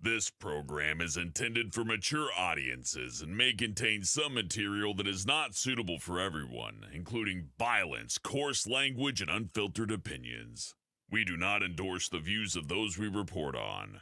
This program is intended for mature audiences and may contain some material that is not suitable for everyone, including violence, coarse language, and unfiltered opinions. We do not endorse the views of those we report on.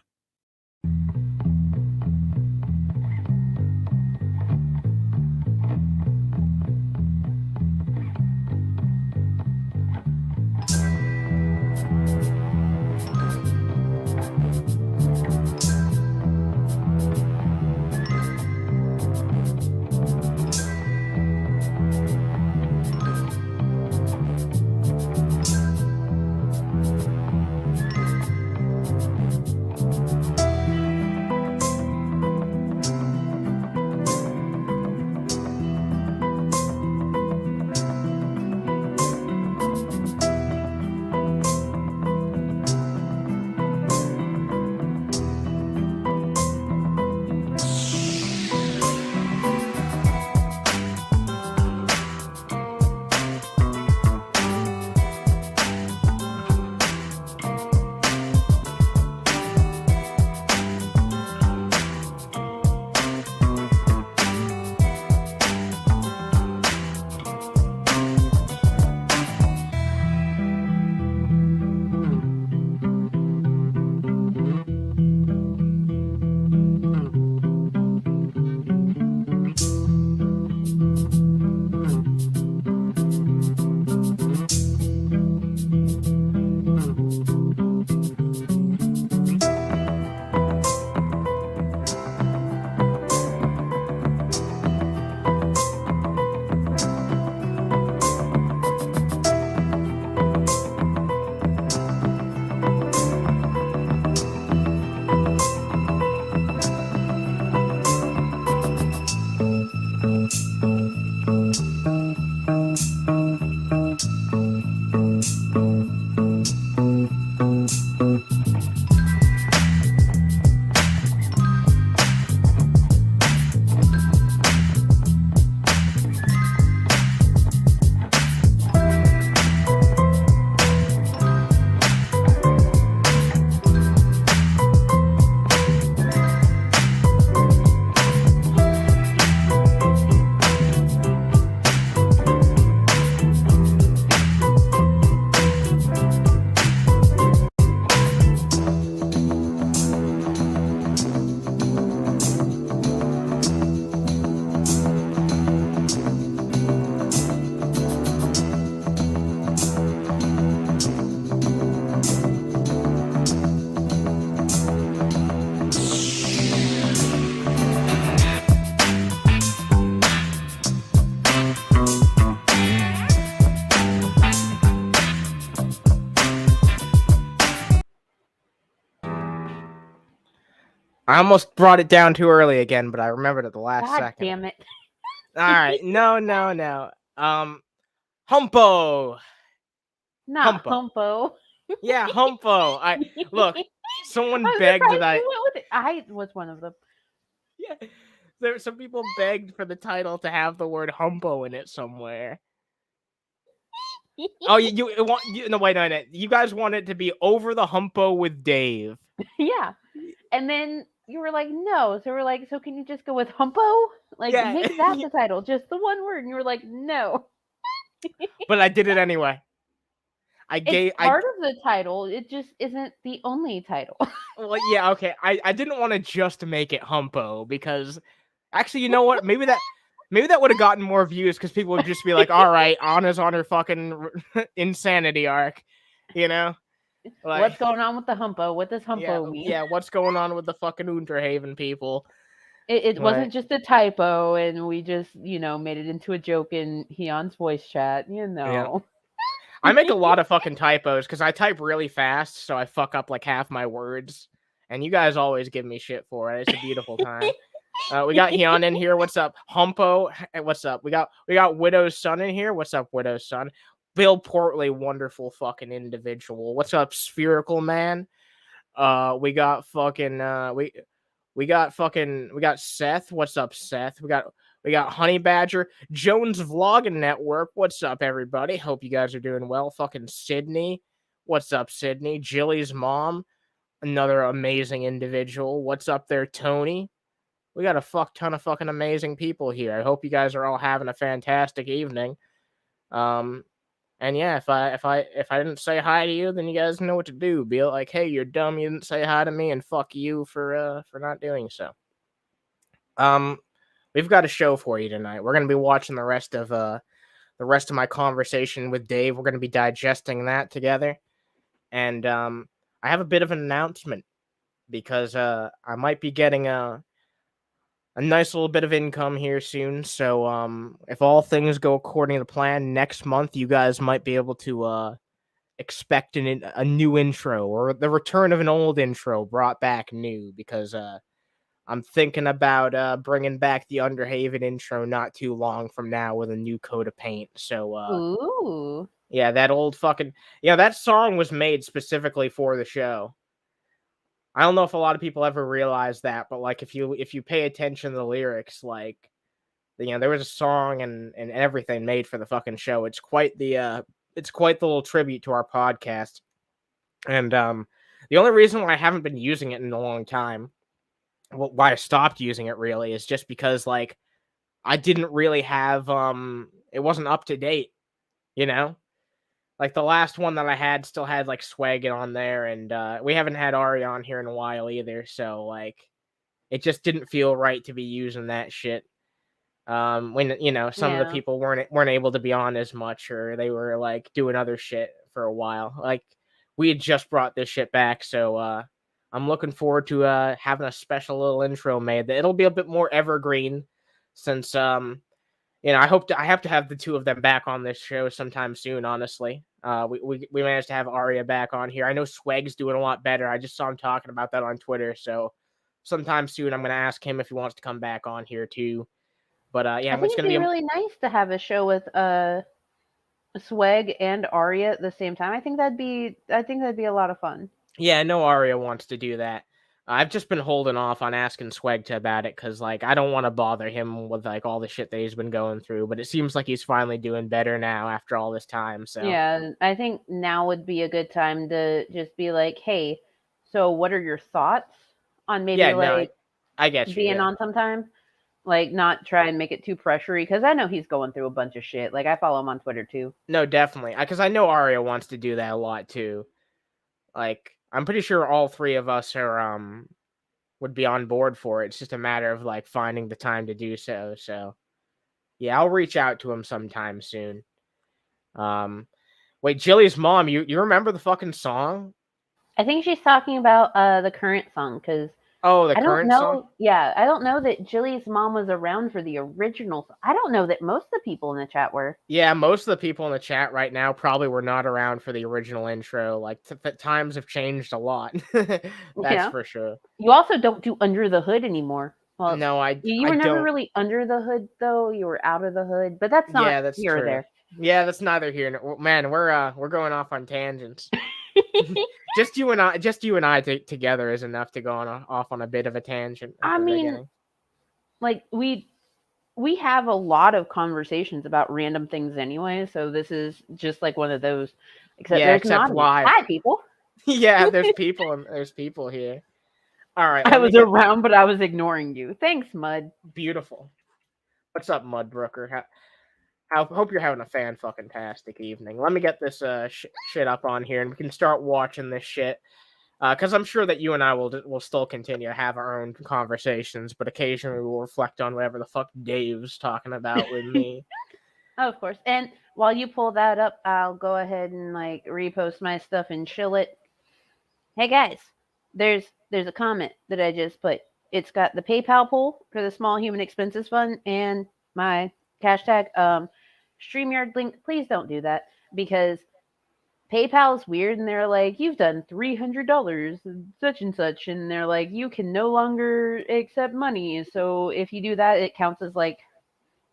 I almost brought it down too early again, but I remembered at the last God second. damn it. All right. No. HUMPO. Not Humpo. Humpo. Yeah, HUMPO. Look, someone I'm begged surprised that you went with it. I was one of them. Yeah, some people begged for the title to have the word HUMPO in it somewhere. Oh, no. You guys want it to be Over the Humpo with Dave. Yeah. And then you were like, no. So we're like, so can you just go with Humpo? Like, Yeah. make that the title, just the one word. And you were like, no. But I did it anyway. It's part of the title. It just isn't the only title. Well, yeah, okay. I didn't want to just make it HUMPO because, actually, you know what? Maybe that would have gotten more views because people would just be like, "All right, Anna's on her fucking insanity arc," you know. Like, what's going on with the Humpo? What does Humpo mean? Yeah, what's going on with the fucking Unterhaven people? It wasn't just a typo, and we just, made it into a joke in Hyun's voice chat, Yeah. I make a lot of fucking typos because I type really fast, so I fuck up like half my words. And you guys always give me shit for it. It's a beautiful time. We got Hyun in here. What's up? Humpo. What's up? We got Widow's son in here. What's up, Widow's son? Bill Portley, wonderful fucking individual. What's up, Spherical Man? We got fucking we got Seth. What's up, Seth? We got Honey Badger, Jones Vlogging Network. What's up, everybody? Hope you guys are doing well. Fucking Sydney. What's up, Sydney? Jilly's mom. another amazing individual. What's up there, Tony? We got a fuck ton of fucking amazing people here. I hope you guys are all having a fantastic evening. And yeah, if I didn't say hi to you, then you guys know what to do. Be like, hey, you're dumb, you didn't say hi to me, and fuck you for not doing so. We've got a show for you tonight. We're gonna be watching the rest of my conversation with Dave. We're gonna be digesting that together. And I have a bit of an announcement because I might be getting a nice little bit of income here soon. So if all things go according to plan, next month you guys might be able to expect a new intro or the return of an old intro brought back new, because I'm thinking about bringing back the Underhaven intro not too long from now with a new coat of paint. So Ooh. yeah, that old fucking that song was made specifically for the show. I don't know if a lot of people ever realize that, but like if you pay attention to the lyrics, like there was a song and everything made for the fucking show. It's quite the little tribute to our podcast. And the only reason why I haven't been using it in a long time, why I stopped using it really, is just because like I didn't really have it wasn't up to date, you know? Like the last one that I had still had like Swag on there, and we haven't had Ari on here in a while either, so like it just didn't feel right to be using that shit. When some of the people weren't able to be on as much, or they were like doing other shit for a while. Like we had just brought this shit back, so I'm looking forward to having a special little intro made. That it'll be a bit more evergreen, since I have to have the two of them back on this show sometime soon. Honestly, we managed to have Arya back on here. I know Swag's doing a lot better. I just saw him talking about that on Twitter. So sometime soon, I'm gonna ask him if he wants to come back on here too. But yeah, I think it'd be really nice to have a show with Swag and Arya at the same time. I think that'd be a lot of fun. Yeah, I know Arya wants to do that. I've just been holding off on asking Swag about it because, like, I don't want to bother him with like all the shit that he's been going through. But it seems like he's finally doing better now after all this time. So yeah, I think now would be a good time to just be like, hey, so what are your thoughts on maybe I get you, being on sometime? Like, not try and make it too pressury, because I know he's going through a bunch of shit. Like, I follow him on Twitter too. No, definitely, because I know Arya wants to do that a lot too. Like, I'm pretty sure all three of us are would be on board for it. It's just a matter of like finding the time to do so. So yeah, I'll reach out to him sometime soon. Wait, Jilly's mom, you remember the fucking song? I think she's talking about the current song, because the current song? Yeah, I don't know that Jilly's mom was around for the original. I don't know that most of the people in the chat were. Yeah, most of the people in the chat right now probably were not around for the original intro. Like, times have changed a lot. That's for sure. You also don't do Under the Hood anymore. Well, no, you were never really under the hood, though. You were out of the hood, but that's not here or there. Yeah, that's neither here. Man, we're going off on tangents. just you and I together is enough to go off on a bit of a tangent. I mean, like we have a lot of conversations about random things anyway, so this is just like one of those. Except not live. Hi, people. Yeah, there's people here. All right. I was around, but I was ignoring you. Thanks, Mud. Beautiful. What's up, Mud Brooker? I hope you're having a fan-fucking-tastic evening. Let me get this shit up on here, and we can start watching this shit. Because I'm sure that you and I will still continue to have our own conversations, but occasionally we'll reflect on whatever the fuck Dave's talking about with me. Oh, of course. And while you pull that up, I'll go ahead and like repost my stuff and chill it. Hey guys, there's a comment that I just put. It's got the PayPal poll for the Small Human Expenses Fund and my hashtag StreamYard link. Please don't do that, because PayPal's weird, and they're like, you've done $300 such and such, and they're like, you can no longer accept money. So if you do that, it counts as like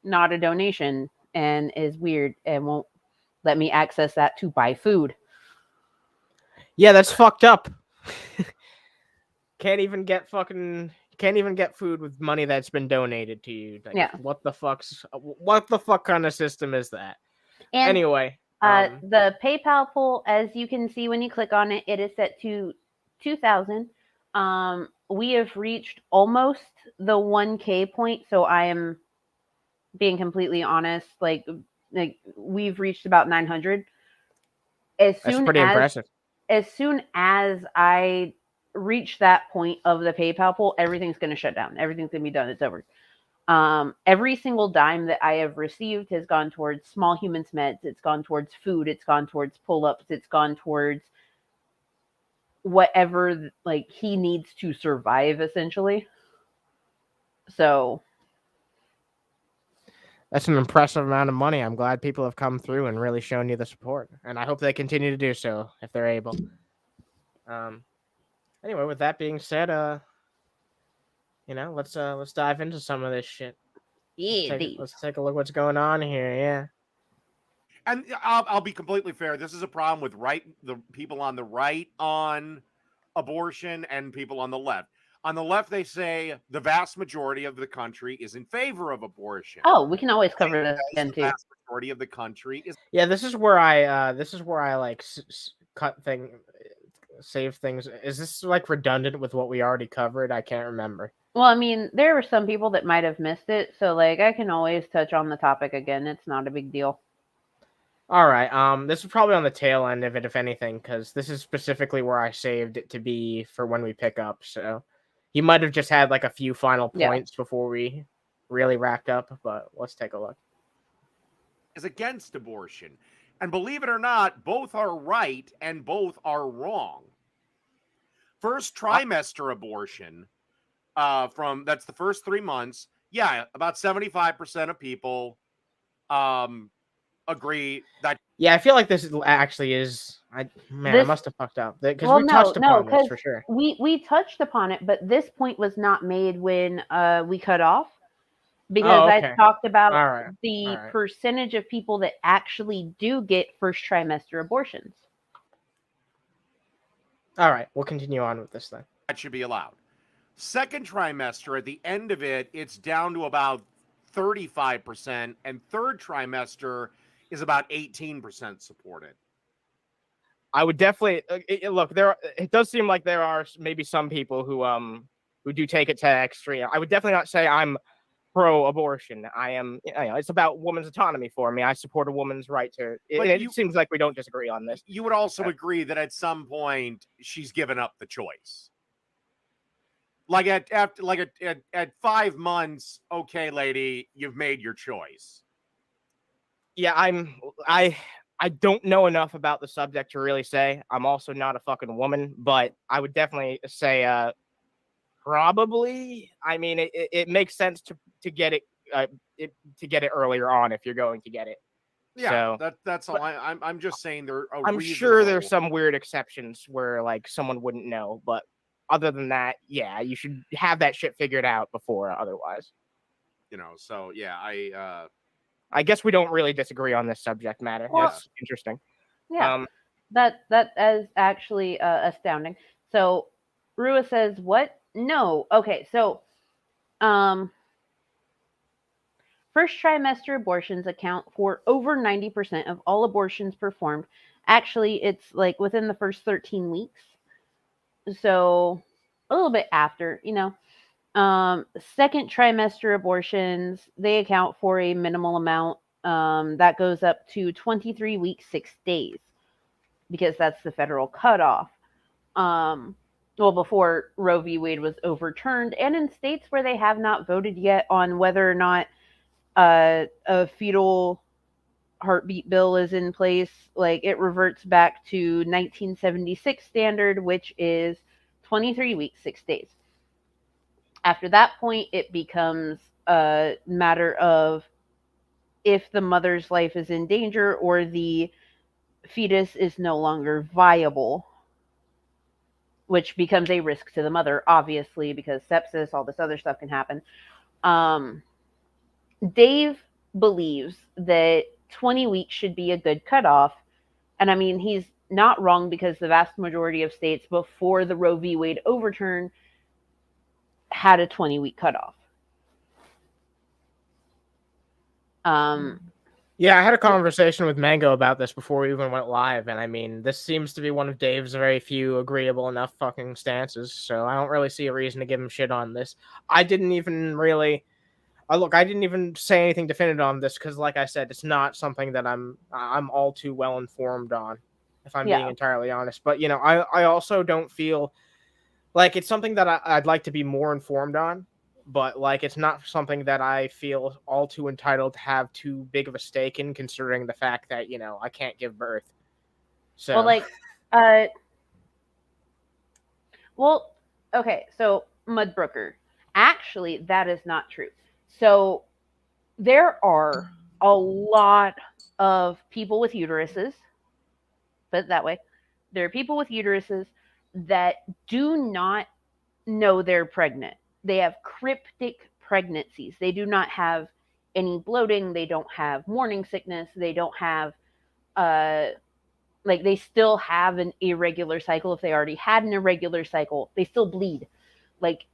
not a donation, and is weird and won't let me access that to buy food. Yeah, that's fucked up. Can't even get food with money that's been donated to you. Like, yeah. What the fuck kind of system is that? And anyway. The PayPal poll, as you can see when you click on it, it is set to 2,000. We have reached almost the 1K point, so I am being completely honest. Like we've reached about 900. That's pretty impressive. As soon as I reach that point of the PayPal pool, everything's going to shut down. Everything's going to be done. It's over. Every single dime that I have received has gone towards Small Humans Meds. It's gone towards food. It's gone towards pull-ups. It's gone towards whatever like he needs to survive, essentially. So that's an impressive amount of money. I'm glad people have come through and really shown you the support, and I hope they continue to do so if they're able. Anyway, with that being said, let's dive into some of this shit. Let's take a look what's going on here. Yeah. And I'll be completely fair. This is a problem with the people on the right on abortion and people on the left. On the left, they say the vast majority of the country is in favor of abortion. Oh, we can always cover this again too. The vast majority of the country is. Yeah, this is where I like save things. Is this like redundant with what we already covered? I can't remember. Well, I mean, there were some people that might have missed it, so like I can always touch on the topic again. It's not a big deal. All right. This is probably on the tail end of it, if anything, because this is specifically where I saved it to be for when we pick up. So you might have just had like a few final points before we really wrapped up, but let's take a look. Is against abortion. And believe it or not, both are right and both are wrong. First trimester abortion, that's the first 3 months. Yeah, about 75% of people agree that. Yeah, I feel like this actually is. I must have fucked up because we touched upon this for sure. We touched upon it, but this point was not made when we cut off because I talked about the percentage of people that actually do get first trimester abortions. All right, we'll continue on with this then. That should be allowed. Second trimester, at the end of it, it's down to about 35%, and third trimester is about 18% supported. I would definitely look there. It does seem like there are maybe some people who do take it to extreme. I would definitely not say I'm pro-abortion. I am. It's about woman's autonomy for me. I support a woman's right to. It seems like we don't disagree on this. You would also agree that at some point she's given up the choice. Like at 5 months, okay, lady, you've made your choice. Yeah, I don't know enough about the subject to really say. I'm also not a fucking woman, but I would definitely say probably. I mean, it makes sense to get it to get it earlier on if you're going to get it. Yeah, so, that's all. I'm just saying I'm sure there's some weird exceptions where like someone wouldn't know, but other than that, yeah, you should have that shit figured out before otherwise. So yeah, I guess we don't really disagree on this subject matter. Well, that's interesting. Yeah, that is actually astounding. So Rua says, what? No. Okay, so first trimester abortions account for over 90% of all abortions performed. Actually, it's like within the first 13 weeks. So a little bit after, second trimester abortions, they account for a minimal amount that goes up to 23 weeks, 6 days, because that's the federal cutoff. Before Roe v. Wade was overturned, and in states where they have not voted yet on whether or not a fetal heartbeat bill is in place, like it reverts back to 1976 standard, which is 23 weeks, 6 days. After that point, it becomes a matter of if the mother's life is in danger or the fetus is no longer viable, which becomes a risk to the mother, obviously, because sepsis, all this other stuff can happen. Dave believes that 20 weeks should be a good cutoff. And I mean, he's not wrong because the vast majority of states before the Roe v. Wade overturn had a 20-week cutoff. Yeah, I had a conversation with Mango about this before we even went live, and I mean, this seems to be one of Dave's very few agreeable enough fucking stances, so I don't really see a reason to give him shit on this. I didn't even really... I didn't even say anything definitive on this because, like I said, it's not something that I'm all too well informed on, if I'm being Yeah. entirely honest. But, you know, I also don't feel like it's something that I'd like to be more informed on, but like it's not something that I feel all too entitled to have too big of a stake in, considering the fact that, you know, I can't give birth. So Well, like, uh, well, okay, so Mudbrooker. Actually, that is not true. So there are a lot of people with uteruses, put it that way. There are people with uteruses that do not know they're pregnant. They have cryptic pregnancies. They do not have any bloating. They don't have morning sickness. They don't have, like, they still have an irregular cycle. If they already had an irregular cycle, they still bleed. Like,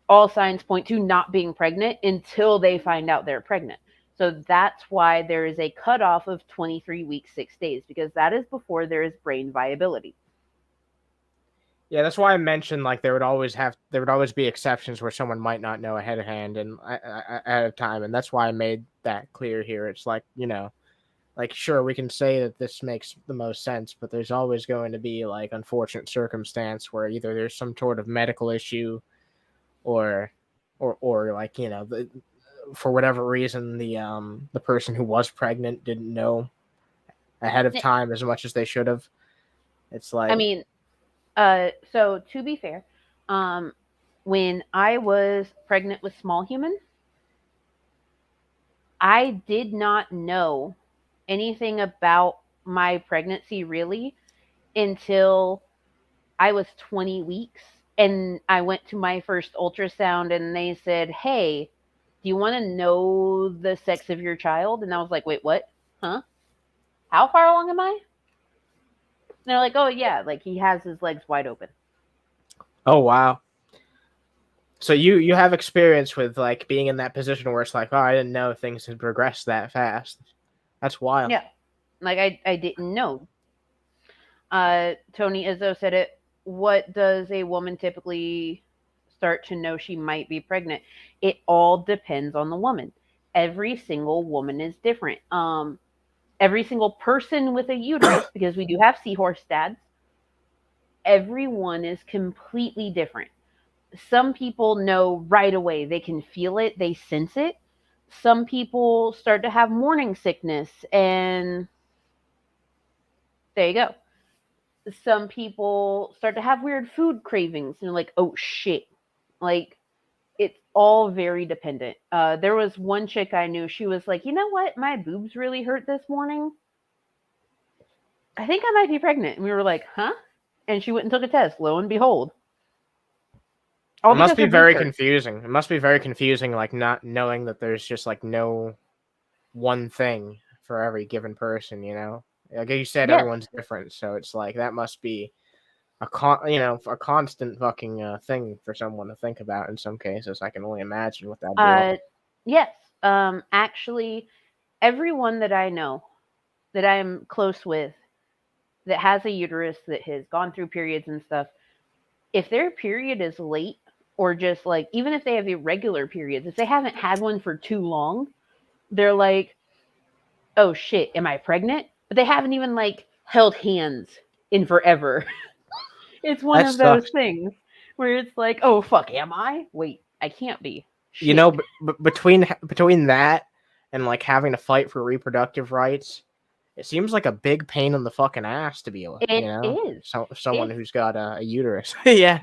all signs point to not being pregnant until they find out they're pregnant. So that's why there is a cutoff of 23 weeks, 6 days, because that is before there is brain viability. yeah, that's why I mentioned like there would always be exceptions where someone might not know ahead of hand and ahead of time, and that's why I made that clear here. It's like, you know, like sure we can say that this makes the most sense, but there's always going to be like unfortunate circumstance where either there's some sort of medical issue or like, you know, for whatever reason the person who was pregnant didn't know ahead of time as much as they should have. It's like, I mean, so to be fair, when I was pregnant with Small Human, I did not know anything about my pregnancy really until I was 20 weeks and I went to my first ultrasound and they said, "Hey, do you want to know the sex of your child?" And I was like, "Wait, what? Huh? How far along am I?" And they're like, "Oh yeah, like he has his legs wide open." oh wow. So you have experience with like being in that position where it's like, oh, I didn't know things had progressed that fast. That's wild. Yeah. Like I didn't know. Tony Izzo said it. What does a woman typically start to know she might be pregnant? It all depends on the woman. Every single woman is different. Every single person with a uterus, because we do have seahorse dads, everyone is completely different. Some people know right away, they can feel it, they sense it. Some people start to have morning sickness, and there you go. Some people start to have weird food cravings and like, oh shit. Like, it's all very dependent. There was one chick I knew, she was like, you know what, my boobs really hurt this morning, I think I might be pregnant. And we were like, huh? And she went and took a test. Lo and behold, all It must because be her boobs very hurt. confusing. It must be very confusing, like not knowing that there's just like no one thing for every given person. You know, like you said, Yes. everyone's different, so it's like that must be a a constant fucking thing for someone to think about. In some cases, I can only imagine what that'd be like. Yes. Actually, everyone that I know that I'm close with that has a uterus that has gone through periods and stuff, if their period is late or just like, even if they have irregular periods, if they haven't had one for too long, they're like, oh shit, am I pregnant? But they haven't even like held hands in forever. It's one That of those sucks. things where it's like, oh fuck, am I? Wait, I can't be. You Shit. know, between that and like having to fight for reproductive rights, it seems like a big pain in the fucking ass to be, you It know, is. someone It's who's got a uterus. Yeah.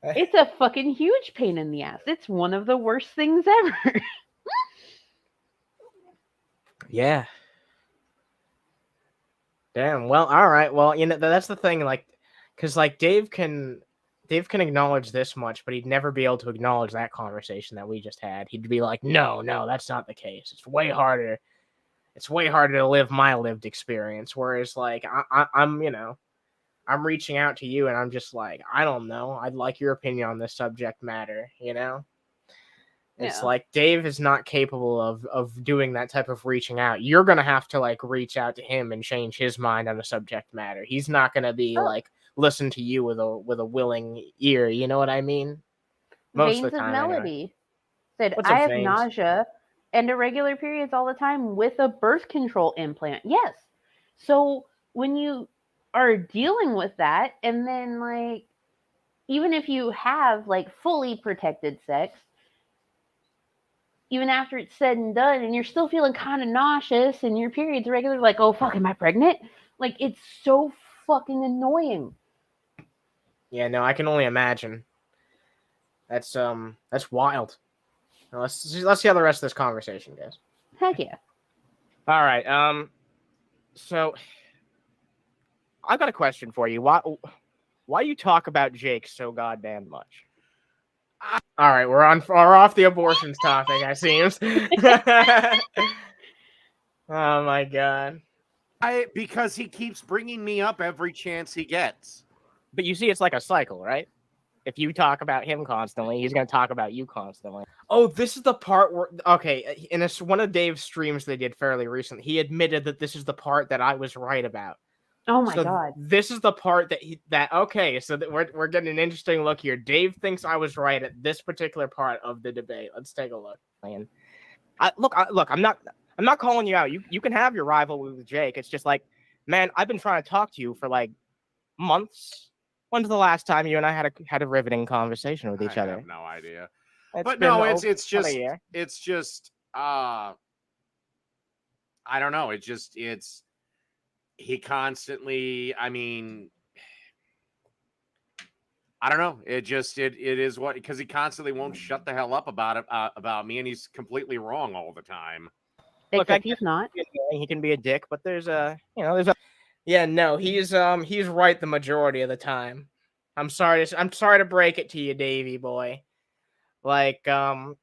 it's a fucking huge pain in the ass. It's one of the worst things ever. Yeah. Damn. Well, all right. Well, you know, that's the thing. Like, because like Dave can acknowledge this much, but he'd never be able to acknowledge that conversation that we just had. He'd be like, no, that's not the case. It's way harder. It's way harder to live my lived experience. Whereas, like, I'm, you know, I'm reaching out to you, and I'm just like, I don't know. I'd like your opinion on this subject matter. You know. It's Yeah. like Dave is not capable of doing that type of reaching out. You're gonna have to like reach out to him and change his mind on a subject matter. He's not gonna be Oh. like listen to you with a willing ear. You know what I mean? Most Veins of the of time, anyway. Melody said, What's I up, have Veins? nausea and irregular periods all the time with a birth control implant. Yes. So when you are dealing with that, and then like, even if you have like fully protected sex, even after it's said and done, and you're still feeling kind of nauseous and your period's irregular, like, oh fuck, am I pregnant? Like, it's so fucking annoying. Yeah, no, I can only imagine. That's wild. Now, let's see how the rest of this conversation goes. Heck yeah. All right. So I've got a question for you. Why you talk about Jake so goddamn much? All right, we're off the abortions topic. It seems. Oh my god. Because he keeps bringing me up every chance he gets. But you see, it's like a cycle, right? If you talk about him constantly, he's going to talk about you constantly. Oh, this is the part where, okay, in one of Dave's streams they did fairly recently, he admitted that this is the part that I was right about. Oh my So god. this is the part okay, so that we're getting an interesting look here. Dave thinks I was right at this particular part of the debate. Let's take a look. Man, look, I'm not calling you out. You can have your rivalry with Jake. It's just like, man, I've been trying to talk to you for like months. When's the last time you and I had a riveting conversation with each other? I have no idea. It's But been no, about a year. it's just I don't know. He constantly, I mean, I don't know. It is what, because he constantly won't shut the hell up about it, about me, and he's completely wrong all the time. Look, Except he's not. He can be a dick, but there's yeah, no, he's right the majority of the time. I'm sorry to break it to you, Davey boy. Like, I'll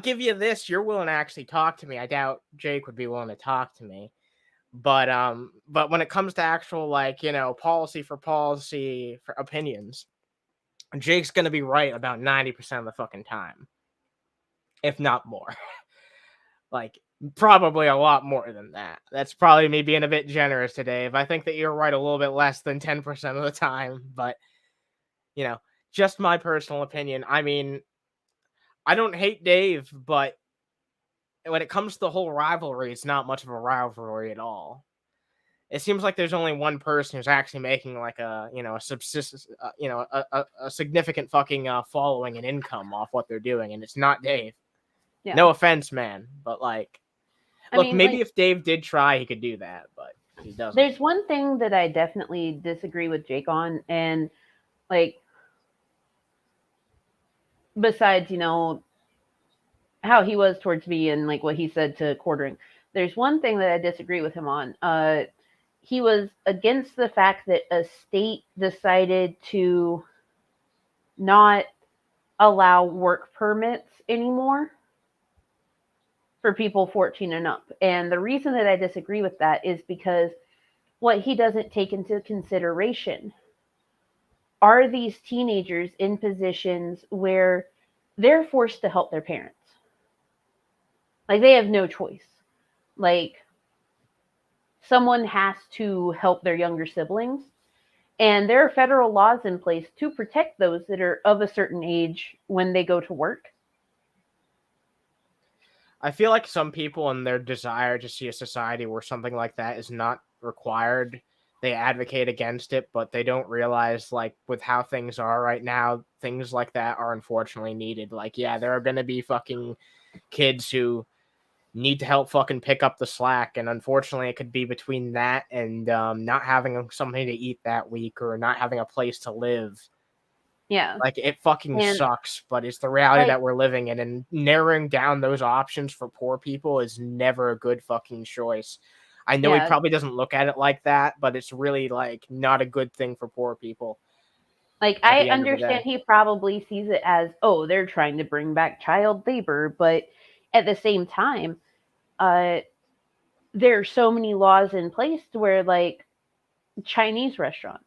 give you this. You're willing to actually talk to me. I doubt Jake would be willing to talk to me. But when it comes to actual, like, policy for opinions, Jake's gonna be right about 90% of the fucking time, if not more. Like, probably a lot more than that. That's probably me being a bit generous today. If I think that you're right a little bit less than 10% of the time, but just my personal opinion. I mean, I don't hate Dave, but when it comes to the whole rivalry, it's not much of a rivalry at all. It seems like there's only one person who's actually making like a significant fucking following and income off what they're doing, and it's not Dave. Yeah. No offense, man, but like, look, maybe like, if Dave did try, he could do that, but he doesn't. There's one thing that I definitely disagree with Jake on, and like, besides, how he was towards me and like what he said to Quartering, there's one thing that I disagree with him on. He was against the fact that a state decided to not allow work permits anymore for people 14 and up. And the reason that I disagree with that is because what he doesn't take into consideration are these teenagers in positions where they're forced to help their parents. Like, they have no choice. Like, someone has to help their younger siblings. And there are federal laws in place to protect those that are of a certain age when they go to work. I feel like some people, in their desire to see a society where something like that is not required, they advocate against it, but they don't realize, like, with how things are right now, things like that are unfortunately needed. Like, yeah, there are going to be fucking kids who need to help fucking pick up the slack, and unfortunately it could be between that and not having something to eat that week or not having a place to live. Yeah. Like, it fucking sucks, but it's the reality that we're living in, and narrowing down those options for poor people is never a good fucking choice. I know he probably doesn't look at it like that, but it's really, like, not a good thing for poor people. Like, I understand he probably sees it as, oh, they're trying to bring back child labor, but at the same time, there are so many laws in place to where, like, Chinese restaurants,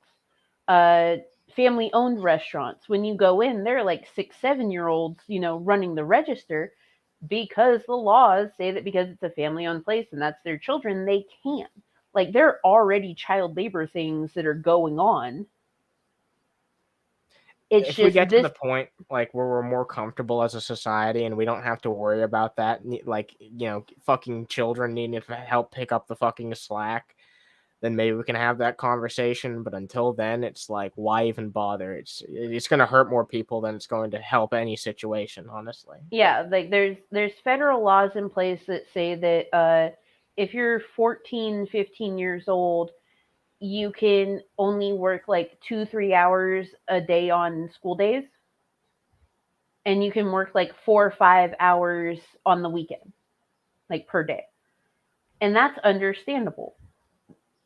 family-owned restaurants. When you go in, they're like 6, 7-year-olds, running the register because the laws say that because it's a family-owned place and that's their children, they can. Like, there are already child labor things that are going on. It's if just we get this. to the point like where we're more comfortable as a society and we don't have to worry about that, like, fucking children needing to help pick up the fucking slack, then maybe we can have that conversation. But until then, it's like, why even bother? It's going to hurt more people than it's going to help any situation, honestly. Yeah, like there's federal laws in place that say that if you're 14, 15 years old, you can only work like 2-3 hours a day on school days, and you can work like 4 or 5 hours on the weekend, like per day. And that's understandable.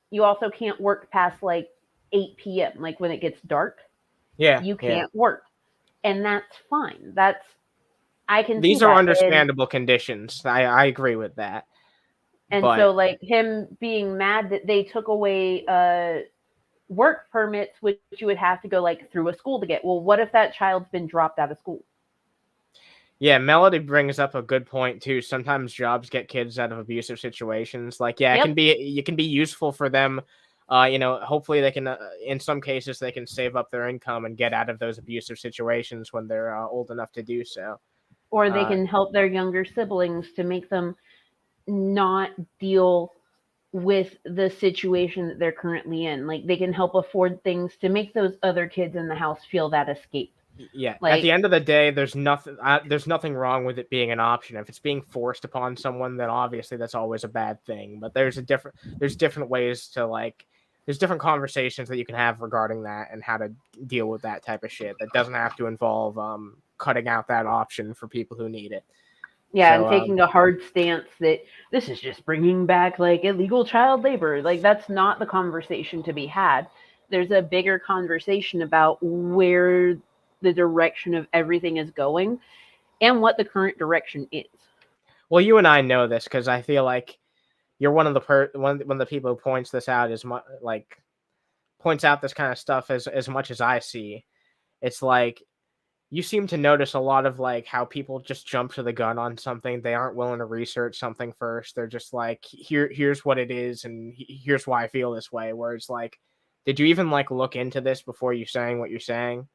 You also can't work past like 8 p.m. Like when it gets dark, Yeah, you can't work. And that's fine. I can see these that. are understandable conditions. I agree with that. And but so like him being mad that they took away work permits, which you would have to go like through a school to get. Well, what if that child's been dropped out of school? Yeah, Melody brings up a good point too. Sometimes jobs get kids out of abusive situations. Like, yeah, Yep. it can be useful for them. Hopefully they can, in some cases, they can save up their income and get out of those abusive situations when they're old enough to do so. Or they can help their younger siblings to make them not deal with the situation that they're currently in. Like, they can help afford things to make those other kids in the house feel that escape. Yeah, at the end of the day, there's nothing wrong with it being an option. If it's being forced upon someone, then obviously that's always a bad thing. But there's different ways to there's different conversations that you can have regarding that and how to deal with that type of shit. That doesn't have to involve cutting out that option for people who need it. Yeah, and taking a hard stance that this is just bringing back like illegal child labor. Like, that's not the conversation to be had. There's a bigger conversation about where the direction of everything is going and what the current direction is. Well, you and I know this because I feel like you're one of the people who points this out points out this kind of stuff as much as I see. It's like you seem to notice a lot of like how people just jump to the gun on something. They aren't willing to research something first. They're just like, here's what it is, and here's why I feel this way. Where it's like, did you even like look into this before you saying what you're saying?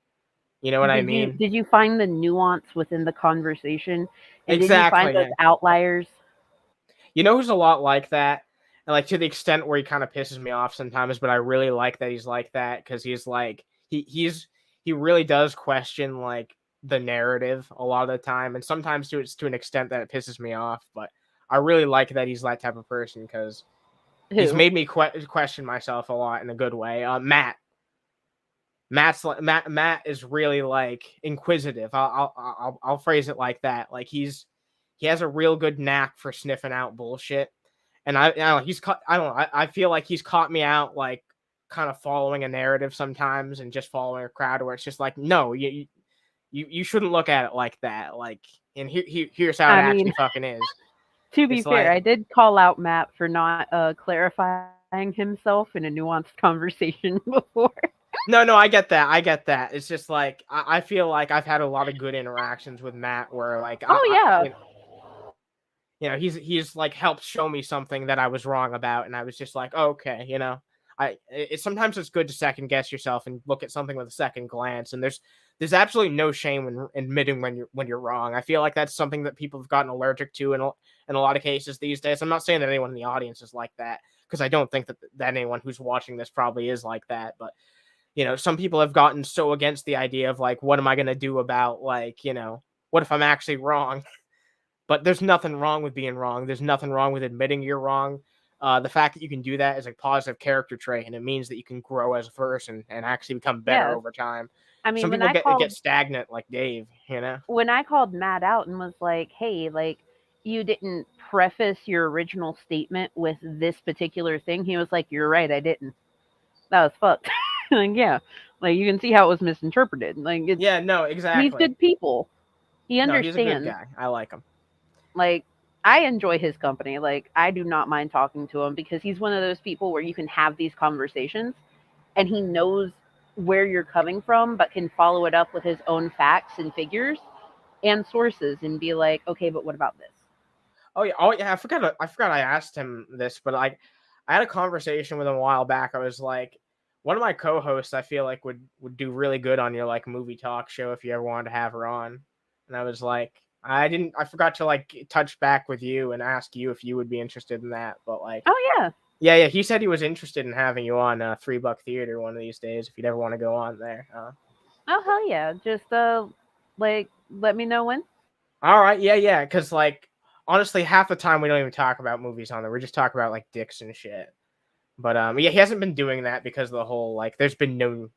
You know what I mean? Did you find the nuance within the conversation? And exactly. Did you find those outliers? You know who's a lot like that? And like to the extent where he kind of pisses me off sometimes, but I really like that he's like that because he's like he really does question like the narrative a lot of the time, and sometimes to an extent that it pisses me off. But I really like that he's that type of person because he's made me question myself a lot in a good way. Matt is really like inquisitive. I'll phrase it like that. Like he has a real good knack for sniffing out bullshit, and I feel like he's caught me out like kind of following a narrative sometimes and just following a crowd where it's just like, no, you shouldn't look at it like that. Like, and here's how it actually fucking is. To be fair, I did call out Matt for not clarifying himself in a nuanced conversation before. No, I get that. It's just like I feel like I've had a lot of good interactions with Matt where like he's like helped show me something that I was wrong about, and I was just like, oh, okay, sometimes it's good to second guess yourself and look at something with a second glance, and there's absolutely no shame in admitting when you're wrong. I feel like that's something that people have gotten allergic to in a lot of cases these days. I'm not saying that anyone in the audience is like that, because I don't think that anyone who's watching this probably is like that, but some people have gotten so against the idea of like, what am I going to do about like, what if I'm actually wrong? But there's nothing wrong with being wrong. There's nothing wrong with admitting you're wrong. The fact that you can do that is a positive character trait, and it means that you can grow as a person and actually become better over time. I mean, some people get stagnant like Dave, When I called Matt out and was like, hey, like, you didn't preface your original statement with this particular thing, he was like, you're right, I didn't. That was fucked. Like, yeah, like you can see how it was misinterpreted. Like, exactly. He's good people. He understands. He's a good guy. I like him. Like, I enjoy his company. Like, I do not mind talking to him because he's one of those people where you can have these conversations, and he knows where you're coming from, but can follow it up with his own facts and figures and sources and be like, okay, but what about this? Oh yeah. I forgot I asked him this, but I had a conversation with him a while back. I was like, one of my co-hosts I feel like would do really good on your like movie talk show if you ever wanted to have her on. And I was like, I forgot to like touch back with you and ask you if you would be interested in that. But like, Oh yeah. yeah, he said he was interested in having you on $3 Theater one of these days if you'd ever want to go on there. Oh hell yeah. Just like let me know when. All right, yeah, because like honestly, half the time we don't even talk about movies on there. We just talk about like dicks and shit. But yeah, he hasn't been doing that because of the whole like there's been no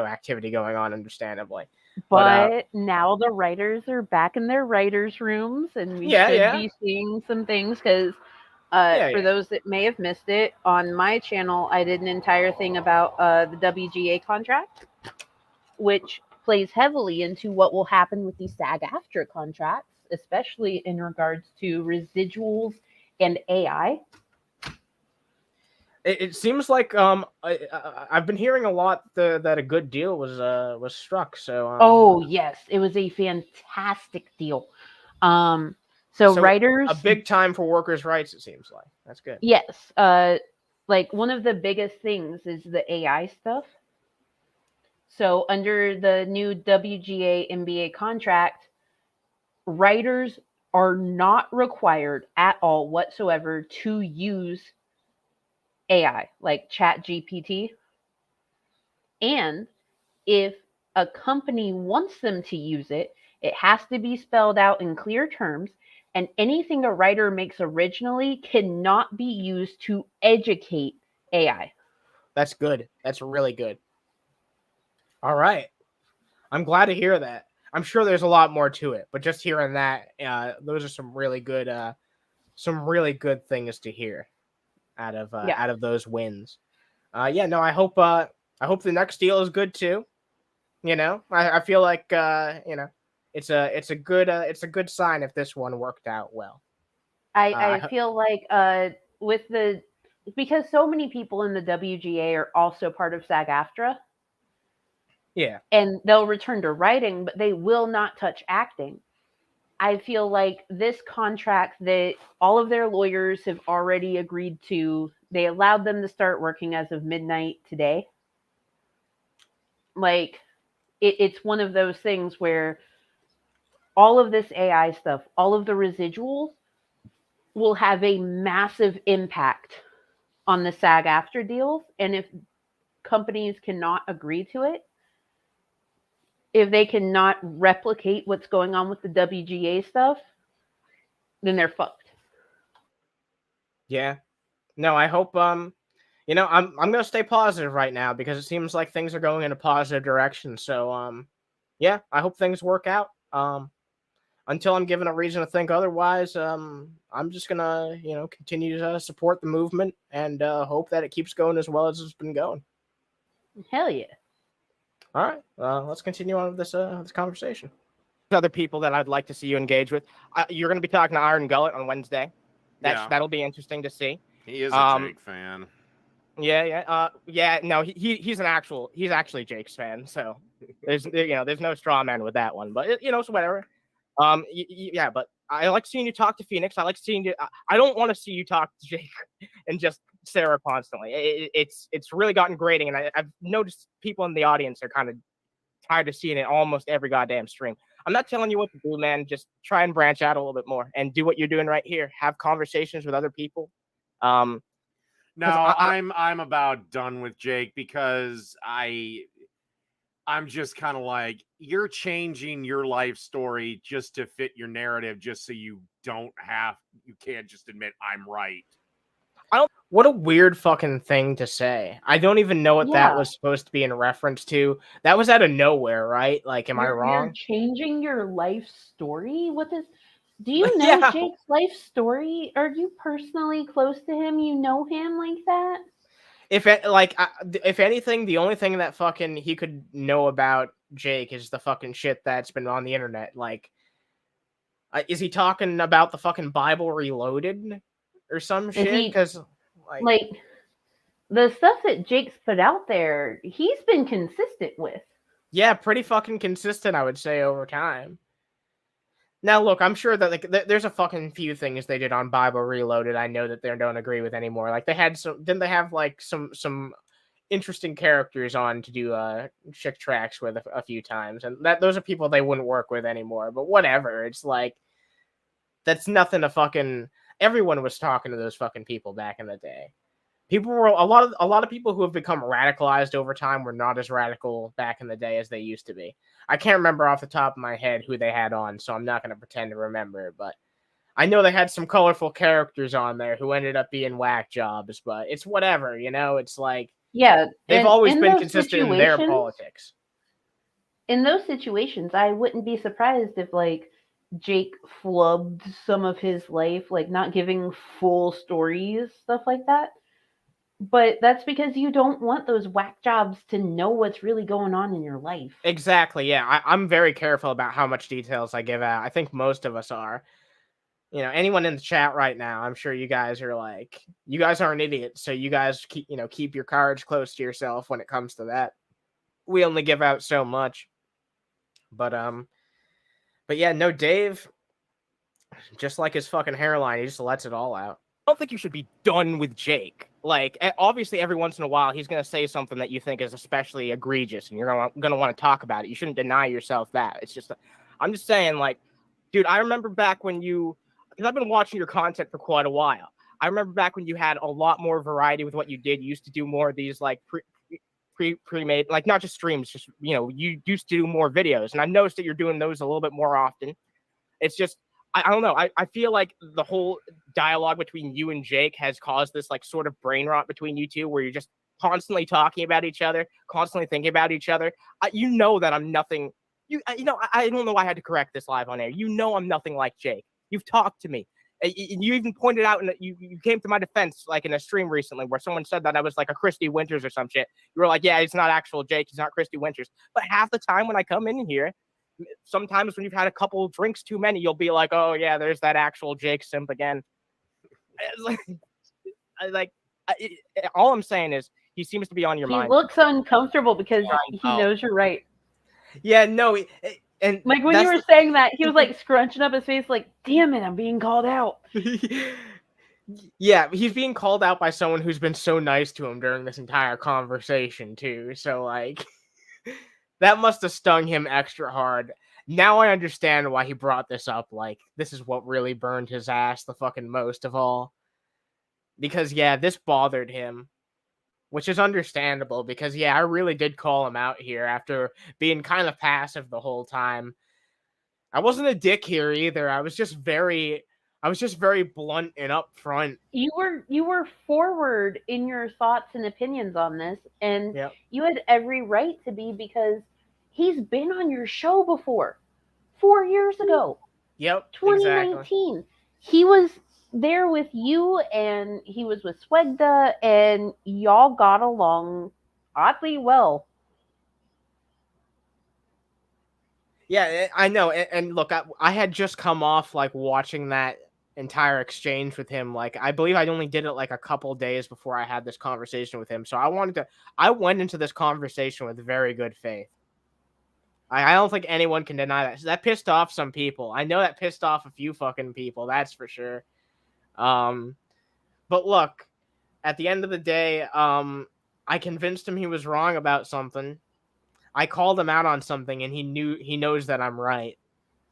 activity going on, understandably. But now the writers are back in their writers' rooms, and we should be seeing some things because for those that may have missed it, on my channel, I did an entire thing about the WGA contract, which plays heavily into what will happen with the SAG-AFTRA contracts, especially in regards to residuals and AI. It seems like I've been hearing a lot that a good deal was struck. So oh yes, it was a fantastic deal. So writers, a big time for workers' rights. It seems like that's good. Yes, like one of the biggest things is the AI stuff. So under the new WGA MBA contract, writers are not required at all whatsoever to use AI, like ChatGPT. And if a company wants them to use it, it has to be spelled out in clear terms, and anything a writer makes originally cannot be used to educate AI. That's good. That's really good. All right. I'm glad to hear that. I'm sure there's a lot more to it, but just hearing that, those are some really good things to hear out of those wins. I hope the next deal is good too. I feel like it's a good sign if this one worked out well. I feel like because so many people in the WGA are also part of SAG-AFTRA. Yeah. And they'll return to writing, but they will not touch acting. I feel like this contract that all of their lawyers have already agreed to, they allowed them to start working as of midnight today. Like, it's one of those things where all of this AI stuff, all of the residuals will have a massive impact on the SAG-AFTRA deals. And if companies cannot agree to it, if they cannot replicate what's going on with the WGA stuff, then they're fucked. Yeah. No, I hope I'm gonna stay positive right now because it seems like things are going in a positive direction. So I hope things work out. Until I'm given a reason to think otherwise, I'm just gonna continue to support the movement and hope that it keeps going as well as it's been going. Hell yeah. All right, let's continue on with this conversation. Other people that I'd like to see you engage with. You're going to be talking to Iron Gullet on Wednesday. That'll be interesting to see. He is a Jake fan. Yeah. No, he's actually Jake's fan. So there's no straw man with that one. But so whatever. But I like seeing you talk to Phoenix. I like seeing you. I don't want to see you talk to Jake and just Sarah constantly. It's really gotten grating, and I've noticed people in the audience are kind of tired of seeing it almost every goddamn stream. I'm not telling you what to do, man. Just try and branch out a little bit more and do what you're doing right here. Have conversations with other people. No, I'm about done with Jake because I'm just kind of like, you're changing your life story just to fit your narrative, just so you can't just admit I'm right. What a weird fucking thing to say. I don't even know what that was supposed to be in reference to. That was out of nowhere, right? Like, am I wrong? You're changing your life story? Do you know Jake's life story? Are you personally close to him? You know him like that? If anything, the only thing that fucking he could know about Jake is the fucking shit that's been on the internet. Like, is he talking about the fucking Bible Reloaded or some shit? Because the stuff that Jake's put out there, he's been consistent with. Yeah, pretty fucking consistent, I would say, over time. Now, look, I'm sure that like there's a fucking few things they did on Bible Reloaded I know that they don't agree with anymore. Like they had didn't they have like some interesting characters on to do chick tracks with a few times, and those are people they wouldn't work with anymore. But whatever, it's like that's nothing to fucking. Everyone was talking to those fucking people back in the day. People were a lot of people who have become radicalized over time were not as radical back in the day as they used to be. I can't remember off the top of my head who they had on, so I'm not going to pretend to remember. But I know they had some colorful characters on there who ended up being whack jobs. But it's whatever, you know. It's like Yeah, they've always been consistent in their politics. In those situations, I wouldn't be surprised if like Jake flubbed some of his life, like not giving full stories, stuff like that. But that's because you don't want those whack jobs to know what's really going on in your life. Exactly. Yeah, I'm very careful about how much details I give out. I think most of us are. You know, anyone in the chat right now, I'm sure you guys are like, you guys aren't idiots, so you guys keep your cards close to yourself when it comes to that. We only give out so much. But yeah, no, Dave, just like his fucking hairline, he just lets it all out. I don't think you should be done with Jake. Like, obviously, every once in a while, he's going to say something that you think is especially egregious, and you're going to want to talk about it. You shouldn't deny yourself that. It's just, I'm just saying, like, dude, I remember back when because I've been watching your content for quite a while. I remember back when you had a lot more variety with what you did. You used to do more of these, like, pre-made, like, not just streams, just, you used to do more videos. And I've noticed that you're doing those a little bit more often. It's just, I don't know. I feel like the whole dialogue between you and Jake has caused this like sort of brain rot between you two, where you're just constantly talking about each other, constantly thinking about each other. You know that I'm nothing. I don't know why I had to correct this live on air. You know I'm nothing like Jake. You've talked to me. You even pointed out, and you came to my defense like in a stream recently where someone said that I was like a Christy Winters or some shit. You were like, yeah, it's not actual Jake. He's not Christy Winters. But half the time when I come in here, sometimes when you've had a couple of drinks too many, you'll be like, oh yeah, there's that actual Jake simp again. All I'm saying is he seems to be on your mind. He looks uncomfortable because he knows you're right. Yeah, no, and like when you were saying that, he was like scrunching up his face like, damn it, I'm being called out. Yeah, he's being called out by someone who's been so nice to him during this entire conversation too. So like that must have stung him extra hard. Now I understand why he brought this up. Like, this is what really burned his ass the fucking most of all. Because, yeah, this bothered him. Which is understandable. Because, yeah, I really did call him out here after being kind of passive the whole time. I wasn't a dick here either. I was just very blunt and upfront. You were forward in your thoughts and opinions on this. And yep. You had every right to be, because he's been on your show before 4 years ago. Yep. 2019. Exactly. He was there with you, and he was with Swegda, and y'all got along oddly well. Yeah, I know. And look, I had just come off like watching that entire exchange with him. Like, I believe I only did it like a couple days before I had this conversation with him. So I went into this conversation with very good faith. I don't think anyone can deny that. That pissed off some people. I know that pissed off a few fucking people. That's for sure. But look, at the end of the day, I convinced him he was wrong about something. I called him out on something, and he knows that I'm right.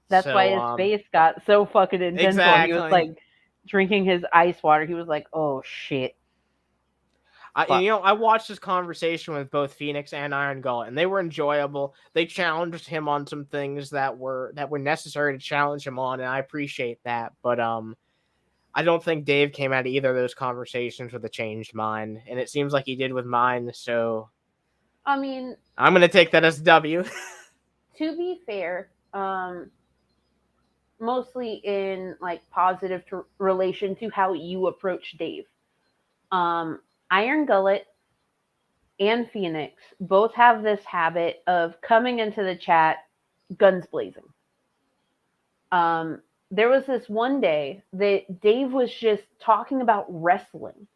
That's why his face got so fucking intense. Exactly. He was like drinking his ice water. He was like, "Oh shit." I watched this conversation with both Phoenix and Iron Gullet, and they were enjoyable. They challenged him on some things that were necessary to challenge him on, and I appreciate that. But I don't think Dave came out of either of those conversations with a changed mind, and it seems like he did with mine. So, I mean, I'm gonna take that as a W. To be fair, mostly in like positive relation to how you approach Dave. Iron Gullet and Phoenix both have this habit of coming into the chat guns blazing. There was this one day that Dave was just talking about wrestling.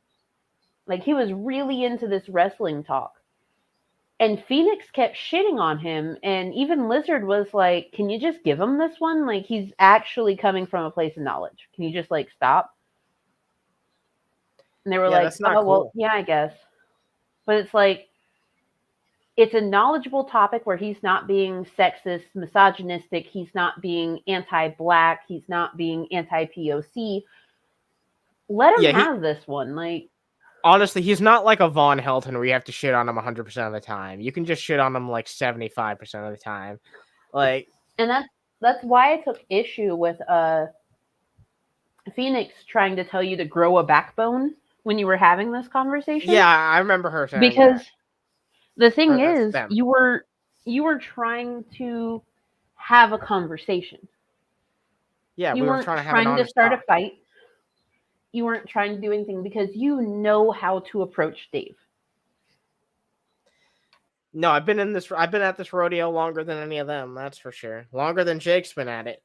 Like, he was really into this wrestling talk. And Phoenix kept shitting on him, and even Lizard was like, can you just give him this one? Like, he's actually coming from a place of knowledge. Can you just, like, stop? And they were like, that's not oh, well, cool. yeah, I guess. But it's like, it's a knowledgeable topic where he's not being sexist, misogynistic, he's not being anti-black, he's not being anti-POC. Let him have this one. Like, honestly, he's not like a Von Helton where you have to shit on him 100% of the time. You can just shit on him like 75% of the time. Like, and that's why I took issue with Phoenix trying to tell you to grow a backbone when you were having this conversation. Yeah, I remember her saying because that. The thing Or is, them. you were trying to have a conversation. Yeah, You we were weren't trying to have trying an to honest start talk. a fight. You weren't trying to do anything because you know how to approach Dave. No, I've been at this rodeo longer than any of them, that's for sure. Longer than Jake's been at it.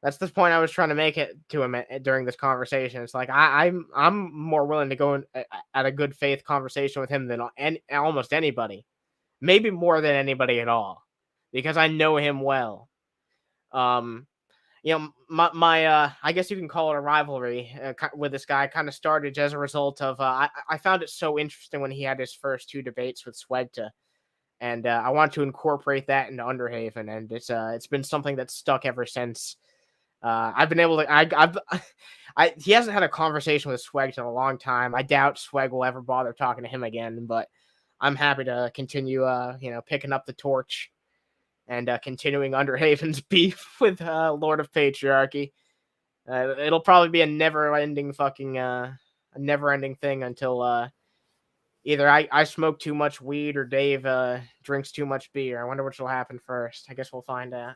That's the point I was trying to make it to him during this conversation. It's like I'm more willing to go at a good faith conversation with him than almost anybody, maybe more than anybody at all, because I know him well. You know, my I guess you can call it a rivalry with this guy kind of started as a result of I found it so interesting when he had his first 2 debates with Swegta. And I want to incorporate that into Underhaven, and it's been something that's stuck ever since. I've been able to. He hasn't had a conversation with Sweg in a long time. I doubt Sweg will ever bother talking to him again. But I'm happy to continue, picking up the torch and continuing Underhaven's beef with Lord of Patriarchy. It'll probably be a never-ending thing until either I smoke too much weed or Dave drinks too much beer. I wonder which will happen first. I guess we'll find out.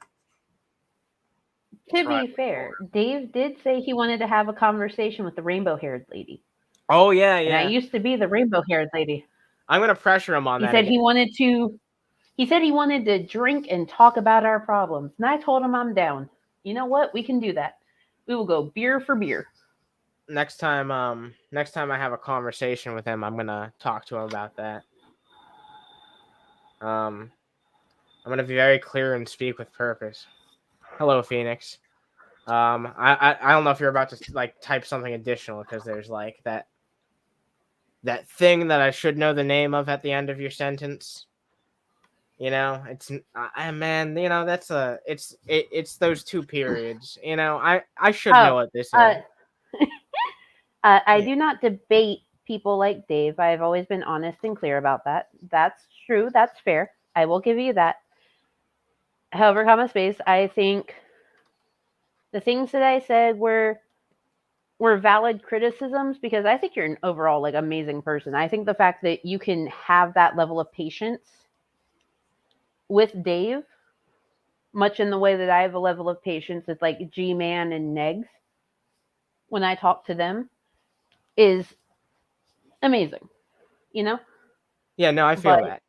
To be fair, Dave did say he wanted to have a conversation with the rainbow-haired lady. Oh, yeah. And I used to be the rainbow-haired lady. I'm going to pressure him on that. He said he wanted to drink and talk about our problems. And I told him I'm down. You know what? We can do that. We will go beer for beer. Next time I have a conversation with him, I'm going to talk to him about that. I'm going to be very clear and speak with purpose. Hello, Phoenix. I don't know if you're about to like type something additional because there's like that thing that I should know the name of at the end of your sentence. You know, it's man. You know, that's it's those 2 periods. You know, I should know what this is. I do not debate people like Dave. I've always been honest and clear about that. That's true. That's fair. I will give you that. However, comma space, I think the things that I said were valid criticisms because I think you're an overall like amazing person. I think the fact that you can have that level of patience with Dave, much in the way that I have a level of patience with like G-Man and Negs when I talk to them, is amazing, you know? Yeah, no, I feel that.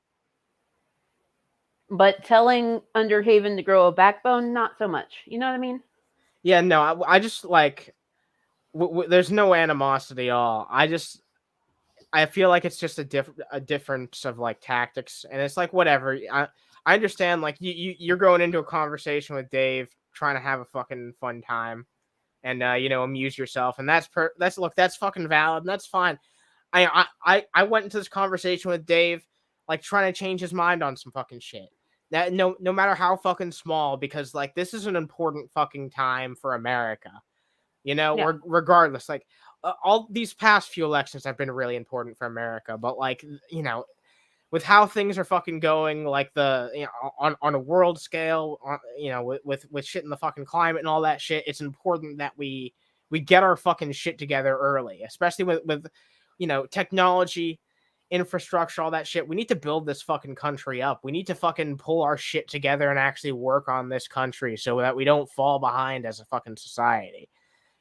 But telling Underhaven to grow a backbone, not so much. You know what I mean? Yeah, no, I just like there's no animosity at all. I feel like it's just a difference of like tactics, and it's like whatever. I understand like you're going into a conversation with Dave, trying to have a fucking fun time, and amuse yourself, and that's fucking valid, and that's fine. I went into this conversation with Dave like trying to change his mind on some fucking shit. That no matter how fucking small, because like this is an important fucking time for America. Regardless, like all these past few elections have been really important for America, but like with how things are fucking going, like on a world scale, with shit in the fucking climate and all that shit, it's important that we get our fucking shit together early, especially with technology, infrastructure, all that shit. We need to build this fucking country up. We need to fucking pull our shit together and actually work on this country so that we don't fall behind as a fucking society.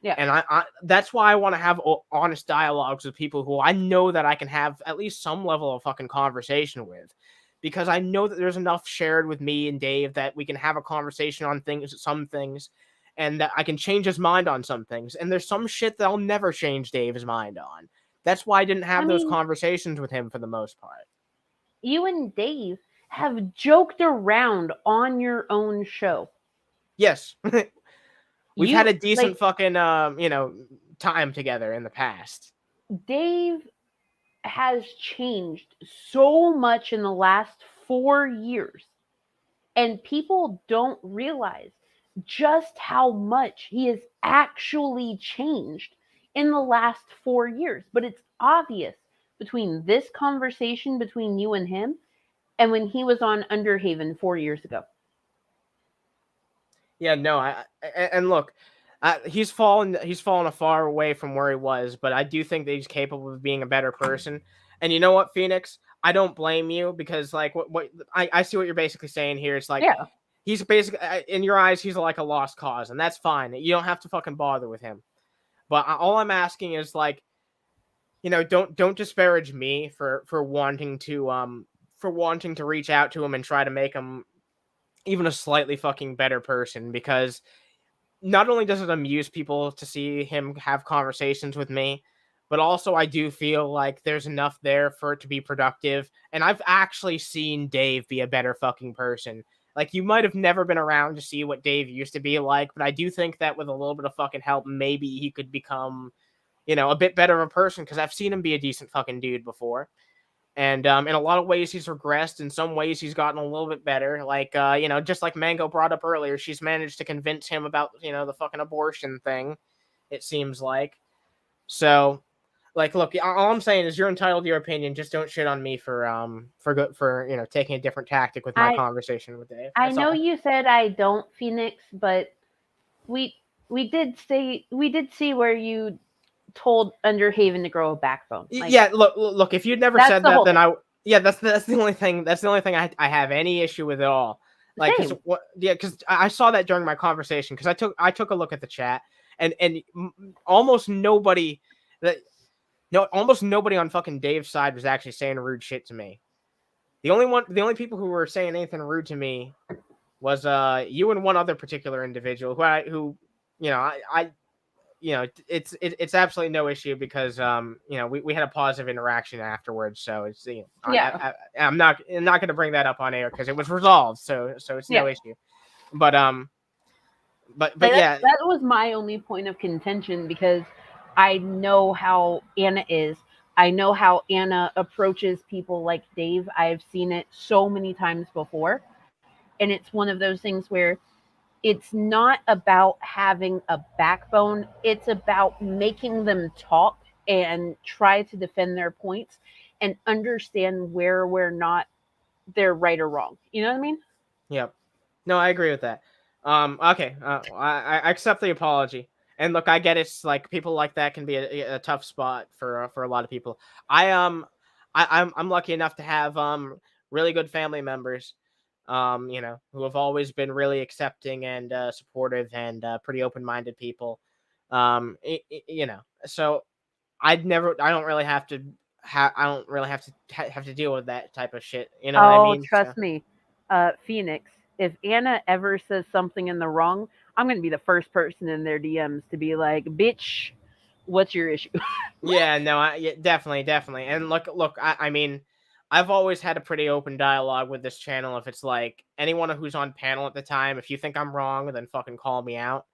Yeah. And I that's why I want to have honest dialogues with people who I know that I can have at least some level of fucking conversation with, because I know that there's enough shared with me and Dave that we can have a conversation on some things, and that I can change his mind on some things. And there's some shit that I'll never change Dave's mind on. That's why I didn't have I those mean- conversations with him for the most part. You and Dave have joked around on your own show. Yes. We've You- had a decent like, fucking time together in the past. Dave has changed so much in the last 4 years, and people don't realize just how much he has actually changed in the last 4 years. But it's obvious between this conversation between you and him and when he was on Underhaven 4 years ago. Yeah, no, and look, he's fallen far away from where he was, but I do think that he's capable of being a better person. And you know what, Phoenix? I don't blame you because like what I see what you're basically saying here. It's like Yeah. he's basically in your eyes he's like a lost cause, and that's fine. You don't have to fucking bother with him. But all I'm asking is like, don't disparage me for wanting to reach out to him and try to make him even a slightly fucking better person, because not only does it amuse people to see him have conversations with me, but also I do feel like there's enough there for it to be productive. And I've actually seen Dave be a better fucking person. Like, you might have never been around to see what Dave used to be like, but I do think that with a little bit of fucking help, maybe he could become, a bit better of a person, because I've seen him be a decent fucking dude before. And in a lot of ways, he's regressed. In some ways, he's gotten a little bit better. Like, just like Mango brought up earlier, she's managed to convince him about, the fucking abortion thing, it seems like. So, like, look, all I'm saying is you're entitled to your opinion. Just don't shit on me for taking a different tactic with my conversation with Dave. I know you said I don't, Phoenix, but we did see where you told Underhaven to grow a backbone. Like, yeah, look. If you'd never said that, then that's the only thing. That's the only thing I have any issue with at all. Like, because I saw that during my conversation. Because I took a look at the chat, and almost nobody on fucking Dave's side was actually saying rude shit to me. The only people who were saying anything rude to me was you and one other particular individual who it's absolutely no issue because we had a positive interaction afterwards, so it's I'm not going to bring that up on air because it was resolved, so it's no issue. But yeah, that was my only point of contention, because I know how Anna is. I know how Anna approaches people like Dave. I've seen it so many times before, and it's one of those things where it's not about having a backbone. It's about making them talk and try to defend their points and understand where they're right or wrong. You know what I mean? Yep. No, I agree with that. Okay. I accept the apology. And look, I get it's like people like that can be a tough spot for a lot of people. I'm lucky enough to have really good family members who have always been really accepting and supportive and pretty open-minded people. So I don't really have to have to deal with that type of shit. You know what I mean? Trust me, Phoenix. If Anna ever says something in the wrong, I'm gonna be the first person in their DMs to be like, "Bitch, what's your issue?" Yeah, no, definitely. And look, I mean, I've always had a pretty open dialogue with this channel. If it's like anyone who's on panel at the time, if you think I'm wrong, then fucking call me out.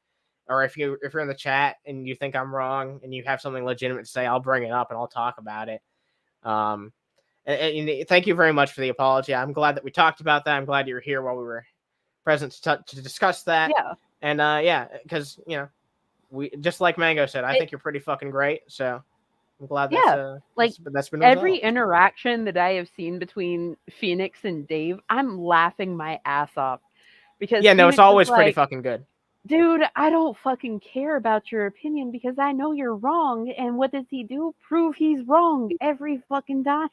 Or if you're in the chat and you think I'm wrong and you have something legitimate to say, I'll bring it up and I'll talk about it. And thank you very much for the apology. I'm glad that we talked about that. I'm glad you were here while we were present to discuss that. Yeah. And because we just like Mango said, I think you're pretty fucking great. So I'm glad that's been every resolved. interaction that I have seen between Phoenix and Dave, I'm laughing my ass off because it's always pretty fucking good. Dude, I don't fucking care about your opinion because I know you're wrong. And what does he do? Prove he's wrong every fucking time.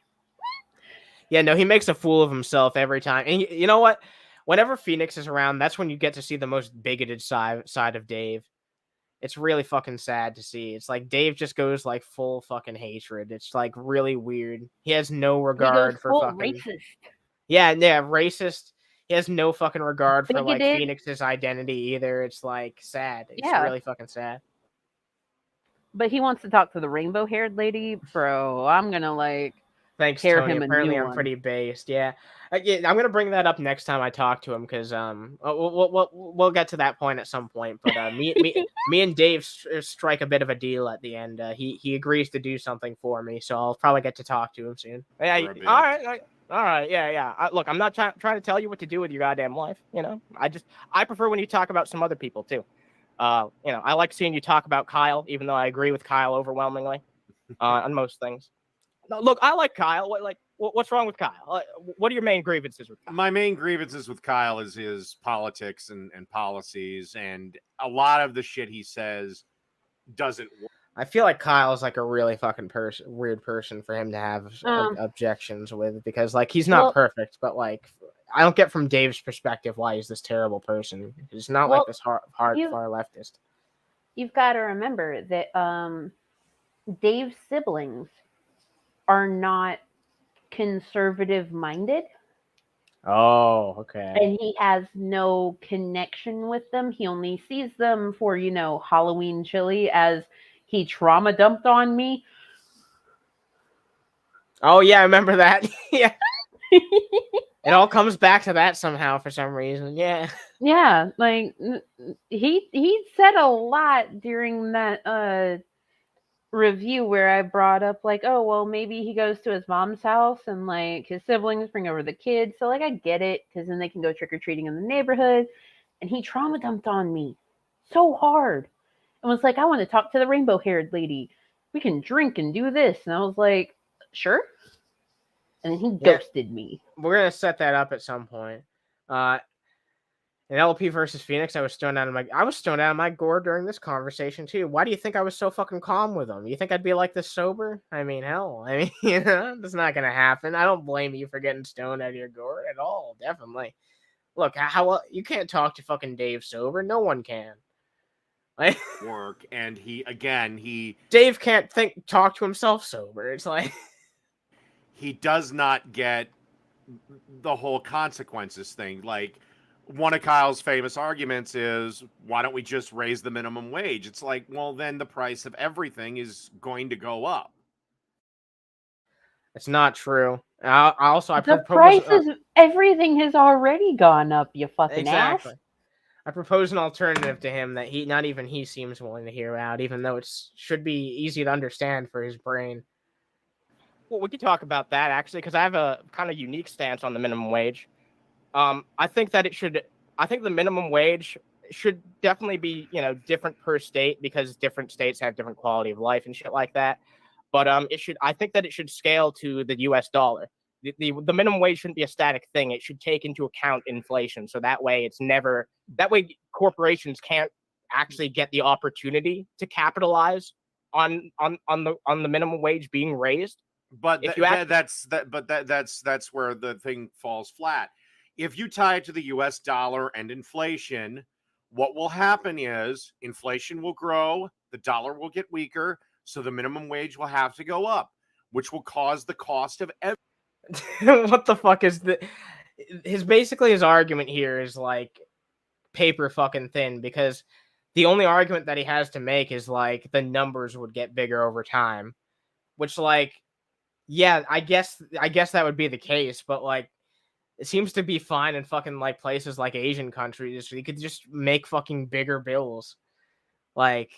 Yeah, no, he makes a fool of himself every time. And you know what? Whenever Phoenix is around, that's when you get to see the most bigoted side of Dave. It's really fucking sad to see. It's like Dave just goes like full fucking hatred. It's like really weird. He has no regard for fucking racist. Yeah, racist. He has no fucking regard for like Phoenix's identity either. It's like sad. It's really fucking sad. But he wants to talk to the rainbow-haired lady, bro. I'm gonna like Thanks, pair Tony. him a Apparently, new I'm one. pretty based. Yeah. I'm gonna bring that up next time I talk to him because we'll get to that point at some point. But me and Dave strike a bit of a deal at the end. He agrees to do something for me, so I'll probably get to talk to him soon. Yeah. For a bit. All right. All right. Yeah. Look, I'm not trying to tell you what to do with your goddamn life. You know, I prefer when you talk about some other people too. You know, I like seeing you talk about Kyle, even though I agree with Kyle overwhelmingly on most things. No, look, I like Kyle. What's wrong with Kyle? What are your main grievances with Kyle? My main grievances with Kyle is his politics and policies, and a lot of the shit he says doesn't work. I feel like Kyle's like a really fucking weird person for him to have objections with because like he's not perfect, but like I don't get from Dave's perspective why he's this terrible person. He's not like this hard far leftist. You've got to remember that Dave's siblings are not conservative minded. Oh, okay. And he has no connection with them. He only sees them for, Halloween chili, as he trauma dumped on me. Oh yeah, I remember that. Yeah. It all comes back to that somehow for some reason. Yeah. Yeah, like he said a lot during that review where I brought up like, oh well, maybe he goes to his mom's house and like his siblings bring over the kids, so like I get it because then they can go trick or treating in the neighborhood. And he trauma dumped on me so hard and was like, I want to talk to the rainbow haired lady. We can drink and do this, and I was like, sure. And then he ghosted me. We're gonna set that up at some point. In LP versus Phoenix, I was stoned out of my gourd during this conversation too. Why do you think I was so fucking calm with him? You think I'd be like this sober? I mean, hell, that's not gonna happen. I don't blame you for getting stoned out of your gourd at all. Definitely. Look, how you can't talk to fucking Dave sober. No one can. Like work, and Dave can't talk to himself sober. It's like he does not get the whole consequences thing. Like, one of Kyle's famous arguments is, why don't we just raise the minimum wage? It's like, well, then the price of everything is going to go up. It's not true. The price of everything has already gone up, you fucking exactly. ass. I propose an alternative to him that not even he seems willing to hear out, even though it should be easy to understand for his brain. Well, we could talk about that actually, because I have a kind of unique stance on the minimum wage. I think the minimum wage should definitely be, different per state because different states have different quality of life and shit like that. But I think that it should scale to the US dollar. The minimum wage shouldn't be a static thing. It should take into account inflation. So that way corporations can't actually get the opportunity to capitalize on the minimum wage being raised. But that's where the thing falls flat. If you tie it to the US dollar and inflation, what will happen is inflation will grow, the dollar will get weaker, so the minimum wage will have to go up, which will cause the cost of everything. What the fuck is his argument here is like paper fucking thin, because the only argument that he has to make is like the numbers would get bigger over time, which like, yeah, I guess that would be the case, but like it seems to be fine in fucking like places like Asian countries. You could just make fucking bigger bills. Like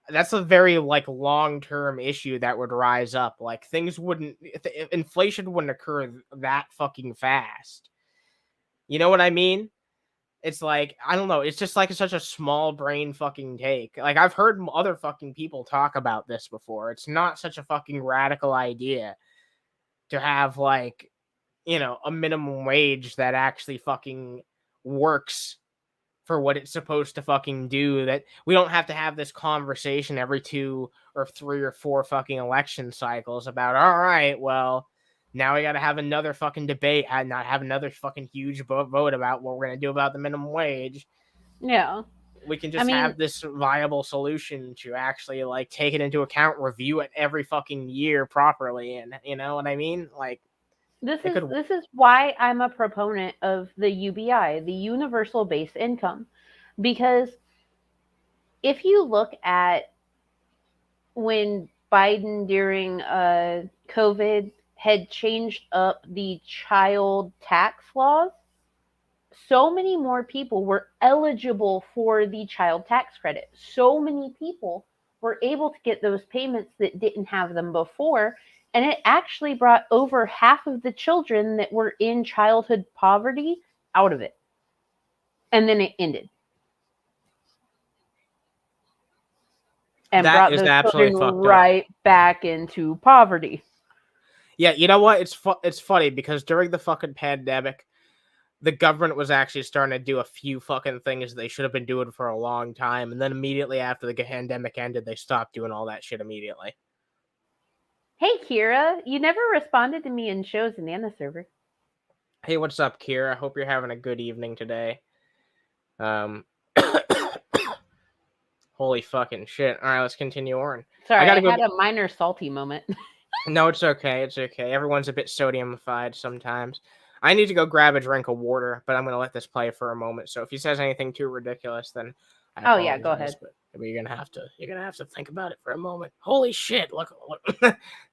that's a very like long-term issue that would rise up. Like inflation wouldn't occur that fucking fast. You know what I mean? It's like, I don't know. It's just like such a small brain fucking take. Like I've heard other fucking people talk about this before. It's not such a fucking radical idea to have like, a minimum wage that actually fucking works for what it's supposed to fucking do, that we don't have to have this conversation every 2 or 3 or 4 fucking election cycles about, all right, well, now we got to have another fucking debate and not have another fucking huge vote about what we're going to do about the minimum wage. Yeah. We can just have this viable solution to actually like take it into account, review it every fucking year properly. And you know what I mean? Like, This is why I'm a proponent of the UBI, the Universal Basic Income, because if you look at when Biden during COVID had changed up the child tax laws, so many more people were eligible for the child tax credit. So many people were able to get those payments that didn't have them before. And it actually brought over half of the children that were in childhood poverty out of it. And then it ended. And That brought is those absolutely children fucked up. right back into poverty. Yeah, you know what? It's funny because during the fucking pandemic, the government was actually starting to do a few fucking things they should have been doing for a long time, and then immediately after the pandemic ended, they stopped doing all that shit immediately. Hey, Kira, you never responded to me in Show's Nana server. Hey, what's up, Kira? I hope you're having a good evening today. Holy fucking shit. All right, let's continue on. Sorry, I go had a minor salty moment. No, it's okay. It's okay. Everyone's a bit sodiumified sometimes. I need to go grab a drink of water, but I'm going to let this play for a moment. So if he says anything too ridiculous, then I Oh, yeah, go apologize, ahead. But you're gonna have to think about it for a moment. Holy shit! Look.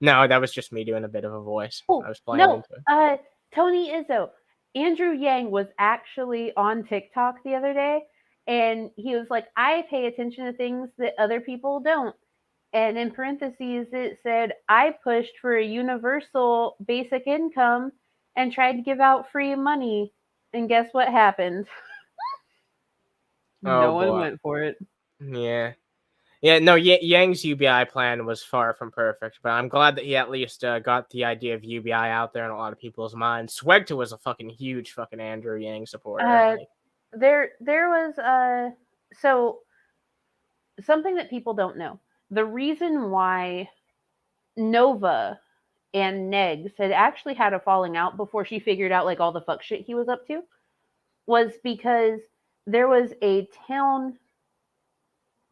No, that was just me doing a bit of a voice. Oh, I was playing no, into it. Tony Izzo. Andrew Yang was actually on TikTok the other day, and he was like, I pay attention to things that other people don't. And in parentheses, it said, I pushed for a universal basic income and tried to give out free money. And guess what happened? Oh, No one boy. went for it. Yeah. Yeah, no, Yang's UBI plan was far from perfect, but I'm glad that he at least got the idea of UBI out there in a lot of people's minds. Swegta was a fucking huge fucking Andrew Yang supporter. There was so something that people don't know. The reason why Nova and Negs had actually had a falling out before she figured out like all the fuck shit he was up to was because there was a town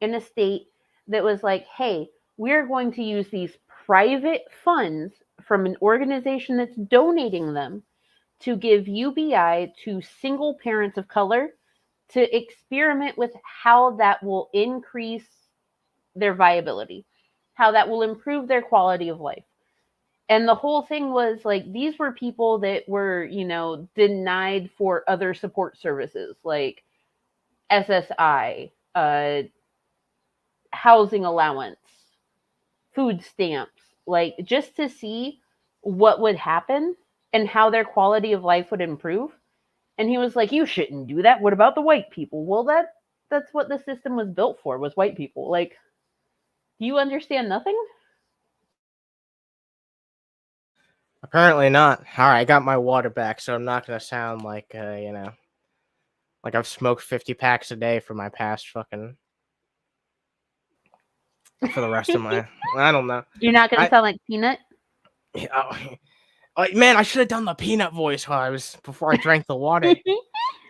in a state that was like, hey, we're going to use these private funds from an organization that's donating them to give UBI to single parents of color to experiment with how that will increase their viability, how that will improve their quality of life. And the whole thing was like these were people that were, denied for other support services like SSI, housing allowance, food stamps, like just to see what would happen and how their quality of life would improve. And he was like, you shouldn't do that. What about the white people? Well, that's what the system was built for, was white people. Like, do you understand nothing? Apparently not. All right, I got my water back, so I'm not going to sound like, like I've smoked 50 packs a day for my past fucking... for the rest of my... I don't know. You're not going to sound like Peanut? Oh, man, I should have done the Peanut voice before I drank the water.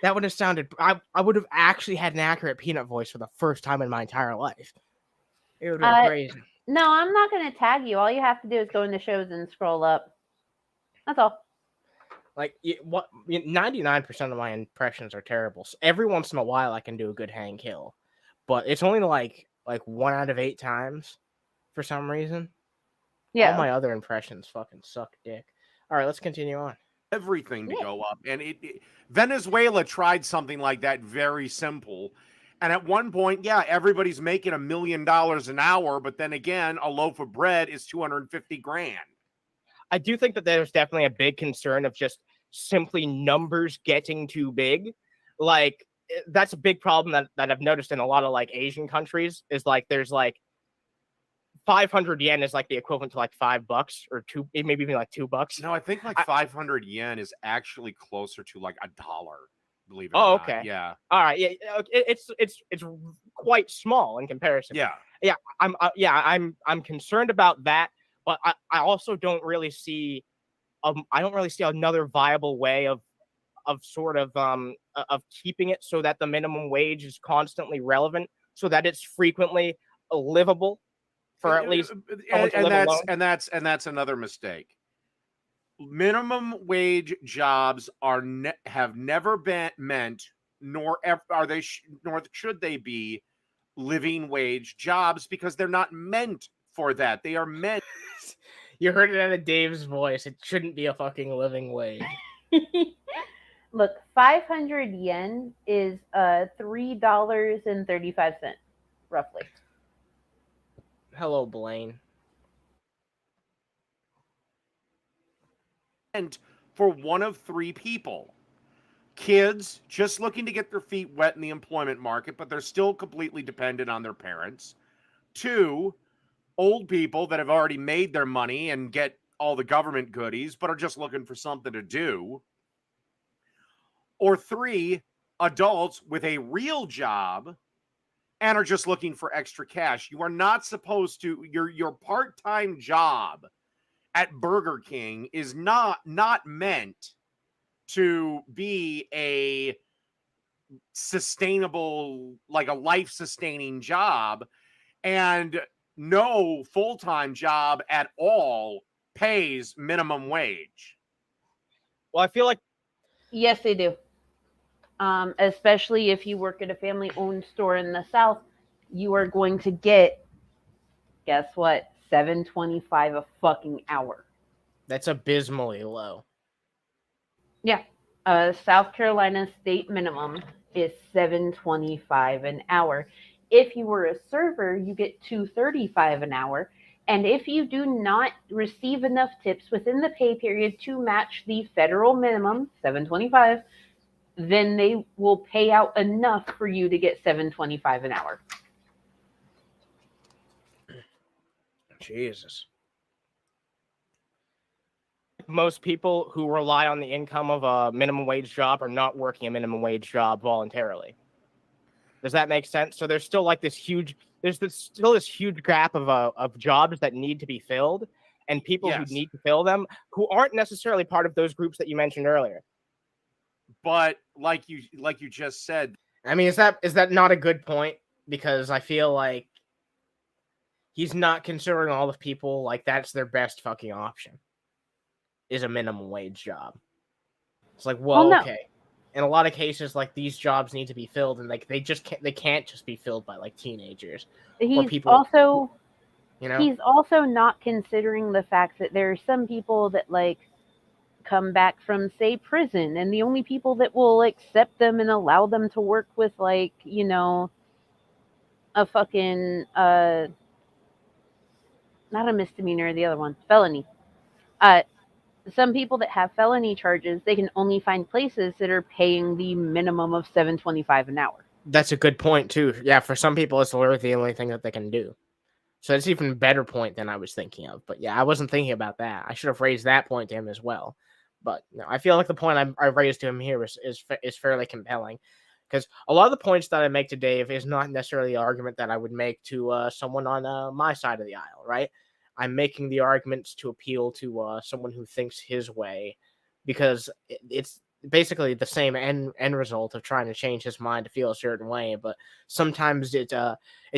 That would have sounded... I would have actually had an accurate Peanut voice for the first time in my entire life. It would have been crazy. No, I'm not going to tag you. All you have to do is go into shows and scroll up. That's all. Like, 99% of my impressions are terrible. So every once in a while, I can do a good Hank Hill, but it's only like 1 out of 8 times for some reason. Yeah. All my other impressions fucking suck dick. All right, let's continue on. Everything to go up, and Venezuela tried something like that, very simple. And at one point, yeah, everybody's making $1 million an hour, but then again, a loaf of bread is $250,000. I do think that there's definitely a big concern of just simply numbers getting too big. Like, that's a big problem that I've noticed in a lot of like Asian countries is like there's like 500 yen is like the equivalent to like $5 or maybe even like $2. No, I think like 500 yen is actually closer to like $1. Believe it or not. Okay. Yeah. All right. Yeah. It's quite small in comparison. Yeah. I'm concerned about that, but I also don't really see another viable way of keeping it so that the minimum wage is constantly relevant, so that it's frequently livable for at least and that's another mistake. Minimum wage jobs have never been meant, nor should they be living wage jobs, because they're not meant for that. They are meant. You heard it out of Dave's voice. It shouldn't be a fucking living wage. Look, 500 yen is $3.35, roughly. Hello, Blaine. Meant for one of three people. Kids just looking to get their feet wet in the employment market, but they're still completely dependent on their parents. 2, old people that have already made their money and get all the government goodies, but are just looking for something to do. Or 3, adults with a real job and are just looking for extra cash. You are not supposed to, your part-time job at Burger King is not meant to be a sustainable, like a life-sustaining job, and no full-time job at all pays minimum wage. Well, I feel like Yes, they do. Especially if you work at a family-owned store in the South, you are going to get, guess what, $7.25 a fucking hour. that's abysmally low. Yeah. South Carolina state minimum is $7.25 an hour. If you were a server, you get $2.35 an hour. And if you do not receive enough tips within the pay period to match the federal minimum, $7.25, then they will pay out enough for you to get $7.25 an hour. Jesus. Most people who rely on the income of a minimum wage job are not working a minimum wage job voluntarily. Does that make sense? So there's still like this huge, still this huge gap of jobs that need to be filled, and people Yes. who need to fill them who aren't necessarily part of those groups that you mentioned earlier. But like you just said, I mean, is that not a good point? Because I feel like he's not considering all the people like that's their best fucking option. Is a minimum wage job. It's like, well, no. okay. In a lot of cases, like these jobs need to be filled, and like they can't just be filled by like teenagers or He's people. also, You know, he's also not considering the fact that there are some people that like come back from, say, prison, and the only people that will accept them and allow them to work with, like, you know, a fucking not a misdemeanor, the other one, felony. Some people that have felony charges, they can only find places that are paying the minimum of $7.25 an hour. that's a good point too. Yeah, for some people, it's literally the only thing that they can do. So it's even better point than I was thinking of. But yeah, I wasn't thinking about that. I should have raised that point to him as well. But no, I feel like the point I raised to him here is fairly compelling, because a lot of the points that I make to Dave is not necessarily the argument that I would make to someone on my side of the aisle, right? I'm making the arguments to appeal to someone who thinks his way, because it's basically the same end result of trying to change his mind to feel a certain way. But sometimes it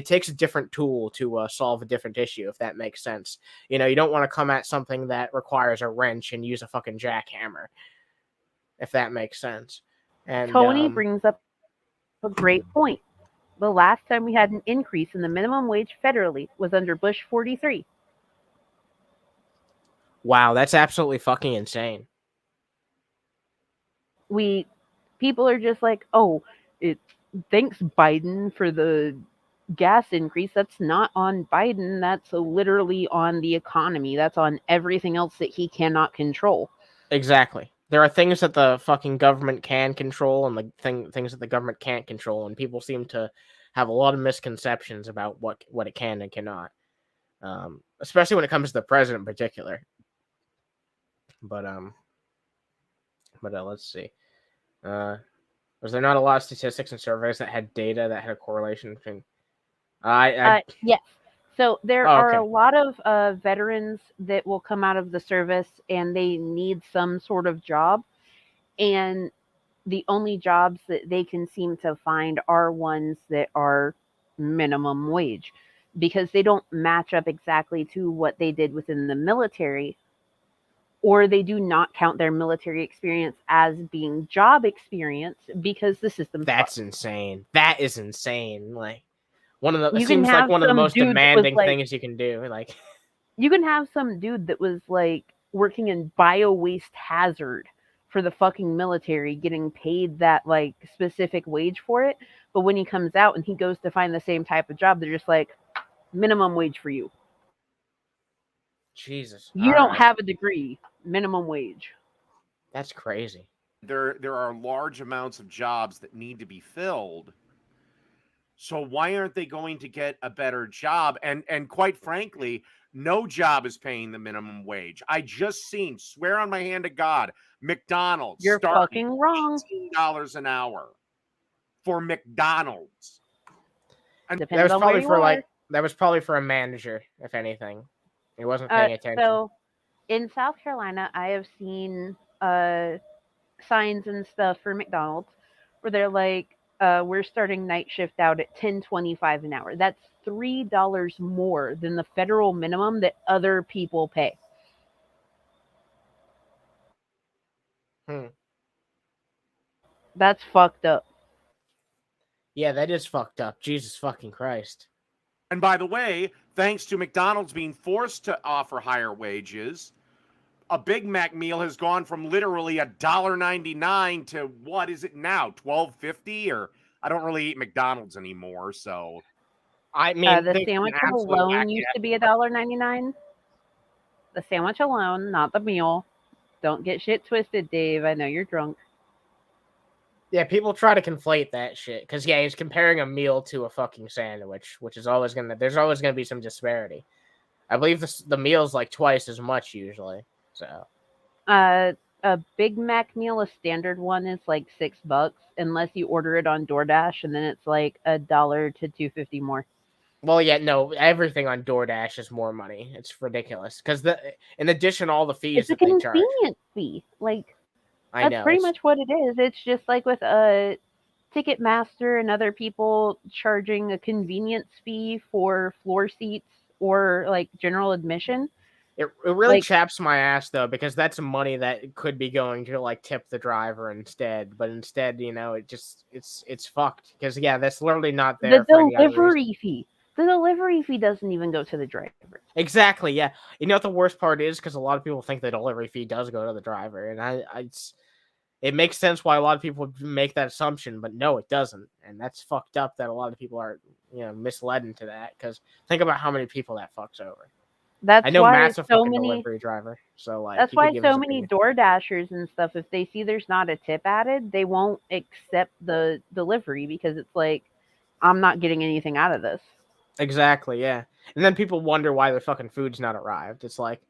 takes a different tool to solve a different issue, if that makes sense. You know, you don't want to come at something that requires a wrench and use a fucking jackhammer, if that makes sense. And Tony brings up a great point. The last time we had an increase in the minimum wage federally was under Bush 43. Wow, that's absolutely fucking insane. People are just like, oh, thanks Biden for the gas increase. That's not on Biden. That's literally on the economy. That's on everything else that he cannot control. Exactly. There are things that the fucking government can control and the things that the government can't control, and people seem to have a lot of misconceptions about what it can and cannot. Especially when it comes to the president in particular. But let's see. Was there not a lot of statistics and surveys that had data that had a correlation between? Yes. So there Oh, are okay. a lot of veterans that will come out of the service and they need some sort of job. And the only jobs that they can seem to find are ones that are minimum wage, because they don't match up exactly to what they did within the military, or they do not count their military experience as being job experience because the system. That's insane. That is insane. Like, You It can seems like have one of the some most dude that was, demanding like- things you can do. Like, You can have some dude that was like working in bio waste hazard for the fucking military getting paid that like specific wage for it, but when he comes out and he goes to find the same type of job, they're just like, minimum wage for you. Jesus. You all don't right. have a degree, minimum wage. That's crazy. There are large amounts of jobs that need to be filled. So why aren't they going to get a better job? And quite frankly, no job is paying the minimum wage. I just seen, swear on my hand to God, McDonald's You're starting fucking wrong. $18 an hour for McDonald's. Depends on where you are. That was probably for a manager, if anything. He wasn't paying attention. So in South Carolina, I have seen signs and stuff for McDonald's where they're like, we're starting night shift out at $10.25 an hour. That's $3 more than the federal minimum that other people pay. That's fucked up. Yeah, that is fucked up. Jesus fucking Christ. And by the way, thanks to McDonald's being forced to offer higher wages, a Big Mac meal has gone from literally $1.99 to what is it now? $12.50? Or I don't really eat McDonald's anymore, so I mean, The there's sandwich an absolute alone wacky used to be $1.99. The sandwich alone, not the meal. Don't get shit twisted, Dave. I know you're drunk. Yeah, people try to conflate that shit because he's comparing a meal to a fucking sandwich, which is always there's always gonna be some disparity. I believe the meal's like twice as much usually. So, A Big Mac meal, a standard one, is like $6, unless you order it on DoorDash, and then it's like $1 to $2.50 more. well, yeah, no, everything on DoorDash is more money. It's ridiculous because in addition to all the fees It's a that they charge. convenience fee. Like, I that's know. pretty much what it is. It's just like with Ticketmaster and other people charging a convenience fee for floor seats or like general admission. It really like- chaps my ass though because that's money that could be going to like tip the driver instead, but instead, it's fucked because that's literally not there. The for any other reason. delivery fee. The delivery fee doesn't even go to the driver. Exactly, yeah. You know what the worst part is? Because a lot of people think the delivery fee does go to the driver, and it makes sense why a lot of people make that assumption, but no, it doesn't, and that's fucked up. That a lot of people are misled into that. Because think about how many people that fucks over. That's I know why Matt's a so fucking many delivery driver, so like that's he could why give his so many opinion. DoorDashers and stuff, if they see there's not a tip added, they won't accept the delivery because it's like, I'm not getting anything out of this. Exactly, yeah. And then people wonder why their fucking food's not arrived. It's like,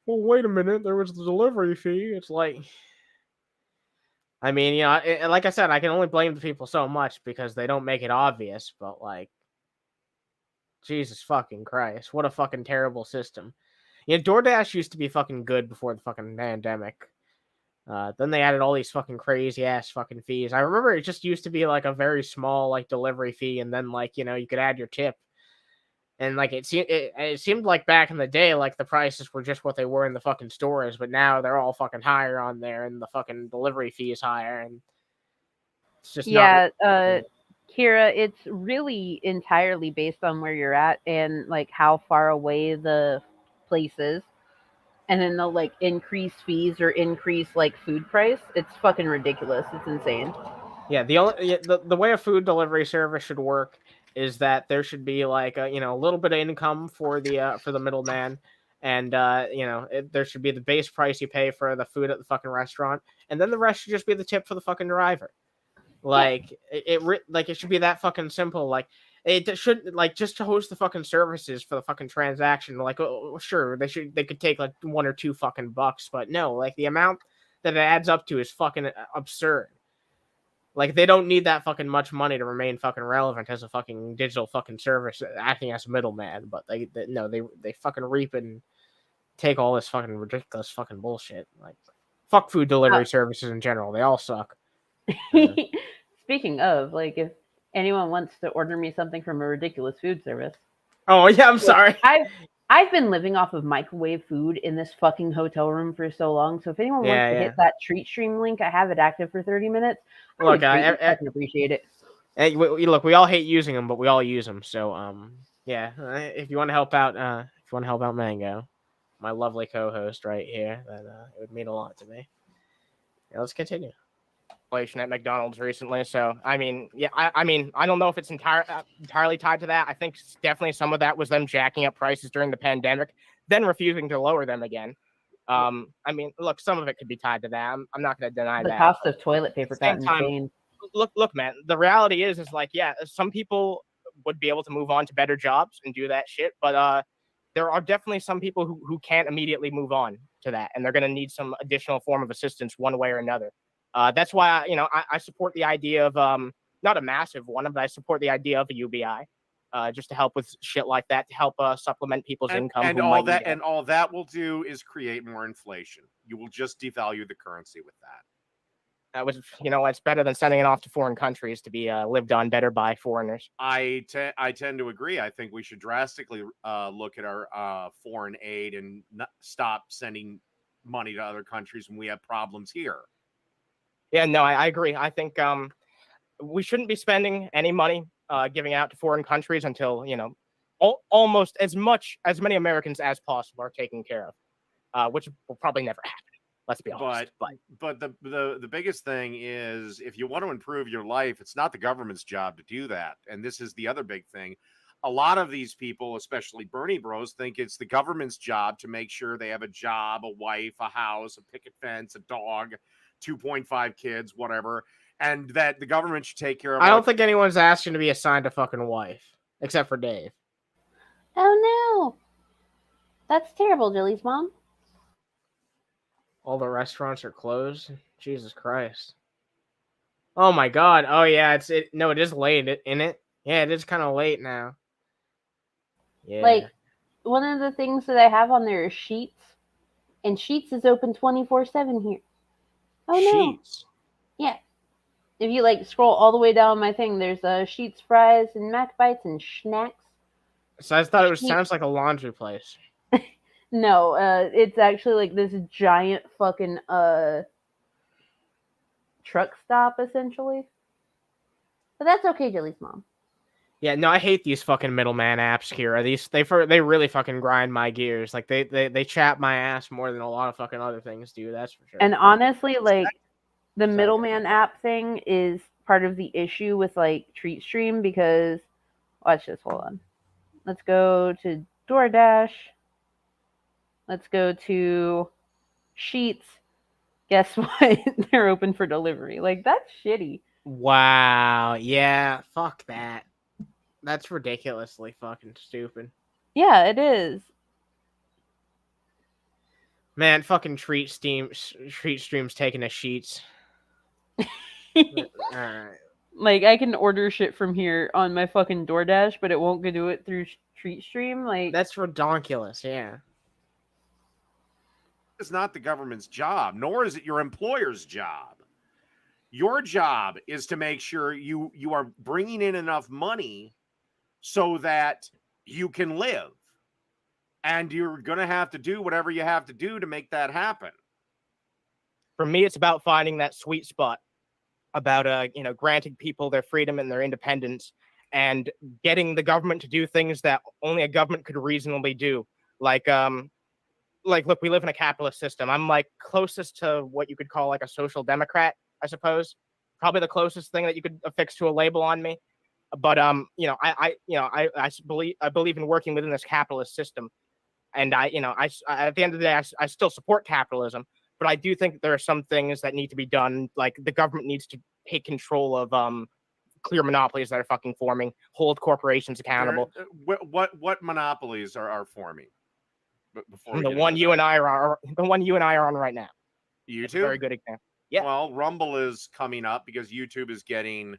well, wait a minute, there was the delivery fee. It's like, I mean, like I said, I can only blame the people so much because they don't make it obvious, but like, Jesus fucking Christ, what a fucking terrible system. DoorDash used to be fucking good before the fucking pandemic. Then they added all these fucking crazy ass fucking fees. I remember it just used to be like a very small like delivery fee, and then like you could add your tip, and like it seemed like back in the day like the prices were just what they were in the fucking stores, but now they're all fucking higher on there, and the fucking delivery fee is higher, and it's just Kira, it's really entirely based on where you're at and like how far away the place is. And then they'll like increase fees or increase like food price. It's fucking ridiculous. It's insane. Yeah, the way a food delivery service should work is that there should be like a little bit of income for the middleman, and there should be the base price you pay for the food at the fucking restaurant, and then the rest should just be the tip for the fucking driver. Like it should be that fucking simple. Like it should like just to host the fucking services for the fucking transaction. Like sure they could take like $1 or $2 fucking bucks, but no, like the amount that it adds up to is fucking absurd. Like they don't need that fucking much money to remain fucking relevant as a fucking digital fucking service acting as a middleman, but they fucking reap and take all this fucking ridiculous fucking bullshit. Like fuck food delivery services in general. They all suck. Speaking of, like, if anyone wants to order me something from a ridiculous food service. Oh yeah, I'm sorry. I've been living off of microwave food in this fucking hotel room for so long. So if anyone wants to hit that treat stream link, I have it active for 30 minutes. Look, I can appreciate it. Hey, look, we all hate using them, but we all use them. So, yeah, if you want to help out, Mango, my lovely co-host right here, then it would mean a lot to me. Yeah, let's continue. Inflation at McDonald's recently, so I mean, yeah, I mean, I don't know if it's entirely tied to that. I think definitely some of that was them jacking up prices during the pandemic, then refusing to lower them again. I mean, look, some of it could be tied to that. I'm not going to deny The that. cost of toilet paper got same time, insane. Look, man. The reality is like, yeah, some people would be able to move on to better jobs and do that shit, but there are definitely some people who can't immediately move on to that, and they're going to need some additional form of assistance one way or another. That's why I support the idea of not a massive one, but I support the idea of a UBI, just to help with shit like that, to help supplement people's income. And all that will do is create more inflation. You will just devalue the currency with that. That was, it's better than sending it off to foreign countries to be lived on better by foreigners. I tend to agree. I think we should drastically look at our foreign aid and stop sending money to other countries when we have problems here. Yeah, no, I agree. I think we shouldn't be spending any money giving out to foreign countries until, almost as many Americans as possible are taken care of, which will probably never happen. Let's be honest. But the biggest thing is, if you want to improve your life, it's not the government's job to do that. And this is the other big thing. A lot of these people, especially Bernie bros, think it's the government's job to make sure they have a job, a wife, a house, a picket fence, a dog, 2.5 kids, whatever, and that the government should take care of. I don't think anyone's asking to be assigned a fucking wife, except for Dave. Oh no, that's terrible, Jilly's mom. All the restaurants are closed. Jesus Christ. Oh my God. Oh yeah, it is late, isn't it? Yeah, it is kind of late now. Yeah. Like, one of the things that I have on there is Sheets, and Sheets is open 24/7 here. Oh no. Sheets. Yeah. If you scroll all the way down my thing, there's Sheets fries and Mac bites and snacks. So I thought sounds like a laundry place. No, it's actually this giant fucking truck stop essentially. But that's okay, Jilly's mom. Yeah, no, I hate these fucking middleman apps, Kira. They really fucking grind my gears. Like they chap my ass more than a lot of fucking other things do. That's for sure. And honestly, the middleman app thing is part of the issue with TreatStream, because hold on. Let's go to DoorDash. Let's go to Sheets. Guess what? They're open for delivery. That's shitty. Wow. Yeah. Fuck that. That's ridiculously fucking stupid. Yeah, it is. Man, fucking TreatStream's taking the Sheets. Alright. I can order shit from here on my fucking DoorDash, but it won't do it through TreatStream. That's redonkulous, yeah. It's not the government's job, nor is it your employer's job. Your job is to make sure you are bringing in enough money so that you can live. And you're going to have to do whatever you have to do to make that happen. For me, it's about finding that sweet spot, about granting people their freedom and their independence, and getting the government to do things that only a government could reasonably do. Look, we live in a capitalist system. I'm closest to what you could call a social democrat, I suppose. Probably the closest thing that you could affix to a label on me. But I believe in working within this capitalist system, and I at the end of the day, I still support capitalism. But I do think there are some things that need to be done. The government needs to take control of clear monopolies that are fucking forming, hold corporations accountable. What monopolies are forming? The one you and I are on right now. YouTube? Very good example. Yeah. Well, Rumble is coming up because YouTube is getting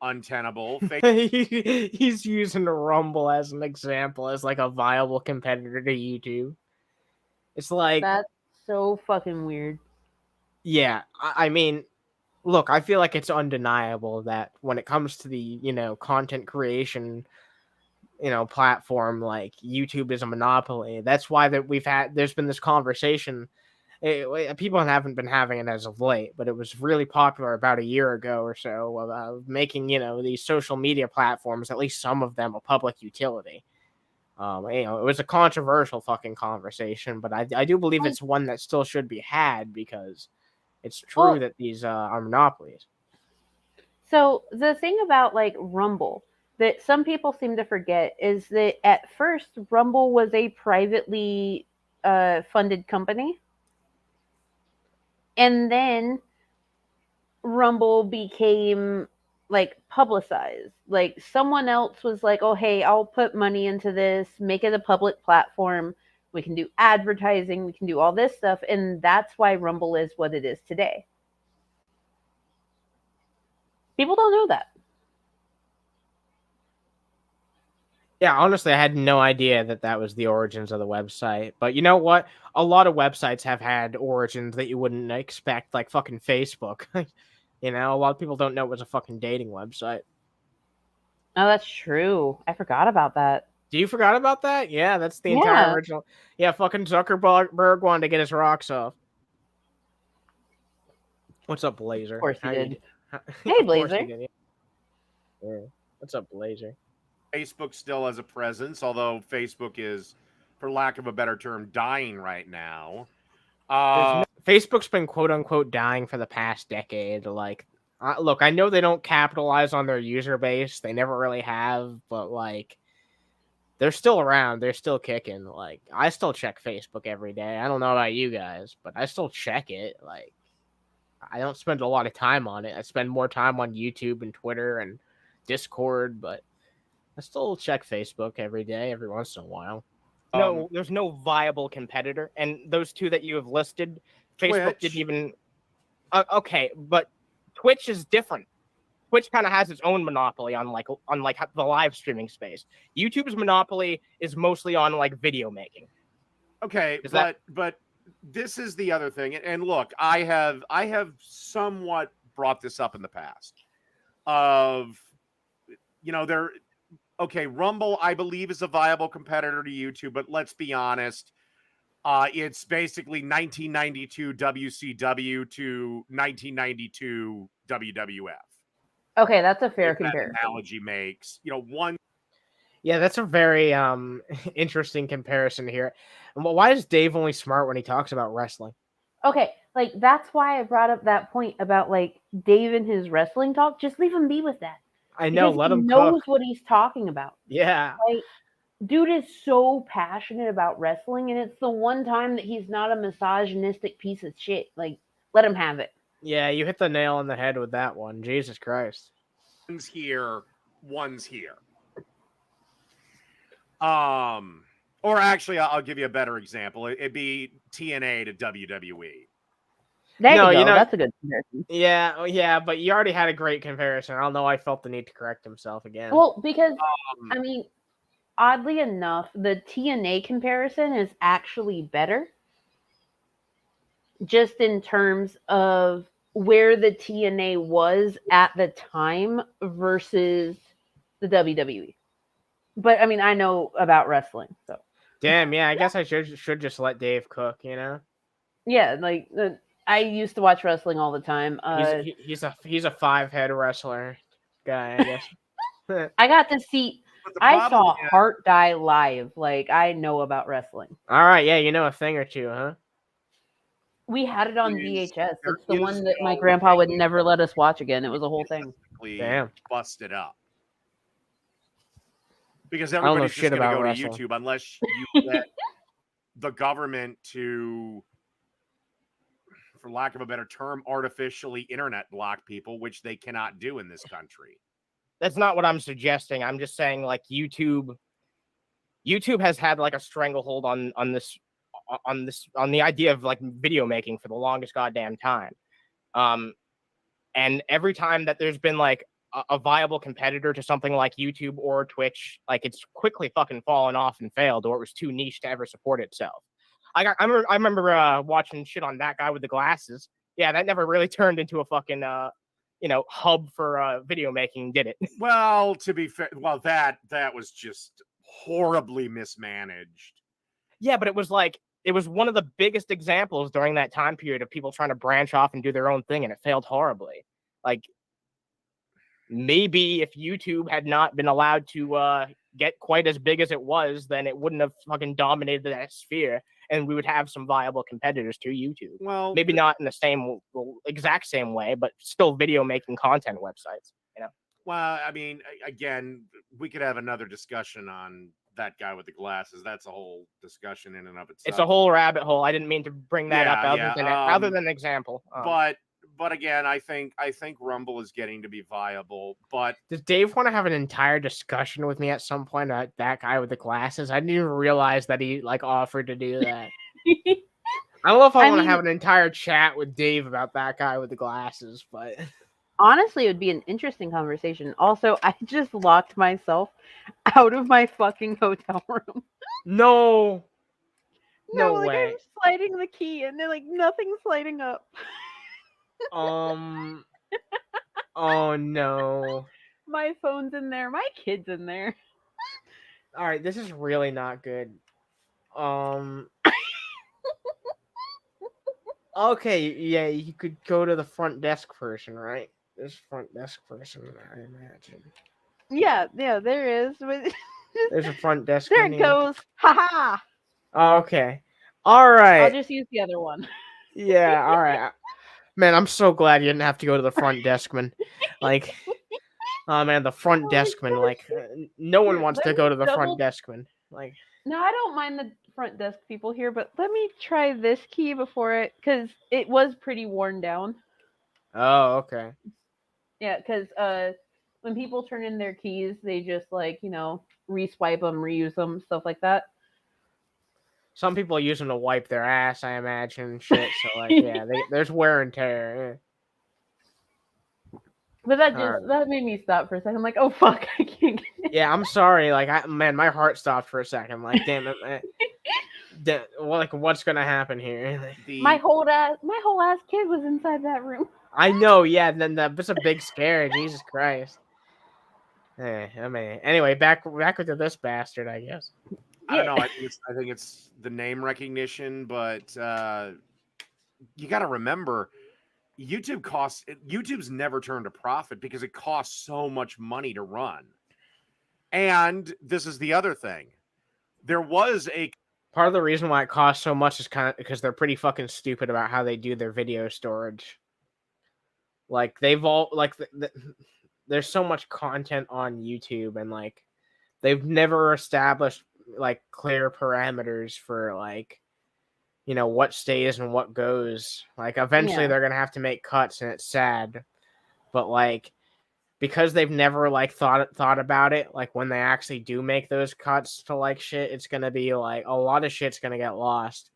untenable. He's using Rumble as an example, as a viable competitor to YouTube. It's that's so fucking weird. Yeah, I mean, look, I feel like it's undeniable that when it comes to the content creation platform, YouTube is a monopoly. That's why there's been this conversation People haven't been having it as of late, but it was really popular about a year ago or so of making, these social media platforms, at least some of them, a public utility. It was a controversial fucking conversation, but I do believe it's one that still should be had because it's true that these are monopolies. So the thing about like Rumble that some people seem to forget is that at first Rumble was a privately funded company. And then Rumble became like publicized. Like someone else was like, oh, hey, I'll put money into this, make it a public platform. We can do advertising. We can do all this stuff. And that's why Rumble is what it is today. People don't know that. Yeah, honestly, I had no idea that was the origins of the website. But you know what? A lot of websites have had origins that you wouldn't expect, like fucking Facebook. A lot of people don't know it was a fucking dating website. Oh, that's true. I forgot about that. Do you forgot about that? Yeah, that's the entire original. Yeah, fucking Zuckerberg wanted to get his rocks off. What's up, Blazer? Of course he did. Hey, Blazer. Yeah. What's up, Blazer? Facebook still has a presence, although Facebook is, for lack of a better term, dying right now. Facebook's been quote unquote dying for the past decade. Like, look, I know they don't capitalize on their user base. They never really have, but like, they're still around. They're still kicking. Like, I still check Facebook every day. I don't know about you guys, but I still check it. Like, I don't spend a lot of time on it. I spend more time on YouTube and Twitter and Discord, but I still check Facebook every day, every once in a while. No, there's no viable competitor, and those two that you have listed, Facebook didn't even. Okay, but Twitch is different. Twitch kind of has its own monopoly on the live streaming space. YouTube's monopoly is mostly on like video making. Okay, but this is the other thing, and look, I have somewhat brought this up in the past. Okay, Rumble, I believe, is a viable competitor to YouTube, but let's be honest. It's basically 1992 WCW to 1992 WWF. Okay, that's a fair comparison. That analogy makes, one. Yeah, that's a very interesting comparison here. Well, why is Dave only smart when he talks about wrestling? Okay, like that's why I brought up that point about like Dave and his wrestling talk. Just leave him be with that. I know, because let him knows cook. what he's talking about. Yeah. Like, dude is so passionate about wrestling, and it's the one time that he's not a misogynistic piece of shit. Like, let him have it. Yeah, you hit the nail on the head with that one. Jesus Christ. One's here. Or actually, I'll give you a better example. It'd be TNA to WWE. There you go. That's a good comparison. Yeah, but you already had a great comparison. I don't know. I felt the need to correct himself again. Well, because I mean, oddly enough, the TNA comparison is actually better, just in terms of where the TNA was at the time versus the WWE. But I mean, I know about wrestling, so. Damn, yeah. I guess I should just let Dave cook. Yeah, like. I used to watch wrestling all the time. He's a 5-head wrestler guy, I guess. I got to see. I saw Hart die live. Like, I know about wrestling. All right, yeah, you know a thing or two, huh? We had it on VHS. It's the one that my grandpa would never let us watch again. It was a whole thing. Damn, busted up. Because everybody's just going to go to YouTube unless you get the government to, for lack of a better term, artificially internet block people, which they cannot do in this country. That's not what I'm suggesting. I'm just saying, like, YouTube has had like a stranglehold on the idea of like video making for the longest goddamn time. And every time that there's been like a viable competitor to something like YouTube or Twitch, like it's quickly fucking fallen off and failed, or it was too niche to ever support itself. I remember watching shit on That Guy with the Glasses. Yeah, that never really turned into a fucking hub for video making, did it? Well, to be fair, that was just horribly mismanaged. Yeah, but it was like it was one of the biggest examples during that time period of people trying to branch off and do their own thing, and it failed horribly. Like, maybe if YouTube had not been allowed to get quite as big as it was, then it wouldn't have fucking dominated that sphere, and we would have some viable competitors to YouTube. Well, Maybe not in the exact same way, but still video making content websites. You know. Well, I mean, again, we could have another discussion on that guy with the glasses. That's a whole discussion in and of itself. It's a whole rabbit hole. I didn't mean to bring that up other than an example. But again, I think Rumble is getting to be viable. But does Dave want to have an entire discussion with me at some point about that guy with the glasses? I didn't even realize that he like offered to do that. I don't know if I want to have an entire chat with Dave about that guy with the glasses, but honestly, it would be an interesting conversation. Also, I just locked myself out of my fucking hotel room. No like way. I'm sliding the key and then like nothing's lighting up. Oh no. My phone's in there. My kid's in there. All right, this is really not good. Okay, yeah, you could go to the front desk person, right? This front desk person, I imagine. Yeah, there is. There's a front desk. There it goes. Haha. Okay. All right. I'll just use the other one. Yeah, all right. Man, I'm so glad you didn't have to go to the front deskman. Like, oh man, the front deskman. Like, no one wants to go to the front deskman. Like, no, I don't mind the front desk people here, but let me try this key before it, because it was pretty worn down. Oh, okay. Yeah, because when people turn in their keys, they just like, re-swipe them, reuse them, stuff like that. Some people use them to wipe their ass, I imagine, shit. So like, yeah, there's wear and tear. Yeah. But that made me stop for a second. I'm like, oh fuck, I can't get it. Yeah, I'm sorry. Like, my heart stopped for a second. Like, damn it, like, what's gonna happen here? My whole ass kid was inside that room. I know. Yeah, then that's a big scare. Jesus Christ. I mean, anyway, back to this bastard, I guess. I don't know. I think it's the name recognition, but you got to remember, YouTube's never turned a profit because it costs so much money to run. And this is the other thing. There was part of the reason why it costs so much is kind of because they're pretty fucking stupid about how they do their video storage. Like they've all like there's so much content on YouTube, and like they've never established like clear parameters for like, what stays and what goes. Like eventually they're gonna have to make cuts, and it's sad, but like because they've never like thought about it, like when they actually do make those cuts to like shit, it's gonna be like a lot of shit's gonna get lost.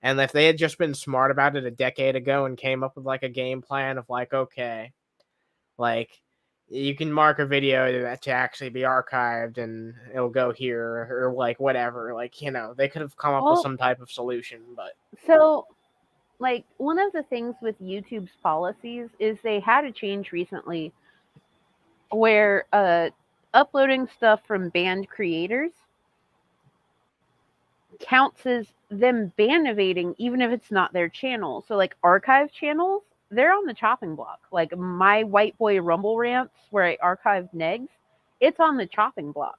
And if they had just been smart about it a decade ago and came up with like a game plan of like, okay, like you can mark a video to actually be archived and it'll go here or like whatever, like, they could have come up with some type of solution. But so like one of the things with YouTube's policies is they had a change recently where uploading stuff from banned creators counts as them ban-evading even if it's not their channel. So like archive channels, they're on the chopping block. Like my White Boy Rumble rants where I archived negs, it's on the chopping block.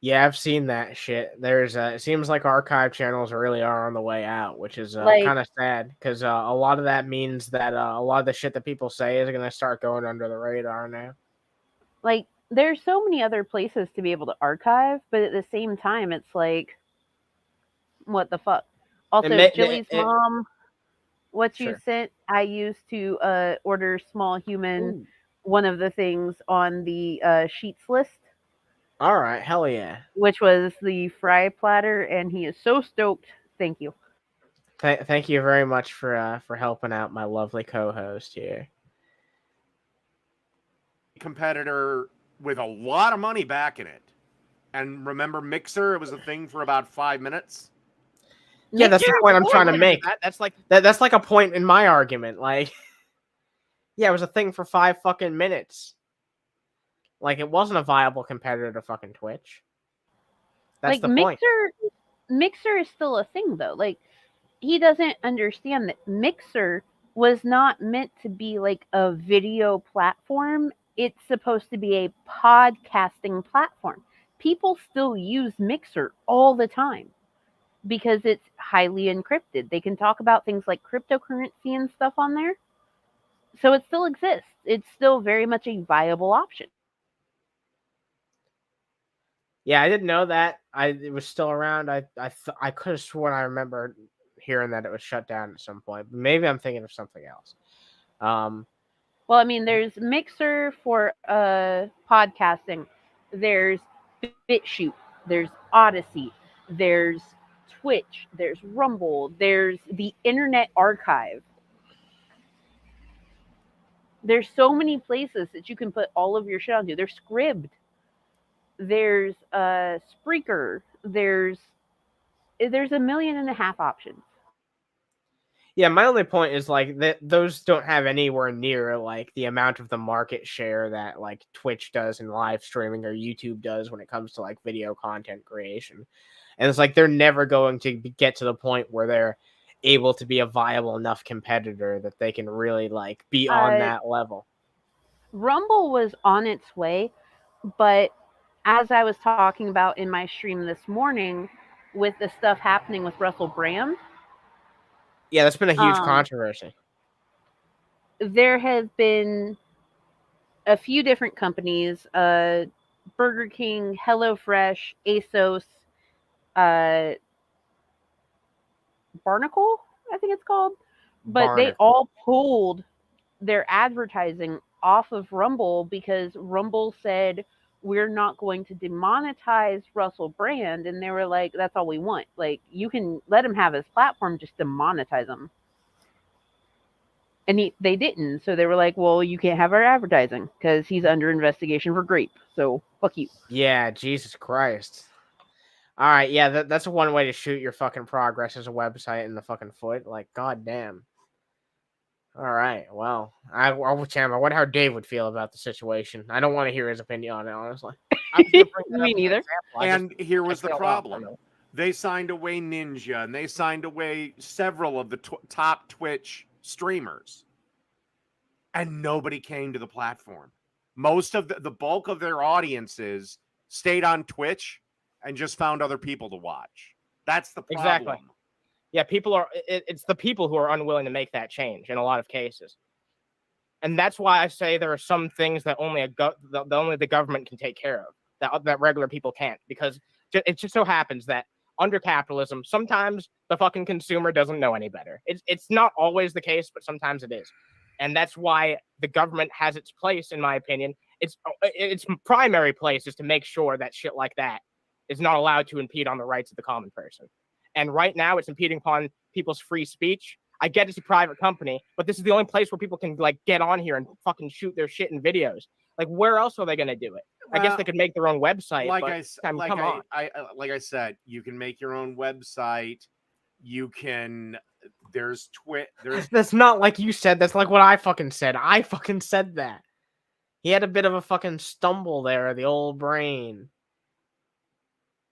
Yeah, I've seen that shit. There's it seems like archive channels really are on the way out, which is kind of sad because a lot of that means that a lot of the shit that people say is going to start going under the radar now. Like there's so many other places to be able to archive, but at the same time, it's like, what the fuck? Also, Jilly's mom, what you sent, I used to order Small Human, one of the things on the sheets list. All right, hell yeah. Which was the fry platter, and he is so stoked. Thank you. Thank you very much for helping out my lovely co-host here. Competitor with a lot of money back in it. And remember Mixer? It was a thing for about 5 minutes. Yeah, that's the point I'm trying to make. That's like a point in my argument. Like, yeah, it was a thing for 5 fucking minutes. Like, it wasn't a viable competitor to fucking Twitch. That's like, the point. Mixer is still a thing though. Like, he doesn't understand that Mixer was not meant to be like a video platform. It's supposed to be a podcasting platform. People still use Mixer all the time because it's highly encrypted. They can talk about things like cryptocurrency and stuff on there. So it still exists. It's still very much a viable option. Yeah, I didn't know that. It was still around. I could have sworn I remember hearing that it was shut down at some point. But maybe I'm thinking of something else. Well, I mean, there's Mixer for podcasting. There's BitChute. There's Odyssey. There's Twitch. There's Rumble. There's the Internet Archive. There's so many places that you can put all of your shit onto. There's Scribd. There's Spreaker. There's 1.5 million options. Yeah, my only point is like that those don't have anywhere near like the amount of the market share that like Twitch does in live streaming or YouTube does when it comes to like video content creation. And it's like they're never going to get to the point where they're able to be a viable enough competitor that they can really like be on that level. Rumble was on its way, but as I was talking about in my stream this morning with the stuff happening with Russell Brand, yeah, that's been a huge controversy. There have been a few different companies, Burger King, HelloFresh, ASOS, Barnacle, I think it's called. But they all pulled their advertising off of Rumble because Rumble said, we're not going to demonetize Russell Brand. And they were like, that's all we want. Like, you can let him have his platform, just demonetize him. And they didn't. So they were like, well, you can't have our advertising because he's under investigation for grape. So fuck you. Yeah, Jesus Christ. All right, yeah, that's one way to shoot your fucking progress as a website in the fucking foot. Like, goddamn. All right, well, I wonder how Dave would feel about the situation. I don't want to hear his opinion on it, honestly. Me neither. And here was the problem. They signed away Ninja, and they signed away several of the top Twitch streamers. And nobody came to the platform. Most of the bulk of their audiences stayed on Twitch and just found other people to watch. That's the problem. Exactly. Yeah, it's the people who are unwilling to make that change in a lot of cases. And that's why I say there are some things that only the government can take care of, that regular people can't, because it just so happens that under capitalism, sometimes the fucking consumer doesn't know any better. It's not always the case, but sometimes it is. And that's why the government has its place, in my opinion. Its primary place is to make sure that shit like that is not allowed to impede on the rights of the common person. And right now, it's impeding upon people's free speech. I get it's a private company, but this is the only place where people can like get on here and fucking shoot their shit in videos. Like, where else are they going to do it? Well, I guess they could make their own website. Like I said, you can make your own website. You can. There's Twitch. That's not like you said. That's like what I fucking said. I fucking said that. He had a bit of a fucking stumble there, the old brain.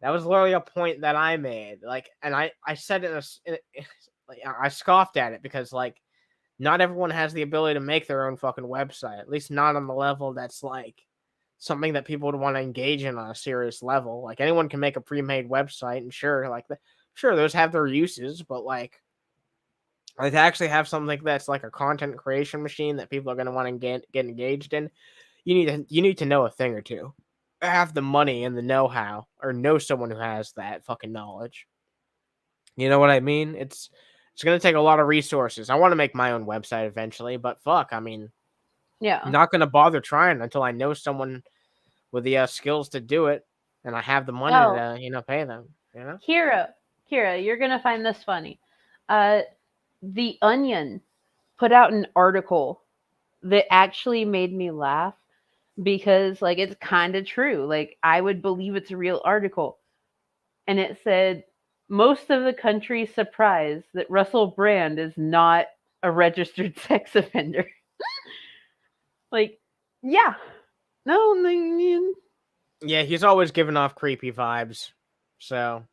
That was literally a point that I made. Like, and I said I scoffed at it because, like, not everyone has the ability to make their own fucking website. At least not on the level that's, like, something that people would want to engage in on a serious level. Like, anyone can make a pre-made website, and sure, those have their uses, but, like to actually have something that's, like, a content creation machine that people are going to want to get engaged in, you need to know a thing or two. Have the money and the know-how, or know someone who has that fucking knowledge. You know what I mean? It's going to take a lot of resources. I want to make my own website eventually, but fuck, I mean, yeah, I'm not going to bother trying until I know someone with the skills to do it, and I have the money to pay them. You know, Kira, you're gonna find this funny. The Onion put out an article that actually made me laugh. Because, like, it's kind of true. Like, I would believe it's a real article. And it said, most of the country surprised that Russell Brand is not a registered sex offender. Like, yeah. No, yeah, he's always given off creepy vibes. So,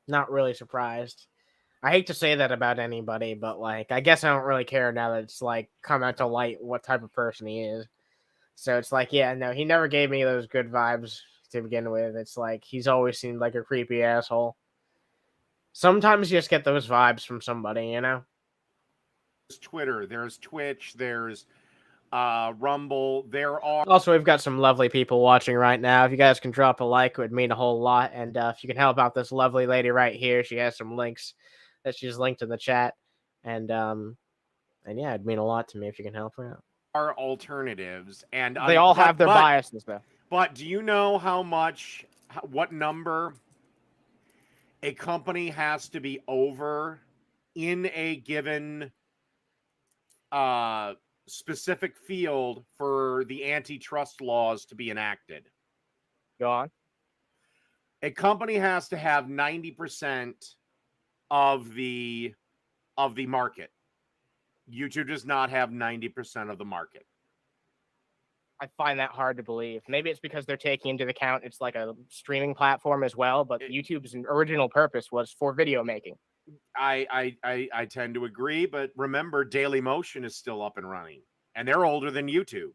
Not really surprised. I hate to say that about anybody, but like, I guess I don't really care now that it's like come out to light what type of person he is. So it's like, yeah, no, he never gave me those good vibes to begin with. It's like he's always seemed like a creepy asshole. Sometimes you just get those vibes from somebody, you know? There's Twitter, there's Twitch, there's Rumble. There are Also, we've got some lovely people watching right now. If you guys can drop a like, it would mean a whole lot. And if you can help out this lovely lady right here, she has some links that she's linked in the chat. And yeah, it'd mean a lot to me if you can help her out. are alternatives, and They all have their biases, though. But do you know what number a company has to be over in a given specific field for the antitrust laws to be enacted? Go on. A company has to have 90% of the market. YouTube does not have 90% of the market. I find that hard to believe. Maybe it's because they're taking into account it's like a streaming platform as well, but YouTube's original purpose was for video making. I tend to agree, but remember, Dailymotion is still up and running, and they're older than YouTube.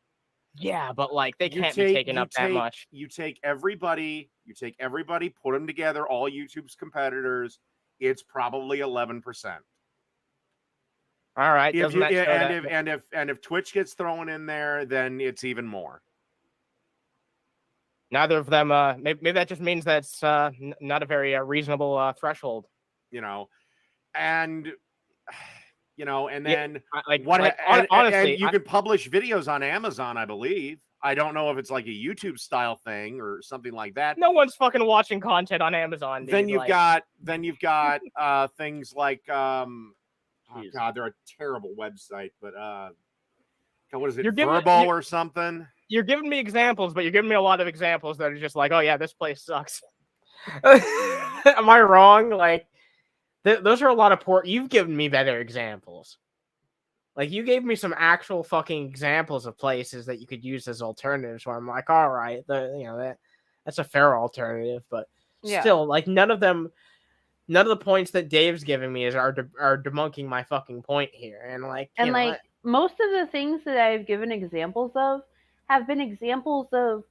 Yeah, but like they can't be taking up that much. You take everybody, put them together, all YouTube's competitors. It's probably 11%. All right. If Twitch gets thrown in there, then it's even more. Neither of them. Maybe that just means that's not a very reasonable threshold. And then honestly, you can publish videos on Amazon, I believe. I don't know if it's like a YouTube style thing or something like that. No one's fucking watching content on Amazon. Dude. Then you've got things like oh God, they're a terrible website, but what is it? Verbal or something? You're giving me examples, but you're giving me a lot of examples that are just like, oh yeah, this place sucks. Am I wrong? Like, those are a lot of poor. You've given me better examples. Like, you gave me some actual fucking examples of places that you could use as alternatives. Where I'm like, all right, that's a fair alternative, but still, like, none of the points that Dave's giving me are debunking my fucking point here. And most of the things that I've given examples of have been examples of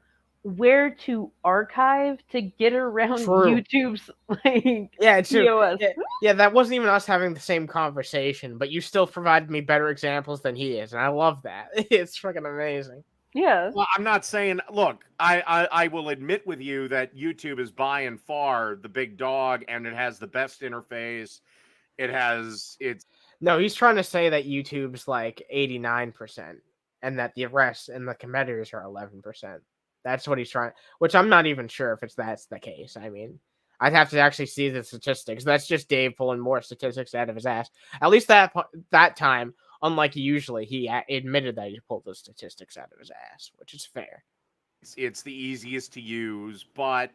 where to archive to get around YouTube's TOS. Yeah, that wasn't even us having the same conversation, but you still provided me better examples than he is, and I love that. It's freaking amazing. Yeah. Well, I'm not saying. Look, I will admit with you that YouTube is by and far the big dog, and it has the best interface. No, he's trying to say that YouTube's like 89%, and that the rest and the competitors are 11%. That's what he's trying. Which I'm not even sure if that's the case. I mean, I'd have to actually see the statistics. That's just Dave pulling more statistics out of his ass. At least that time. Unlike usually, he admitted that he pulled the statistics out of his ass, which is fair. It's the easiest to use, but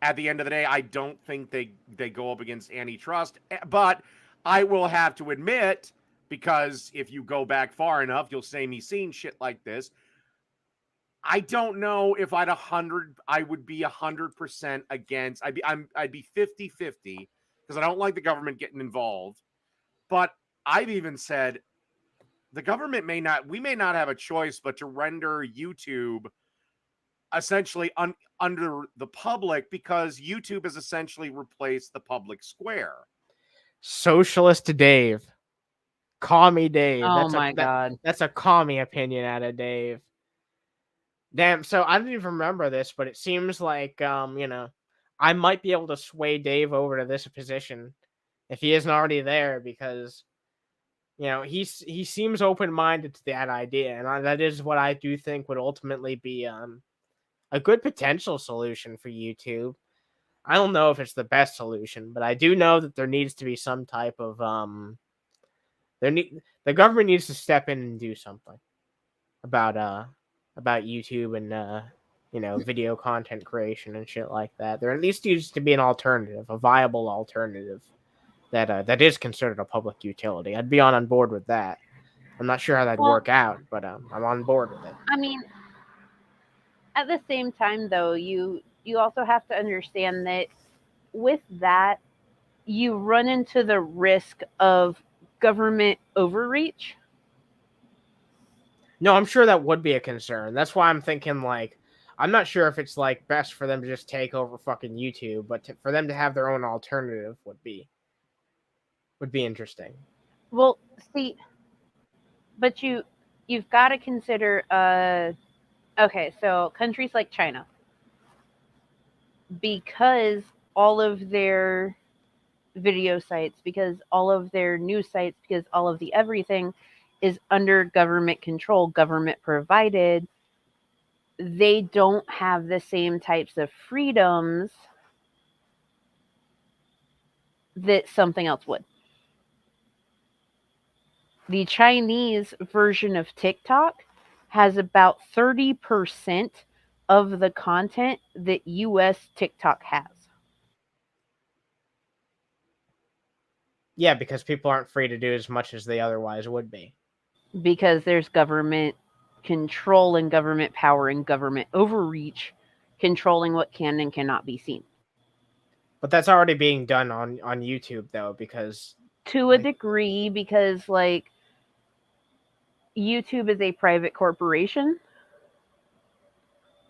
at the end of the day, I don't think they go up against antitrust. But I will have to admit, because if you go back far enough, you'll say me seeing shit like this. I don't know if I would be 100% against. I'd be 50-50 because I don't like the government getting involved. But I've even said, the government we may not have a choice but to render YouTube essentially under the public, because YouTube has essentially replaced the public square. Socialist Dave. Commie Dave. Oh my God. That's a commie opinion out of Dave. Damn, so I didn't even remember this, but it seems like, I might be able to sway Dave over to this position if he isn't already there, because he seems open-minded to that idea, and that is what I do think would ultimately be a good potential solution for YouTube. I don't know if it's the best solution, but I do know that there needs to be some type of the government needs to step in and do something about YouTube and video content creation and shit like that. There at least needs to be an alternative, a viable alternative that is considered a public utility. I'd be on board with that. I'm not sure how that'd work out, but I'm on board with it. I mean, at the same time, though, you also have to understand that with that, you run into the risk of government overreach. No, I'm sure that would be a concern. That's why I'm thinking, like, I'm not sure if it's, like, best for them to just take over fucking YouTube, but for them to have their own alternative would be interesting. Well, see, but you've got to consider okay, so countries like China, because all of their video sites, because all of their news sites, because all of the everything is under government control, government provided, they don't have the same types of freedoms that something else would. The Chinese version of TikTok has about 30% of the content that US TikTok has. Yeah, because people aren't free to do as much as they otherwise would be. Because there's government control and government power and government overreach controlling what can and cannot be seen. But that's already being done on YouTube, though, because... To a degree, because, like, YouTube is a private corporation.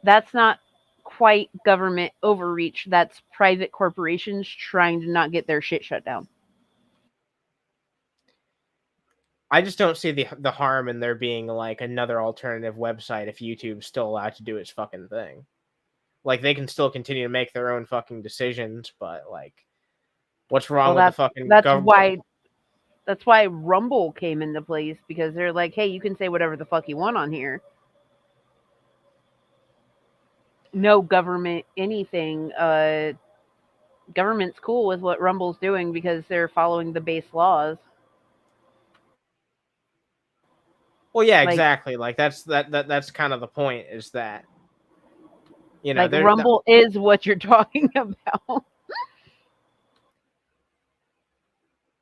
That's not quite government overreach. That's private corporations trying to not get their shit shut down. I just don't see the harm in there being, like, another alternative website if YouTube's still allowed to do its fucking thing. Like, they can still continue to make their own fucking decisions, but, like, what's wrong with the fucking government? That's why Rumble came into place, because they're like, hey, you can say whatever the fuck you want on here. No government anything. Government's cool with what Rumble's doing because they're following the base laws. Well, yeah, exactly. Like, that's kind of the point, is that, you know, like, Rumble is what you're talking about.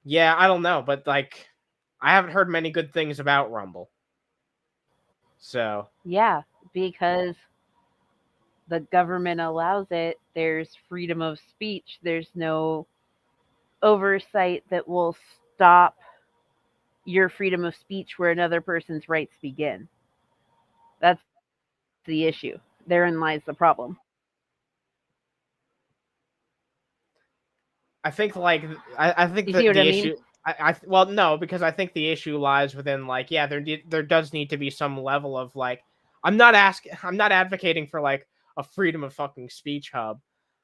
Yeah, I don't know, but, like, I haven't heard many good things about Rumble. So... Yeah, because the government allows it. There's freedom of speech. There's no oversight that will stop your freedom of speech where another person's rights begin. That's the issue. Therein lies the problem. I think, like, I think You that see what the I mean? issue... well, no, because I think the issue lies within, like, yeah, there does need to be some level of, like, I'm not advocating for, like, a freedom of fucking speech hub.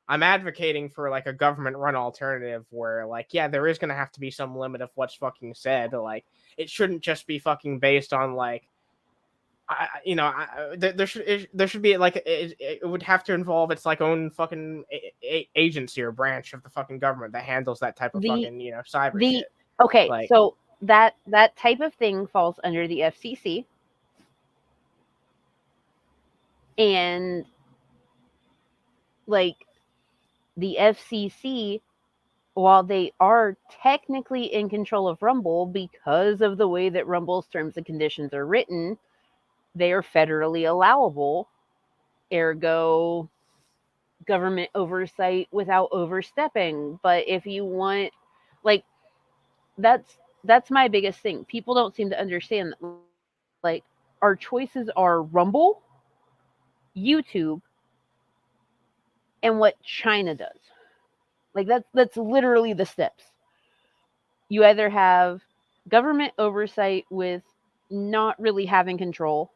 I'm advocating for, like, a government run alternative where, like, yeah, there is gonna have to be some limit of what's fucking said. Like, it shouldn't just be fucking based on, like, there should be, like, it would have to involve its, like, own fucking agency or branch of the fucking government that handles that type of fucking, you know, cyber shit. Okay, like, so that type of thing falls under the FCC, and, like, the FCC, while they are technically in control of Rumble because of the way that Rumble's terms and conditions are written, they are federally allowable, ergo government oversight without overstepping. But if you want, like, that's my biggest thing. People don't seem to understand that, like, our choices are Rumble, YouTube, and what China does. Like, that's literally the steps. You either have government oversight with not really having control,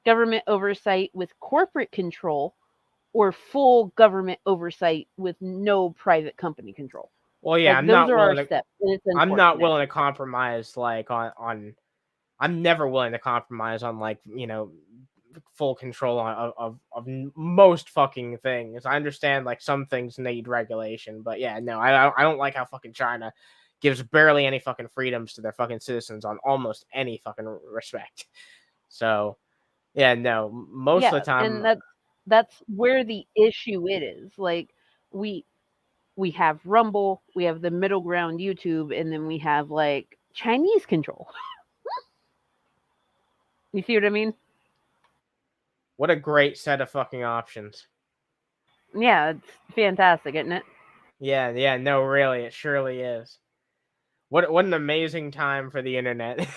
government oversight with corporate control, or full government oversight with no private company control. Well, yeah, like, those are our steps. I'm not willing to compromise, like, on I'm never willing to compromise on, like, you know, full control of most fucking things. I understand, like, some things need regulation, but yeah, no, I don't like how fucking China gives barely any fucking freedoms to their fucking citizens on almost any fucking respect. So, yeah, no, most of the time... and that's where the issue it is. Like, we have Rumble, we have the middle ground YouTube, and then we have, like, Chinese control. You see what I mean? What a great set of fucking options. Yeah, it's fantastic, isn't it? Yeah, no, really, it surely is. What an amazing time for the internet.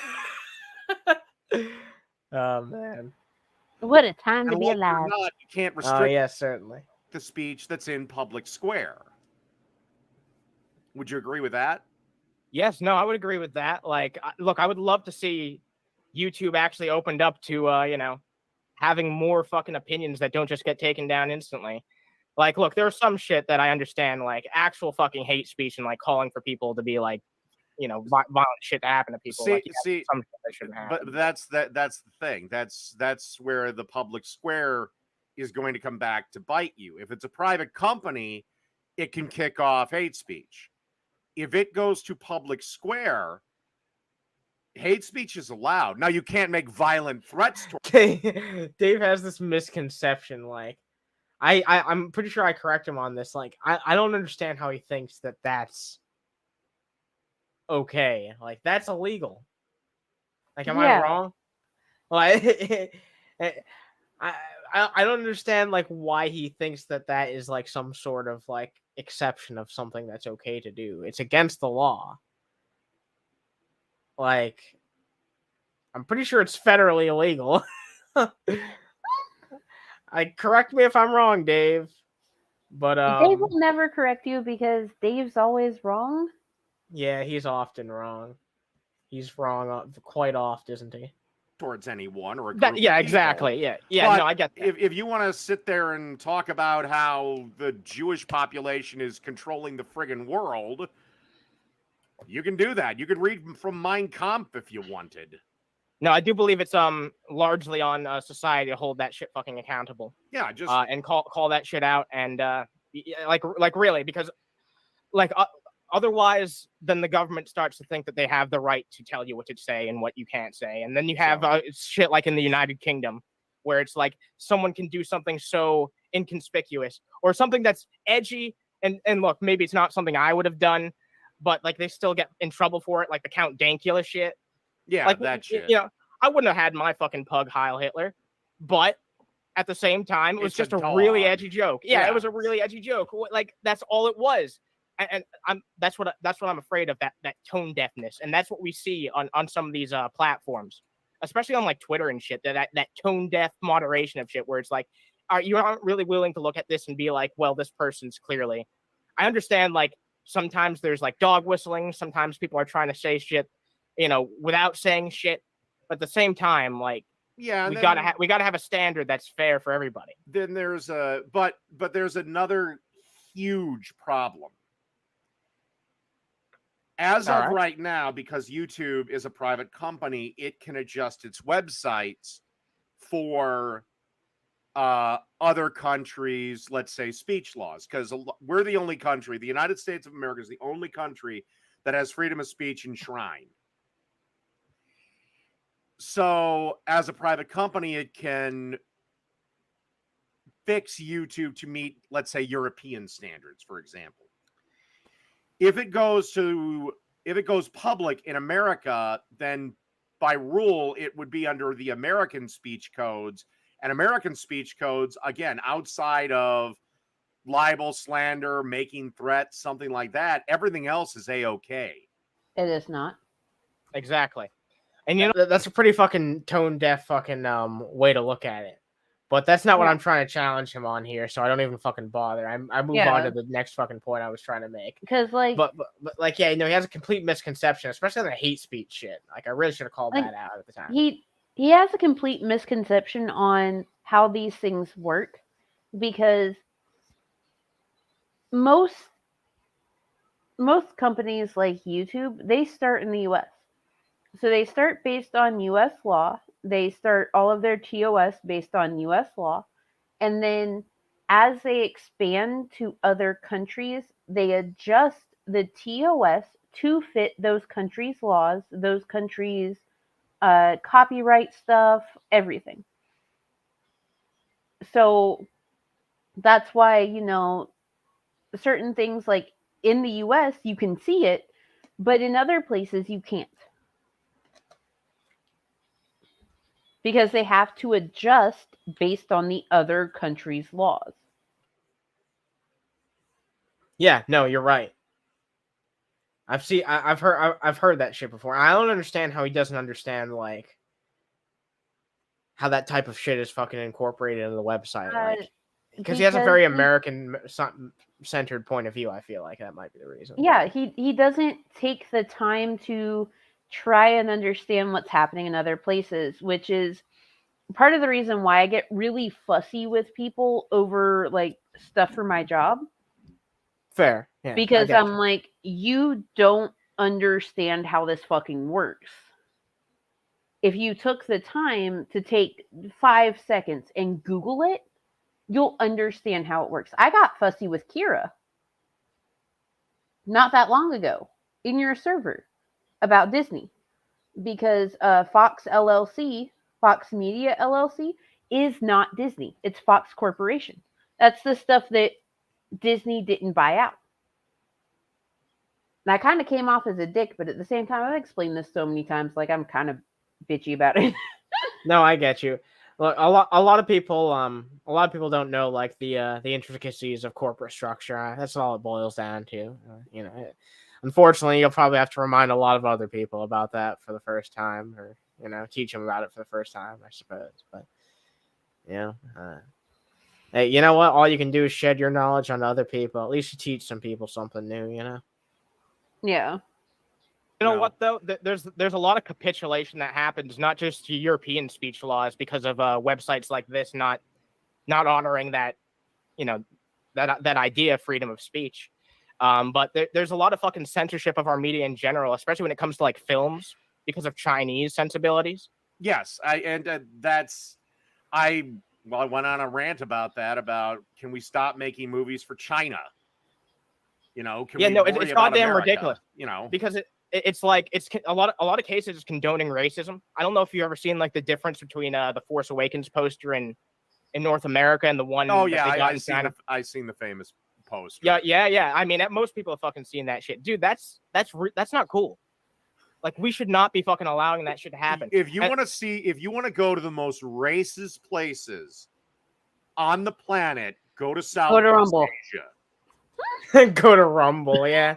Oh man. What a time to And be like it or alive. not, you can't Oh restrict yeah, certainly. the speech that's in public square. Would you agree with that? Yes, no, I would agree with that. Like, look, I would love to see YouTube actually opened up to, having more fucking opinions that don't just get taken down instantly. Like, look, there's some shit that I understand, like actual fucking hate speech and like calling for people to be like, violent shit to happen to people. Like, See, some shit that shouldn't happen. but that's the thing. That's where the public square is going to come back to bite you. If it's a private company, it can kick off hate speech. If it goes to public square, hate speech is allowed. Now you can't make violent threats to Dave has this misconception. Like, I'm pretty sure I correct him on this. Like, I don't understand how he thinks that that's okay. Like, that's illegal. Like, am I Yeah. wrong? Like, I don't understand like why he thinks that that is like some sort of like exception of something that's okay to do. It's against the law. Like, I'm pretty sure it's federally illegal. Correct me if I'm wrong, Dave. But Dave will never correct you because Dave's always wrong. yeah, he's often wrong. He's wrong quite often, isn't he? towards anyone or a group That, of yeah, people. exactly. Yeah, But no, I get that. if you want to sit there and talk about how the Jewish population is controlling the friggin' world, you can do that. You can read from Mein Kampf if you wanted. No, I do believe it's largely on society to hold that shit fucking accountable. Yeah, just and call that shit out and like really, because like otherwise then the government starts to think that they have the right to tell you what to say and what you can't say, and then you have shit like in the United Kingdom where it's like someone can do something so inconspicuous or something that's edgy and look, maybe it's not something I would have done, but like they still get in trouble for it, like the Count Dankula shit. Yeah, like that shit. I wouldn't have had my fucking pug Heil Hitler, but at the same time, it was just a dog. really edgy joke. Yeah, it was a really edgy joke. Like that's all it was, and that's what I'm afraid of, that tone deafness, and that's what we see on some of these platforms, especially on like Twitter and shit. That tone deaf moderation of shit, where it's like, you aren't really willing to look at this and be like, well, this person's clearly. I understand like sometimes there's like dog whistling, sometimes people are trying to say shit, without saying shit, but at the same time, like. Yeah, we gotta have a standard that's fair for everybody. Then there's but there's another huge problem. As of right now, because YouTube is a private company, it can adjust its websites for other countries, let's say speech laws, because we're the only country, the United States of America is the only country that has freedom of speech enshrined. So as a private company, it can fix YouTube to meet, let's say, European standards, for example. If it goes public in America, then by rule, it would be under the American speech codes. And American speech codes, again, outside of libel, slander, making threats, something like that, everything else is A-okay. It is not. Exactly. And that's a pretty fucking tone deaf fucking way to look at it. But that's not what I'm trying to challenge him on here, so I don't even fucking bother. I move on to the next fucking point I was trying to make. Because like, but like, yeah, he has a complete misconception, especially on the hate speech shit. Like, I really should have called that out at the time. He has a complete misconception on how these things work, because most companies like YouTube, they start in the US. So they start based on US law. They start all of their TOS based on US law. And then as they expand to other countries, they adjust the TOS to fit those countries' laws, those countries' copyright stuff, everything. So that's why, certain things like in the US, you can see it, but in other places, you can't. Because they have to adjust based on the other country's laws. Yeah, no, you're right. I've heard that shit before. I don't understand how he doesn't understand like how that type of shit is fucking incorporated into the website, like because he has a very American centered point of view. I feel like that might be the reason. Yeah, he doesn't take the time to try and understand what's happening in other places, which is part of the reason why I get really fussy with people over like stuff for my job. Fair, yeah. Because I'm like, you don't understand how this fucking works. If you took the time to take 5 seconds and Google it, you'll understand how it works. I got fussy with Kira not that long ago in your server about Disney because Fox LLC, Fox Media LLC, is not Disney. It's Fox Corporation. That's the stuff that Disney didn't buy out. And I kind of came off as a dick, but at the same time, I've explained this so many times, like I'm kind of bitchy about it. No, I get you. Look, a lot of people don't know like the intricacies of corporate structure. That's all it boils down to. You know, unfortunately, you'll probably have to remind a lot of other people about that for the first time, or you know, teach them about it for the first time, I suppose. But you know, hey, you know what? All you can do is shed your knowledge on other people. At least you teach some people something new. You know. Yeah. You know what though? There's a lot of capitulation that happens, not just to European speech laws because of websites like this not honoring that, you know, that idea of freedom of speech. But there's a lot of fucking censorship of our media in general, especially when it comes to like films because of Chinese sensibilities. Yes, I went on a rant about that. About can we stop making movies for China? You know, can we worry it's about goddamn America, ridiculous. You know, because it's like it's a lot of cases it's condoning racism. I don't know if you've ever seen like the difference between the Force Awakens poster in North America and the one. Oh yeah, I seen the famous poster. Yeah. I mean, most people have fucking seen that shit, dude. That's not cool. Like we should not be fucking allowing that shit to happen. If you want to go to the most racist places on the planet, go to Southeast Asia. Go to Rumble, yeah.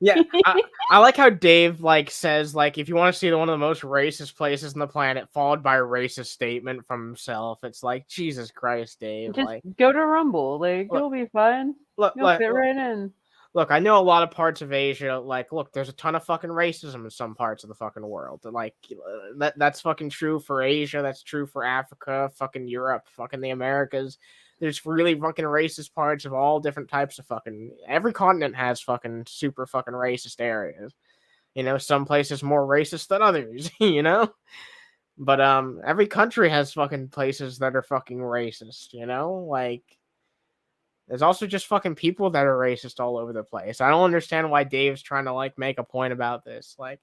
Yeah, I like how Dave like says like if you want to see one of the most racist places on the planet, followed by a racist statement from himself. It's like Jesus Christ, Dave. Just like go to Rumble, like you'll be fine. You'll fit right in. Look, I know a lot of parts of Asia. Like, look, there's a ton of fucking racism in some parts of the fucking world. Like, that's fucking true for Asia. That's true for Africa, fucking Europe, fucking the Americas. There's really fucking racist parts of all different types of fucking. Every continent has fucking super fucking racist areas. You know, some places more racist than others. You know, but every country has fucking places that are fucking racist. You know, like. There's also just fucking people that are racist all over the place. I don't understand why Dave's trying to like make a point about this. Like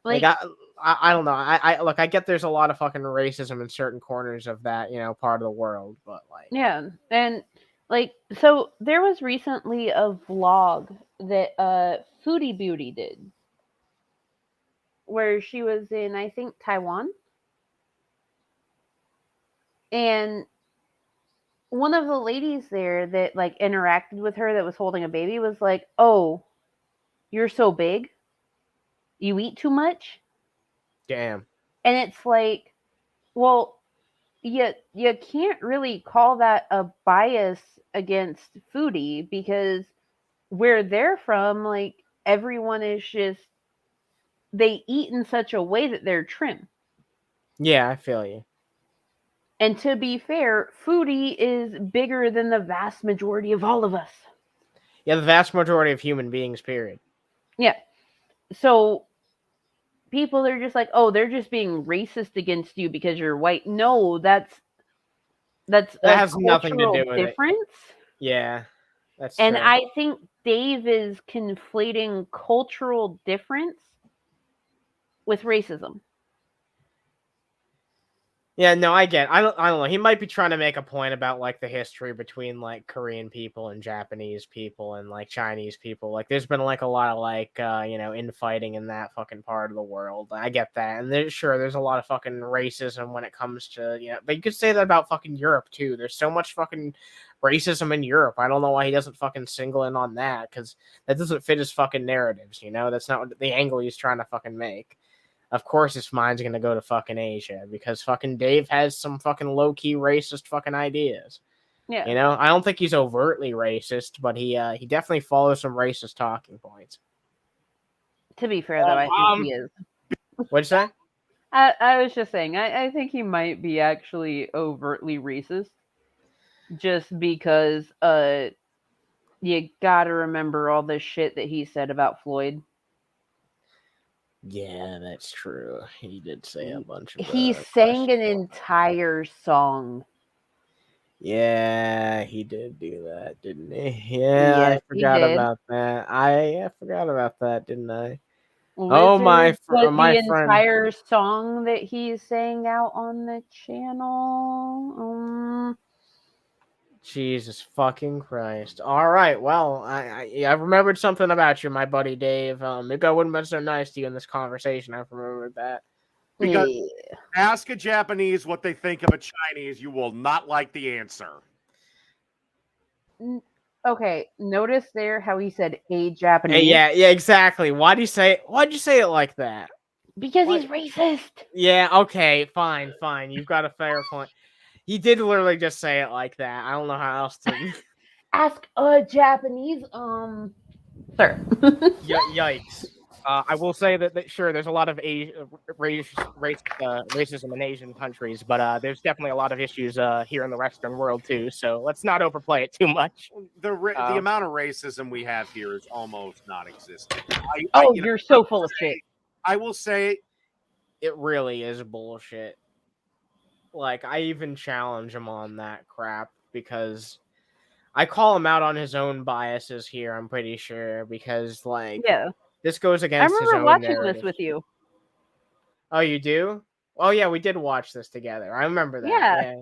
I don't know. I look, I get there's a lot of fucking racism in certain corners of that, you know, part of the world, but like yeah, and like so there was recently a vlog that Foodie Beauty did where she was in I think Taiwan. And one of the ladies there that like interacted with her that was holding a baby was like, "Oh, you're so big. You eat too much?" Damn. And it's like, well, you can't really call that a bias against Foodie because where they're from, like everyone is just they eat in such a way that they're trim. Yeah, I feel you. And to be fair, Foodie is bigger than the vast majority of all of us. Yeah, the vast majority of human beings, period. Yeah. So people are just like, oh, they're just being racist against you because you're white. No, that has nothing to do with difference. It. Yeah. That's and true. I think Dave is conflating cultural difference with racism. Yeah, no, I don't know. He might be trying to make a point about like the history between like Korean people and Japanese people and like Chinese people. Like there's been like a lot of like you know, infighting in that fucking part of the world. I get that. And there's a lot of fucking racism when it comes to, you know, but you could say that about fucking Europe too. There's so much fucking racism in Europe. I don't know why he doesn't fucking single in on that, because that doesn't fit his fucking narratives, you know? That's not what the angle he's trying to fucking make. Of course his mind's gonna go to fucking Asia, because fucking Dave has some fucking low-key racist fucking ideas. Yeah. You know? I don't think he's overtly racist, but he definitely follows some racist talking points. To be fair, though, I think he is. What'd you say? I was just saying, I think he might be actually overtly racist. Just because you gotta remember all the shit that he said about Floyd. Yeah, that's true. He did say a bunch of He sang an questionable- entire song. Yeah, he did do that, didn't he? Yeah, Yes, I he forgot did. about that. I forgot about that, didn't I? Wizard my was my the friend. entire song that he sang out on the channel. Jesus fucking Christ! All right, well, I remembered something about you, my buddy Dave. Maybe I wouldn't have been so nice to you in this conversation. I've remembered that. Because Yeah. ask a Japanese what they think of a Chinese, you will not like the answer. Okay, notice there how he said a Japanese. Hey, yeah, exactly. Why'd you say it like that? Because What? he's racist. Yeah, okay, fine. You've got a fair point. He did literally just say it like that. I don't know how else to. Ask a Japanese, sir. Yikes. I will say that sure, there's a lot of racism in Asian countries, but there's definitely a lot of issues here in the Western world too. So let's not overplay it too much. The amount of racism we have here is almost non-existent. You're so full of shit. I will say it really is bullshit. Like, I even challenge him on that crap because I call him out on his own biases here, I'm pretty sure, because, like, yeah, this goes against his own I remember watching narrative. this with you. Oh, you do? Oh, yeah, we did watch this together. I remember that. Yeah.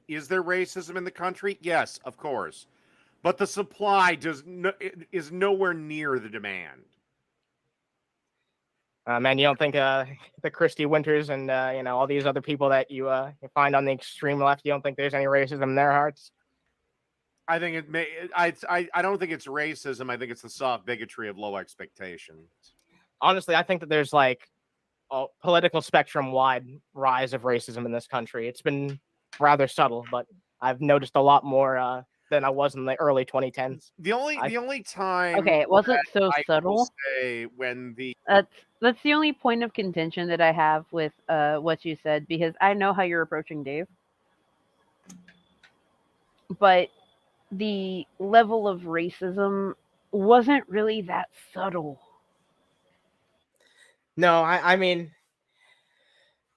Is there racism in the country? Yes, of course. But the supply is nowhere near the demand. Man, you don't think the Christy Winters and all these other people that you find on the extreme left, you don't think there's any racism in their hearts? I think it may. I don't think it's racism. I think it's the soft bigotry of low expectations. Honestly, I think that there's like a political spectrum wide rise of racism in this country. It's been rather subtle, but I've noticed a lot more than I was in the early 2010s. The only time Okay, it wasn't so I subtle. will say when the That's the only point of contention that I have with what you said, because I know how you're approaching Dave, but the level of racism wasn't really that subtle. No, I mean,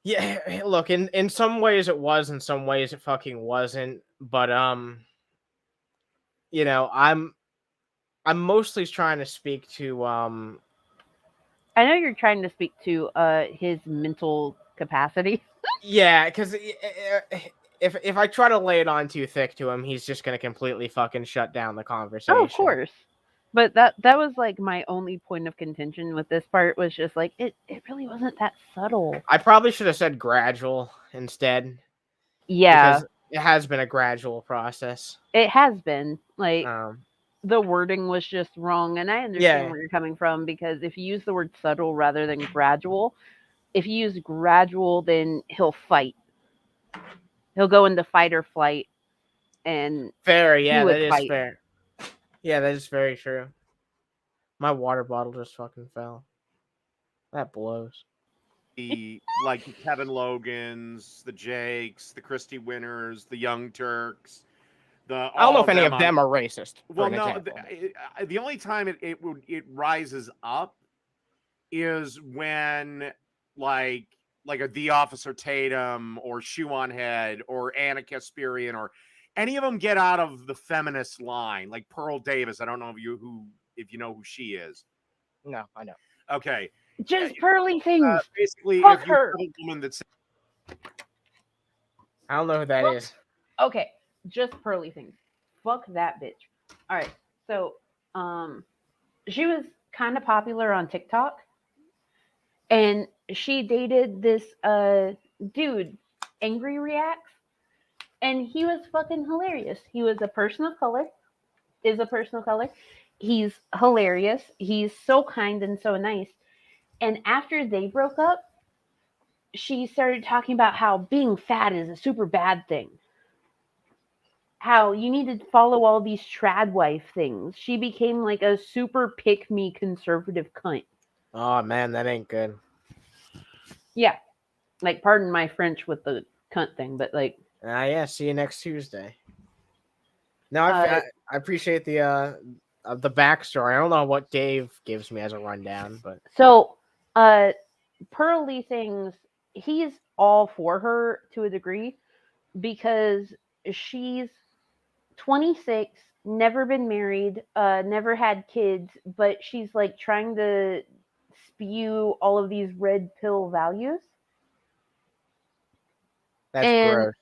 yeah, look, in some ways it was, in some ways it fucking wasn't, but I'm mostly trying to speak to I know you're trying to speak to his mental capacity. Yeah, because if I try to lay it on too thick to him, he's just gonna completely fucking shut down the conversation. Oh, of course. But that was like my only point of contention with this part, was just like it really wasn't that subtle. I probably should have said gradual instead. Yeah. Because it has been a gradual process. It has been. Like the wording was just wrong, and I understand where you're coming from, because if you use the word subtle rather than gradual, if you use gradual, then he'll fight. He'll go into fight or flight, and fair, yeah, that is fair. Yeah, that is very true. My water bottle just fucking fell. That blows. Like the Kevin Logans, the Jakes, the Christy Winters, the Young Turks. I don't know if any of them are racist. Well, no, the only time it rises up is when like a The Officer Tatum or Shoe on Head or Anna Kasparian or any of them get out of the feminist line, like Pearl Davis. I don't know if you know who she is. No, I know. Okay. Just pearly things. Basically, fuck if you're her. a woman that's, I don't know who that is. Okay, just pearly things. Fuck that bitch. All right, so she was kind of popular on TikTok, and she dated this dude, Angry Reacts, And he was fucking hilarious. He was a person of color. Is a person of color. He's hilarious. He's so kind and so nice. And after they broke up, she started talking about how being fat is a super bad thing. How you need to follow all these trad wife things. She became like a super pick me conservative cunt. Oh man, that ain't good. Yeah. Like, pardon my French with the cunt thing, but like, Yeah, see you next Tuesday. No, Uh, I appreciate the backstory. I don't know what Dave gives me as a rundown, but so Pearly things, he's all for her to a degree because she's 26, never been married, never had kids, but she's like trying to spew all of these red pill values. that's And gross.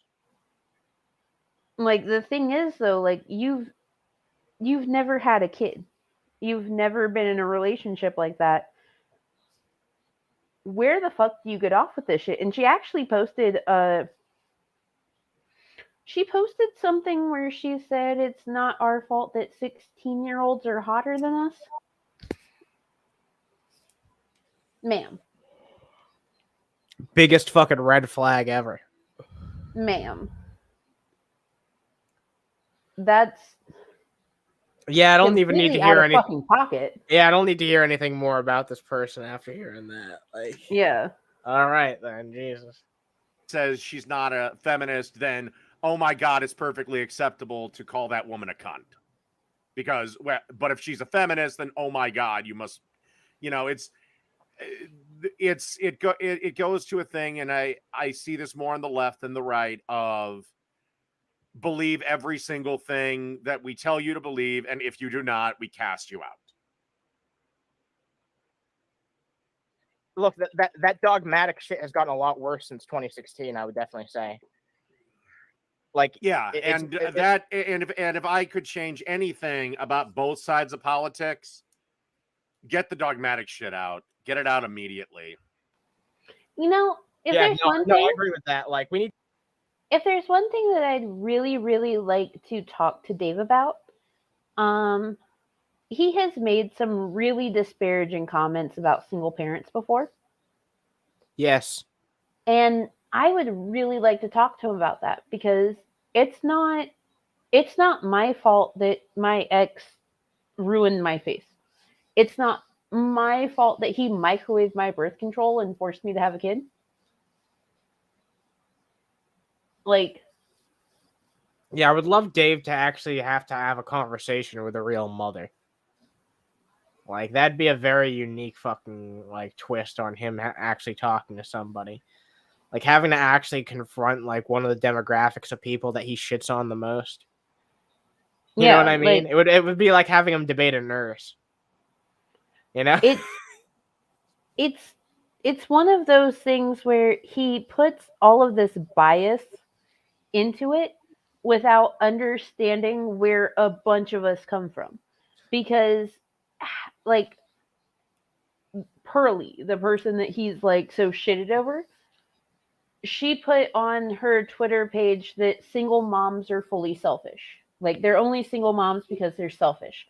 like the thing is though, like you've never had a kid. You've never been in a relationship like that. Where the fuck do you get off with this shit? And she actually posted something where she said it's not our fault that 16-year-olds are hotter than us. Ma'am. Biggest fucking red flag ever. Ma'am. That's Yeah, I don't even need to completely hear out of anything. fucking pocket. Yeah, I don't need to hear anything more about this person after hearing that. Like, Yeah. all right then, Jesus. Says she's not a feminist, then oh my God, it's perfectly acceptable to call that woman a cunt. Because, well, but if she's a feminist, then oh my God, you must, it goes to a thing, and I see this more on the left than the right of believe every single thing that we tell you to believe, and if you do not, we cast you out. Look, that dogmatic shit has gotten a lot worse since 2016. I would definitely say. Like, yeah, if I could change anything about both sides of politics, get the dogmatic shit out. Get it out immediately. You know, if yeah, there's no, one no, thing, I agree with that. Like, we need. if there's one thing that I'd really, really like to talk to Dave about, he has made some really disparaging comments about single parents before. Yes. And I would really like to talk to him about that because it's not my fault that my ex ruined my face. It's not my fault that he microwaved my birth control and forced me to have a kid. Like, yeah, I would love Dave to actually have to have a conversation with a real mother. Like, that'd be a very unique fucking, like, twist on him actually talking to somebody. Like, having to actually confront, like, one of the demographics of people that he shits on the most. You know what I mean? like, It would be like having him debate a nurse. You know? It's one of those things where he puts all of this bias into it without understanding where a bunch of us come from. Because, like, Pearly, the person that he's like so shitted over, she put on her Twitter page that single moms are fully selfish. Like, they're only single moms because they're selfish.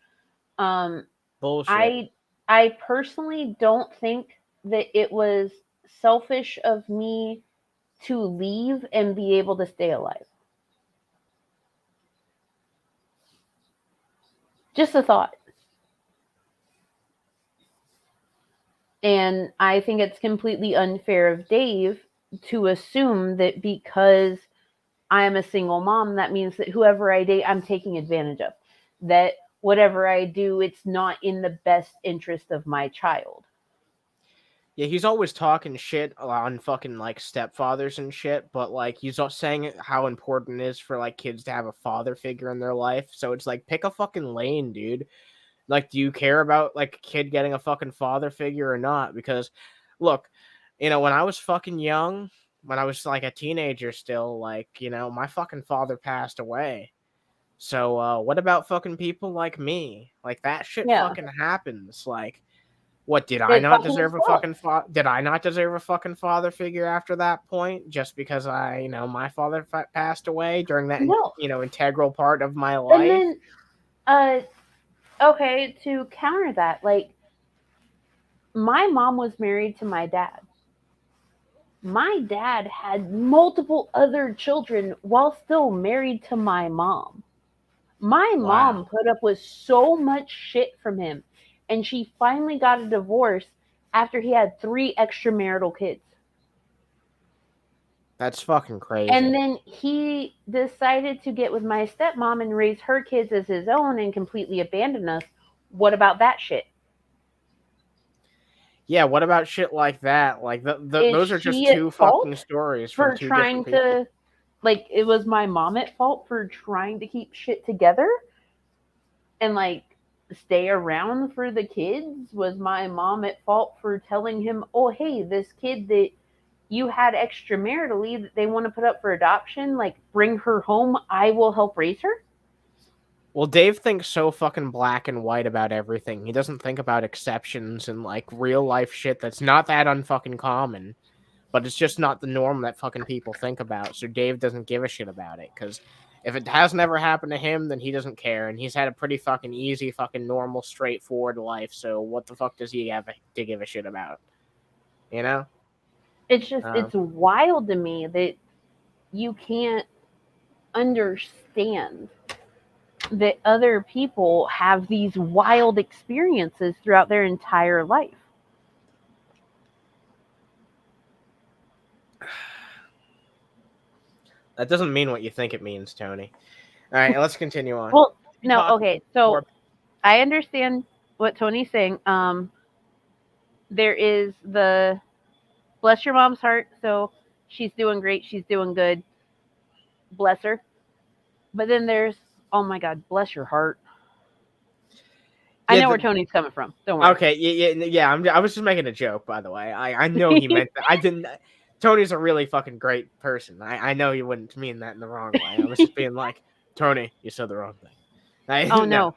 Bullshit. I personally don't think that it was selfish of me to leave and be able to stay alive. Just a thought. And I think it's completely unfair of Dave to assume that because I'm a single mom, that means that whoever I date, I'm taking advantage of. That whatever I do, it's not in the best interest of my child. Yeah, he's always talking shit on fucking, like, stepfathers and shit, but, like, he's saying how important it is for, like, kids to have a father figure in their life. So it's like, pick a fucking lane, dude. Like, do you care about, like, a kid getting a fucking father figure or not? Because, look, when I was fucking young, when I was, like, a teenager still, like, my fucking father passed away. So, what about fucking people like me? Like, that shit Yeah. fucking happens. Like, What did I It's not fucking deserve a his fault. fucking did I not deserve a fucking father figure after that point? Just because my father passed away during that No. integral part of my And life. then, okay, to counter that, like, my mom was married to my dad. My dad had multiple other children while still married to my mom. My mom put up with so much shit from him, and she finally got a divorce after he had 3 extramarital kids. That's fucking crazy. And then he decided to get with my stepmom and raise her kids as his own and completely abandon us. What about that shit? Yeah, what about shit like that? Like those are just she two at fault fucking stories for from two trying different people. to, like, it was my mom at fault for trying to keep shit together and like stay around for the kids? Was my mom at fault for telling him, oh hey, this kid that you had extramaritally that they want to put up for adoption, like, bring her home, I will help raise her? Well, Dave thinks so fucking black and white about everything. He doesn't think about exceptions and like real life shit that's not that unfucking common, but it's just not the norm that fucking people think about. So Dave doesn't give a shit about it because if it has never happened to him, then he doesn't care, and he's had a pretty fucking easy, fucking normal, straightforward life. So what the fuck does he have to give a shit about? You know? It's just, it's wild to me that you can't understand that other people have these wild experiences throughout their entire life. That doesn't mean what you think it means, Tony. All right, let's continue on. Well, no, okay, so I understand what Tony's saying. There is the bless your mom's heart, so she's doing great, she's doing good, bless her. But then there's, oh my God, bless your heart. I know where Tony's coming from. Don't worry. Okay, yeah. I was just making a joke, by the way. I know he meant that. I didn't. Tony's a really fucking great person. I know he wouldn't mean that in the wrong way. I was just being like, Tony, you said the wrong thing. Oh no.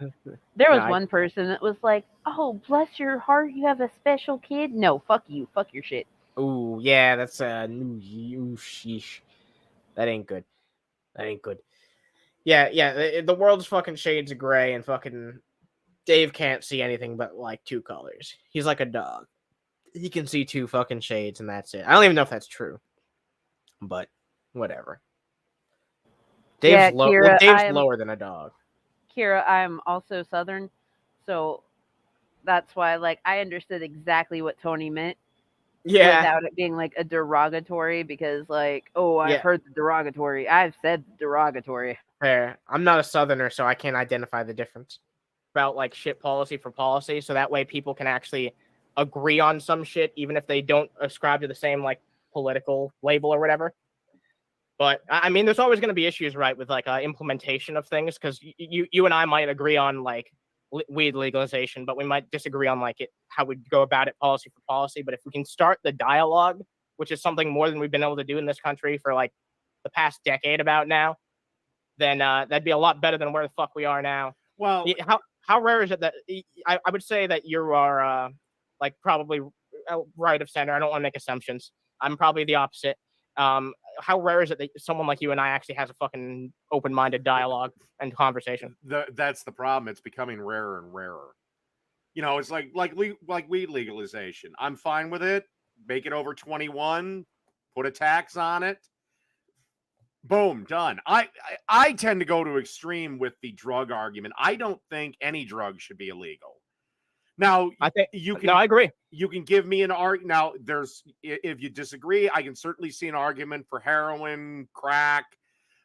There was one person that was like, oh, bless your heart, you have a special kid. No, fuck you. Fuck your shit. Ooh, yeah, that's sheesh. That ain't good. That ain't good. Yeah. The world's fucking shades of gray, and fucking Dave can't see anything but like 2 colors. He's like a dog. He can see 2 fucking shades, and that's it. I don't even know if that's true, but whatever. Dave's lower than a dog. Kira, I'm also Southern, so that's why, like, I understood exactly what Tony meant. Yeah. Without it being like a derogatory, because like, oh, I've heard the derogatory. I've said derogatory. Fair. I'm not a Southerner, so I can't identify the difference about like shit policy for policy. So that way people can actually agree on some shit, even if they don't ascribe to the same like political label or whatever. But I mean, there's always going to be issues, right, with like implementation of things, because you and I might agree on like weed legalization, but we might disagree on like how we go about it policy for policy. But if we can start the dialogue, which is something more than we've been able to do in this country for like the past decade about now, then that'd be a lot better than where the fuck we are now. Well, how rare is it that I would say that you are like probably right of center. I don't want to make assumptions. I'm probably the opposite. How rare is it that someone like you and I actually has a fucking open-minded dialogue and conversation? That's the problem. It's becoming rarer and rarer. You know, it's like weed legalization. I'm fine with it. Make it over 21. Put a tax on it. Boom, done. I tend to go to extreme with the drug argument. I don't think any drug should be illegal. Now, I think you can. No, I agree. You can give me an argument. Now, if you disagree, I can certainly see an argument for heroin, crack,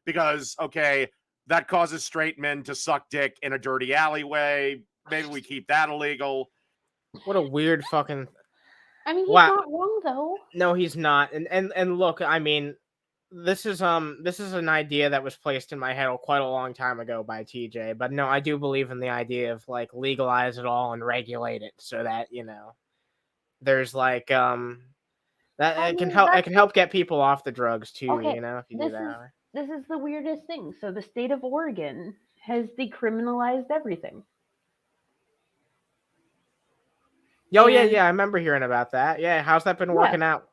because okay, that causes straight men to suck dick in a dirty alleyway. Maybe we keep that illegal. What a weird fucking. I mean, he's not wrong though. No, he's not. And look, I mean, this is an idea that was placed in my head quite a long time ago by TJ. But no, I do believe in the idea of like legalize it all and regulate it so that there's like it can help get people off the drugs too. Okay, if you do that. This is the weirdest thing. So the state of Oregon has decriminalized everything. Oh, yeah, And- yeah. I remember hearing about that. Yeah, how's that been working out?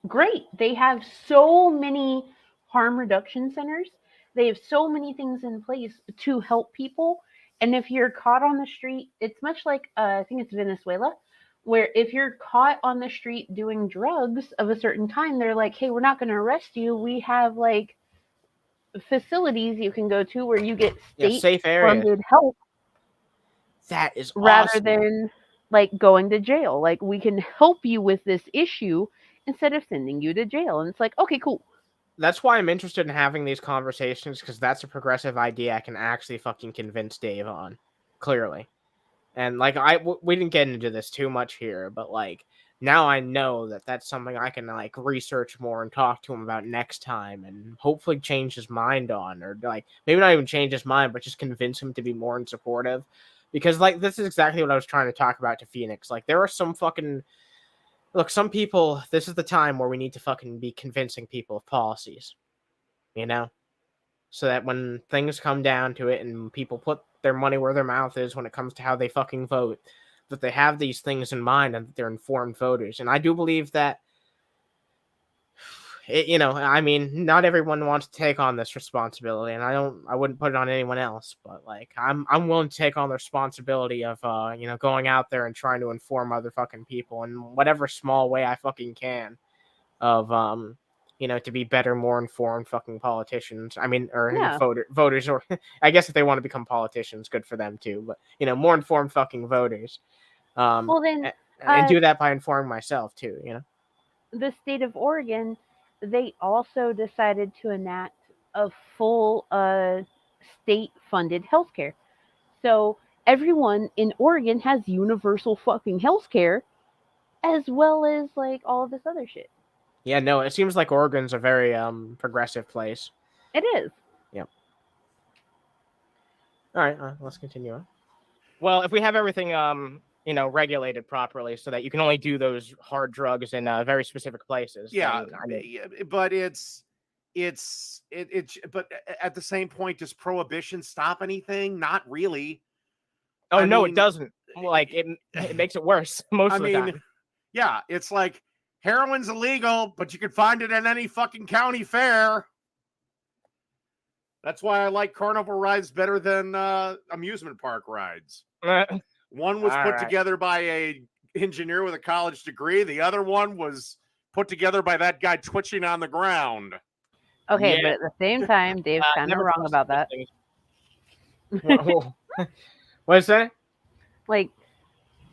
Great. They have so many harm reduction centers. They have so many things in place to help people. And if you're caught on the street, it's much like I think it's Venezuela, where if you're caught on the street doing drugs of a certain time, they're like, "Hey, we're not going to arrest you. We have like facilities you can go to where you get state safe areas. funded help That is rather awesome. than like going to jail. Like we can help you with this issue instead of sending you to jail." And it's like, okay, cool. That's why I'm interested in having these conversations, because that's a progressive idea I can actually fucking convince Dave on, clearly. And like we didn't get into this too much here, but like now I know that that's something I can like research more and talk to him about next time, and hopefully change his mind on, or like maybe not even change his mind, but just convince him to be more supportive. Because like this is exactly what I was trying to talk about to Phoenix. Like there are some fucking look, some people, this is the time where we need to fucking be convincing people of policies, you know? So that when things come down to it and people put their money where their mouth is when it comes to how they fucking vote, that they have these things in mind and that they're informed voters. And I do believe that, I mean, not everyone wants to take on this responsibility, and I wouldn't put it on anyone else, but like, I'm willing to take on the responsibility of, going out there and trying to inform other fucking people in whatever small way I fucking can of, to be better, more informed fucking politicians. I mean, or Yeah. voters, or I guess if they want to become politicians, good for them too, but, more informed fucking voters. Well, then, And do that by informing myself too, the state of Oregon, they also decided to enact a full state-funded healthcare. So everyone in Oregon has universal fucking healthcare, as well as like all of this other shit. Yeah, no, it seems like Oregon's a very progressive place. It is. Yep. All right, let's continue on. Well, if we have everything regulated properly, so that you can only do those hard drugs in very specific places. Yeah, then, I mean, but but at the same point, does prohibition stop anything? Not really. Oh, I no, mean, it doesn't. Like it makes it worse most of the time. Yeah, it's like heroin's illegal, but you can find it at any fucking county fair. That's why I like carnival rides better than amusement park rides. One was put together by a engineer with a college degree. The other one was put together by that guy twitching on the ground. Okay, Yeah. but at the same time, Dave's kind of wrong about that. What is that? Like,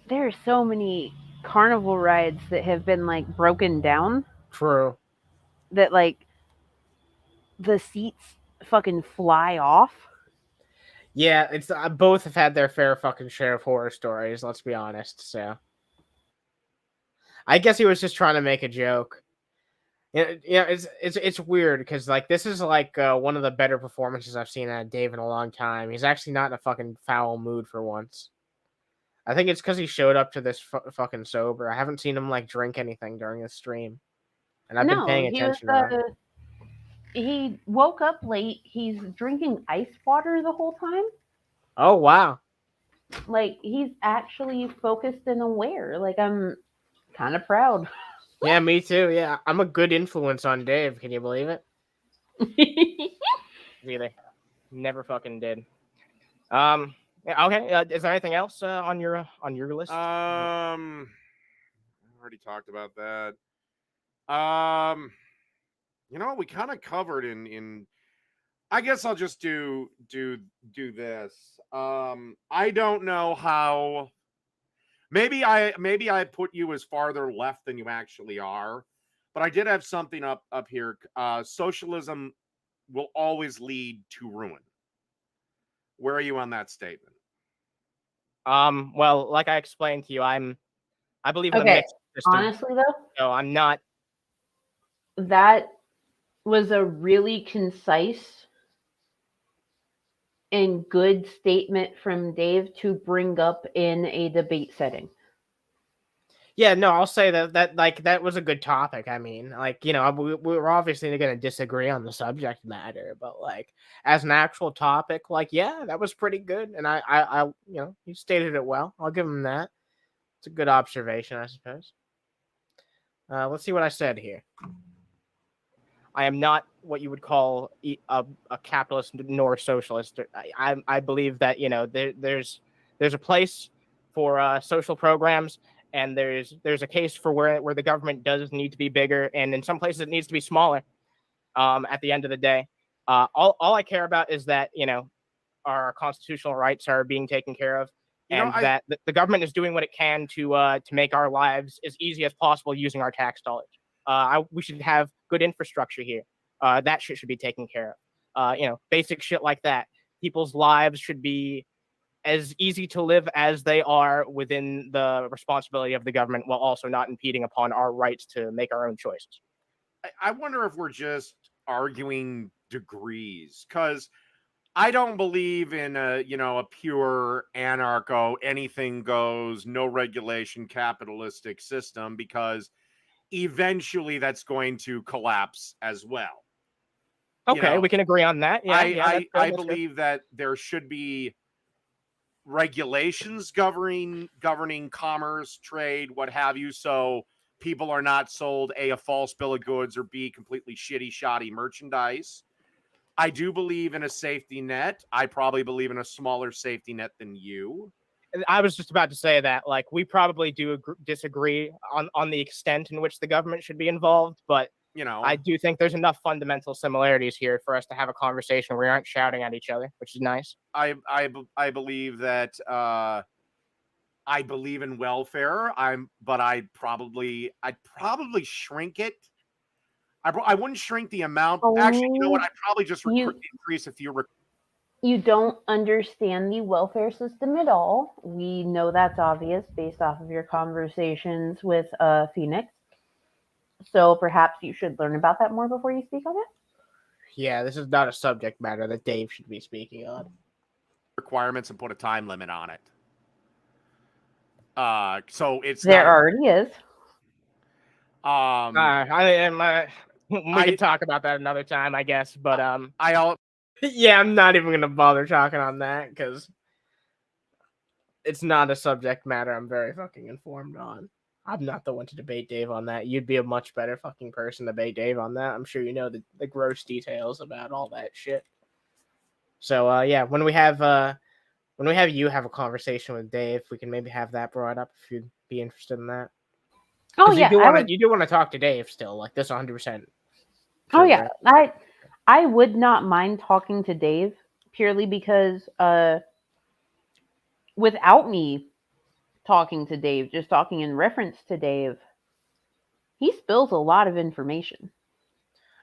there are so many carnival rides that have been like broken down. True. That like the seats fucking fly off. Yeah, it's both have had their fair fucking share of horror stories. Let's be honest. So, I guess he was just trying to make a joke. Yeah, it's weird because like this is like one of the better performances I've seen out of Dave in a long time. He's actually not in a fucking foul mood for once. I think it's because he showed up to this fucking sober. I haven't seen him like drink anything during his stream, and I've been paying attention to that. He woke up late. He's drinking ice water the whole time. Oh, wow. Like, he's actually focused and aware. Like, I'm kind of proud. Yeah, me too. Yeah, I'm a good influence on Dave. Can you believe it? Really. Never fucking did. Yeah, okay. Is there anything else on your list? I already talked about that. We kind of covered in I guess I'll just do this. I don't know how. Maybe I put you as farther left than you actually are, but I did have something up here. Socialism will always lead to ruin. Where are you on that statement? Well, like I explained to you, I believe in a Okay, mixed system. honestly though, So I'm not. that was a really concise and good statement from Dave to bring up in a debate setting. Yeah, no, I'll say that was a good topic. I mean, like, we're obviously going to disagree on the subject matter, but like as an actual topic, like, yeah, that was pretty good. And I he stated it well. I'll give him that. It's a good observation, I suppose. Let's see what I said here. I am not what you would call a capitalist nor socialist. I believe that there's a place for social programs, and there's a case for where the government does need to be bigger, and in some places it needs to be smaller. At the end of the day, all I care about is that our constitutional rights are being taken care of, and that the government is doing what it can to make our lives as easy as possible using our tax dollars. We should have good infrastructure here. That shit should be taken care of. Basic shit like that. People's lives should be as easy to live as they are within the responsibility of the government, while also not impeding upon our rights to make our own choices. I wonder if we're just arguing degrees, because I don't believe in a pure anarcho, anything goes, no regulation, capitalistic system, because eventually that's going to collapse as well. Okay, we can agree on that. Yeah, I believe that there should be regulations governing commerce, trade, what have you, so people are not sold a false bill of goods, or B, completely shoddy merchandise. I do believe in a safety net. I probably believe in a smaller safety net than you. I was just about to say that, like, we probably do disagree on the extent in which the government should be involved, but I do think there's enough fundamental similarities here for us to have a conversation where we aren't shouting at each other, which is nice. I believe that I believe in welfare. But I'd probably shrink it. I wouldn't shrink the amount. Actually, you know what? I'd probably just increase a few. You don't understand the welfare system at all. We know that's obvious based off of your conversations with Phoenix. So perhaps you should learn about that more before you speak on it. Yeah, this is not a subject matter that Dave should be speaking on. Requirements and put a time limit on it. So it's already is. We can talk about that another time, I guess. But yeah, I'm not even gonna bother talking on that because it's not a subject matter I'm very fucking informed on. I'm not the one to debate Dave on that. You'd be a much better fucking person to debate Dave on that. I'm sure you know the gross details about all that shit. So yeah, when we have you have a conversation with Dave, we can maybe have that brought up if you'd be interested in that. Oh yeah, you do want to talk to Dave still, like this 100%. Oh yeah, right? I would not mind talking to Dave purely because without me talking to Dave, just talking in reference to Dave, he spills a lot of information.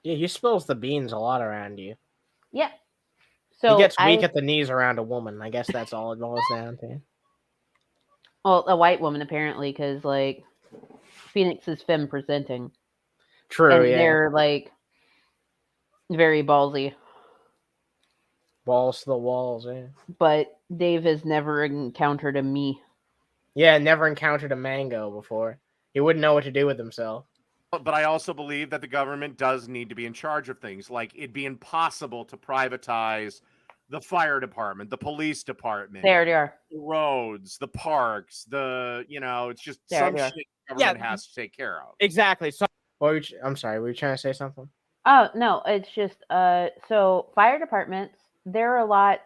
Yeah, he spills the beans a lot around you. Yeah. So he gets weak at the knees around a woman. I guess that's all it boils down to. Well, a white woman apparently, because like Phoenix is femme presenting. True, and yeah. They're like very ballsy. Balls to the walls, yeah. But Dave has never encountered a me. Yeah, never encountered a mango before. He wouldn't know what to do with himself. But I also believe that the government does need to be in charge of things. Like, it'd be impossible to privatize the fire department, the police department, There they are. the roads, the parks, it's just some shit the government has to take care of. Exactly. I'm sorry, were you trying to say something? Oh, no, it's just, so fire departments, they're a lot,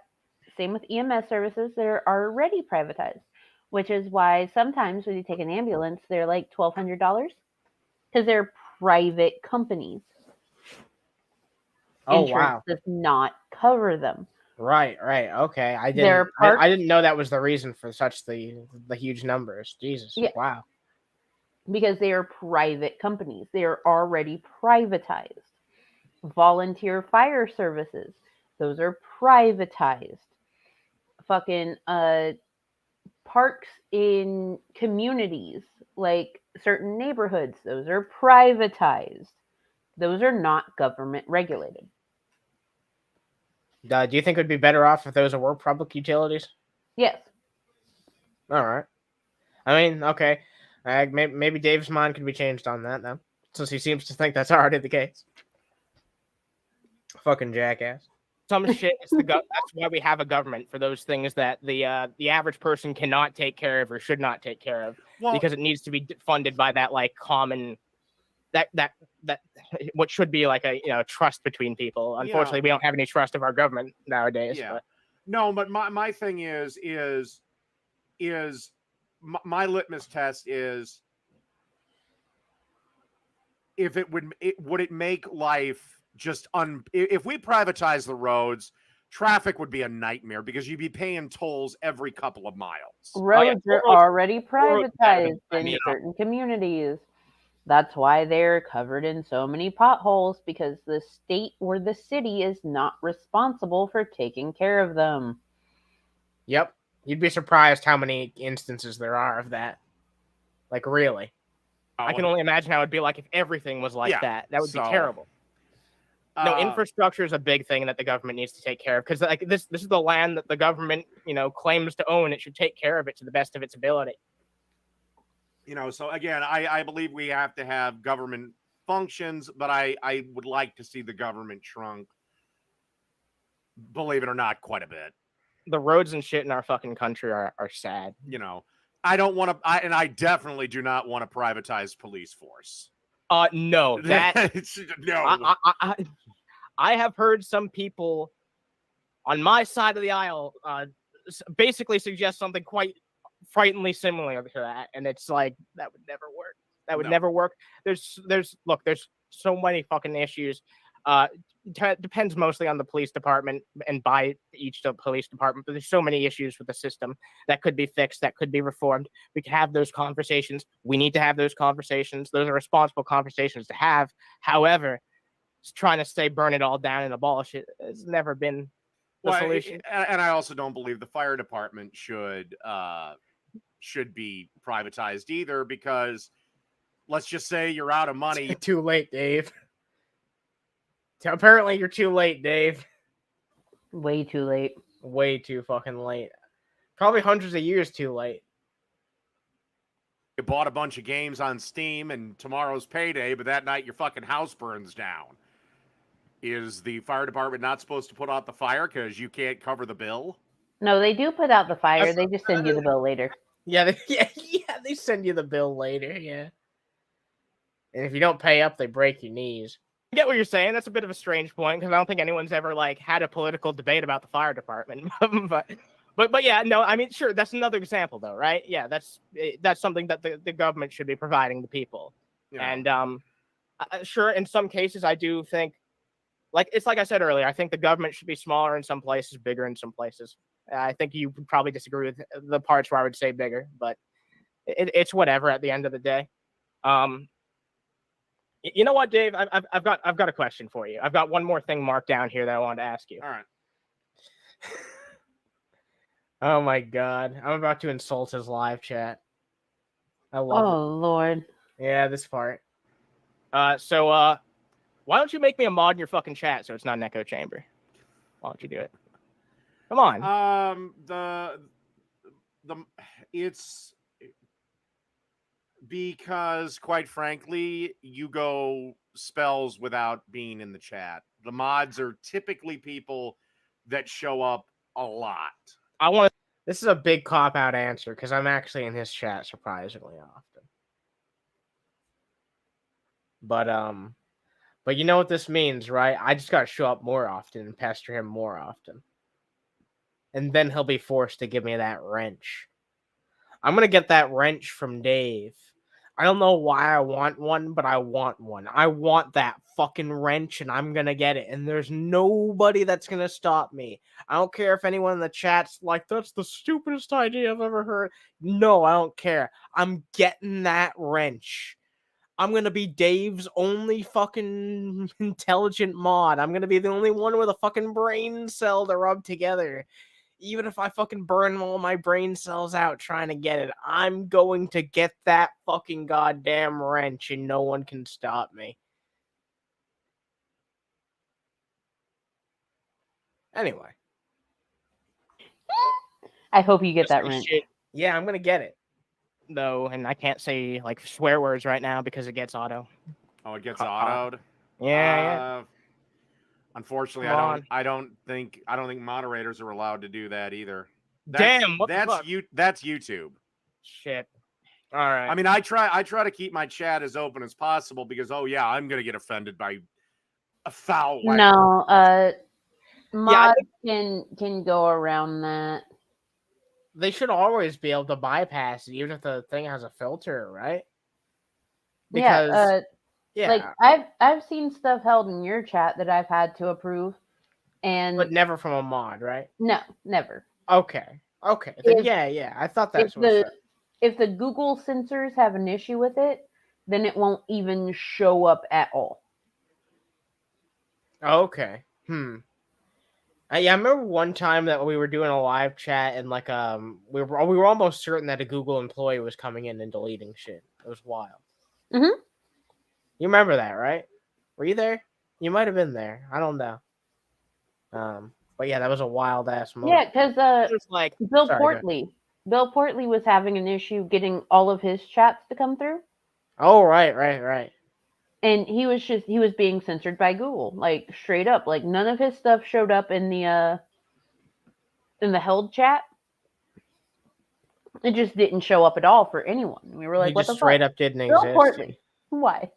same with EMS services, they're already privatized, which is why sometimes when you take an ambulance, they're like $1,200 because they're private companies. Oh, Insurance wow. does not cover them. Right. Okay. I didn't know that was the reason for such the huge numbers. Jesus. Yeah. Wow. Because they are private companies. They are already privatized. Volunteer fire services, those are privatized. Fucking parks in communities, like certain neighborhoods, those are privatized. Those are not government regulated. Do you think it would be better off if those were public utilities? Yes. All right. I mean, okay. Maybe Dave's mind could be changed on that now, since he seems to think that's already the case. Fucking jackass. some shit. That's why we have a government, for those things that the average person cannot take care of or should not take care of, because it needs to be funded by that like common that what should be like a trust between people. Unfortunately, we don't have any trust of our government nowadays. Yeah. But. No, but my thing is my litmus test is, if would it make life just if we privatize the roads, traffic would be a nightmare because you'd be paying tolls every couple of miles. Roads are already privatized in certain communities. That's why they're covered in so many potholes, because the state or the city is not responsible for taking care of them. Yep. You'd be surprised how many instances there are of that. Like, really. I can only imagine how it'd be like if everything was like that. That would be terrible. No, infrastructure is a big thing that the government needs to take care of, because like this is the land that the government, claims to own. It should take care of it to the best of its ability. So again, I believe we have to have government functions, but I would like to see the government shrunk, believe it or not, quite a bit. The roads and shit in our fucking country are sad. I don't want to, I definitely do not want to privatize police force. No, no. I have heard some people on my side of the aisle basically suggest something quite frighteningly similar to that, and it's like, that would never work. That would never work. There's so many fucking issues. Depends mostly on the police department and by each police department, but there's so many issues with the system that could be fixed, that could be reformed. We can have those conversations. We need to have those conversations. Those are responsible conversations to have. However, trying to say burn it all down and abolish it has never been the solution. And I also don't believe the fire department should be privatized either, because let's just say you're out of money. Too late, Dave. Apparently you're too late, Dave. Way too late. Way too fucking late. Probably hundreds of years too late. You bought a bunch of games on Steam and tomorrow's payday, but that night your fucking house burns down. Is the fire department not supposed to put out the fire because you can't cover the bill? No, they do put out the fire. They just send you the bill later. Yeah, they send you the bill later, yeah. And if you don't pay up, they break your knees. I get what you're saying. That's a bit of a strange point, because I don't think anyone's ever like had a political debate about the fire department. but yeah, no, I mean, sure, that's another example though, right? Yeah, that's something that the government should be providing the people. Yeah. And sure, in some cases, I do think, like I said earlier, I think the government should be smaller in some places, bigger in some places. I think you would probably disagree with the parts where I would say bigger, but it's whatever at the end of the day. You know what, Dave? I've got a question for you. I've got one more thing marked down here that I wanted to ask you. All right. Oh my God, I'm about to insult his live chat. I love it. Oh Lord. Yeah, this part. So why don't you make me a mod in your fucking chat so it's not an echo chamber? Why don't you do it? Come on. It's because, quite frankly, you go spells without being in the chat. The mods are typically people that show up a lot. This is a big cop-out answer, because I'm actually in his chat surprisingly often. But you know what this means, right? I just gotta show up more often and pester him more often. And then he'll be forced to give me that wrench. I'm gonna get that wrench from Dave. I don't know why I want one, but I want one. I want that fucking wrench, and I'm gonna get it. And there's nobody that's gonna stop me. I don't care if anyone in the chat's like, that's the stupidest idea I've ever heard. No, I don't care. I'm getting that wrench. I'm going to be Dave's only fucking intelligent mod. I'm going to be the only one with a fucking brain cell to rub together. Even if I fucking burn all my brain cells out trying to get it, I'm going to get that fucking goddamn wrench, and no one can stop me. Anyway. I hope you get that wrench. Yeah, I'm going to get it. Though, and I can't say like swear words right now because it gets auto. Oh, it gets autoed? Yeah. Unfortunately, Come I don't think moderators are allowed to do that either. Damn, what the That's fuck? that's YouTube. Shit. All right. I mean, I try to keep my chat as open as possible because I'm gonna get offended by a foul language. No, mods Yeah, can go around that. they should always be able to bypass it, even if the thing has a filter, right? Because like I've seen stuff held in your chat that I've had to approve, and but never from a mod, right? no, never. Okay. Then If- yeah. I thought that's what it if the Google censors have an issue with it, then it won't even show up at all. Okay. Yeah, I remember one time that we were doing a live chat and like we were almost certain that a Google employee was coming in and deleting shit. It was wild. Mhm. You remember that, right? Were you there? You might have been there. I don't know. But yeah, that was a wild ass moment. Yeah, because it was like Bill Portley was having an issue getting all of his chats to come through. Oh right. And he was being censored by Google, like straight up. Like none of his stuff showed up in the held chat. It just didn't show up at all for anyone. We were like, he what just the straight fuck? up didn't Bill exist. Portley. Why?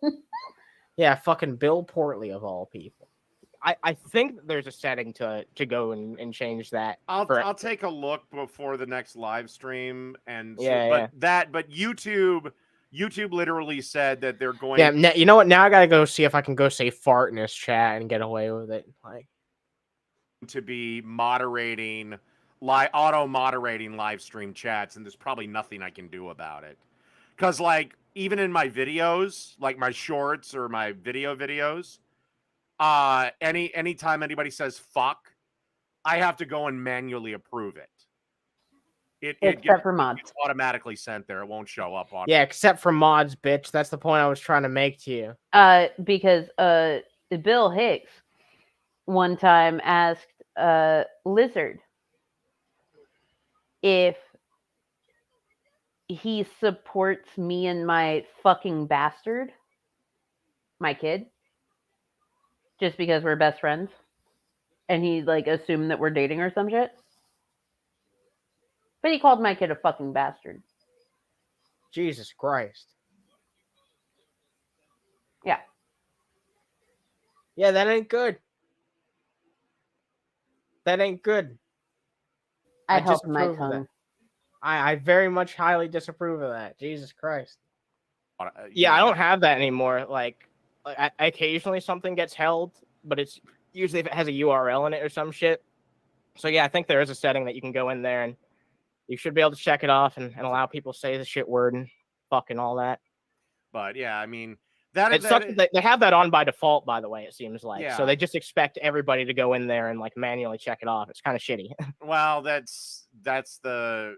Yeah, fucking Bill Portley of all people. I think there's a setting to go and change that. I'll take a look before the next live stream and Yeah. But YouTube literally said that they're going. Yeah, you know what? Now I gotta go see if I can go say fart in his chat and get away with it. Like to be moderating, auto moderating live stream chats, and there's probably nothing I can do about it. Because like even in my videos, like my shorts or my videos, anytime anybody says fuck, I have to go and manually approve it. Except for mods. It's automatically sent there. It won't show up on. Yeah, except for mods, bitch. That's the point I was trying to make to you. Because Bill Hicks one time asked Lizard if he supports me and my fucking bastard, my kid, just because we're best friends, and he like assumed that we're dating or some shit. But he called my kid a fucking bastard. Jesus Christ. Yeah. Yeah, that ain't good. That ain't good. I held my tongue. I very much highly disapprove of that. Jesus Christ. Yeah, I don't have that anymore. Like I occasionally something gets held, but it's usually if it has a URL in it or some shit. So yeah, I think there is a setting that you can go in there and you should be able to check it off and allow people to say the shit word and fucking all that. But yeah, I mean, they have that on by default, by the way, it seems like. Yeah. So they just expect everybody to go in there and like manually check it off. It's kind of shitty. Well, that's the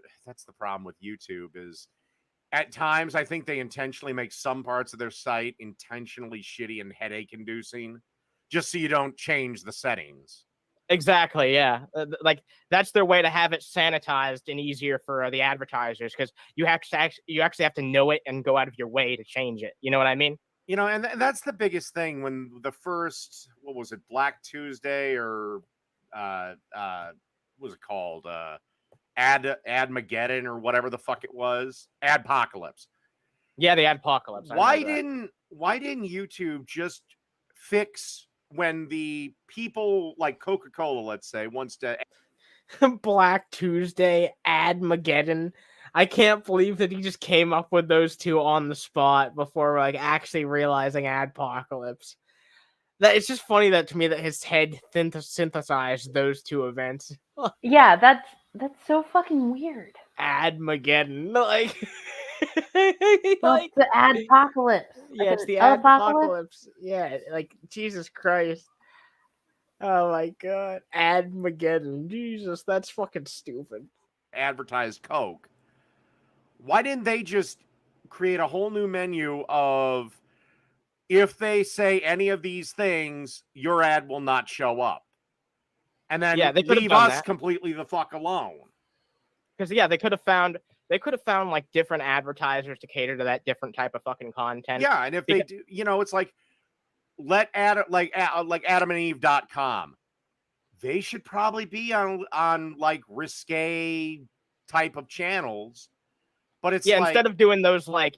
problem with YouTube is at times I think they intentionally make some parts of their site intentionally shitty and headache inducing just so you don't change the settings. Exactly, yeah. Like that's their way to have it sanitized and easier for the advertisers because you actually have to know it and go out of your way to change it. You know what I mean? You know, and that's the biggest thing when the first, what was it, Black Tuesday or what was it called? Admageddon or whatever the fuck it was. Adpocalypse. Yeah, the Adpocalypse. Why didn't YouTube just fix when the people like Coca-Cola, let's say, wants to Black Tuesday, Admageddon. I can't believe that he just came up with those two on the spot before like actually realizing Adpocalypse. That it's just funny that to me that his head synthesized those two events. Yeah, that's so fucking weird. Admageddon, like it's the Adpocalypse. Yeah, it's the Adpocalypse. Yeah, like Jesus Christ. Oh my god, Admageddon. Jesus, that's fucking stupid. Advertise Coke. Why didn't they just create a whole new menu of if they say any of these things, your ad will not show up? And then they leave us completely the fuck alone. Because yeah, they could have found like different advertisers to cater to that different type of fucking content. Yeah, and if they do, you know, it's like let Adam like AdamandEve.com. They should probably be on like risque type of channels. But it's like, instead of doing those like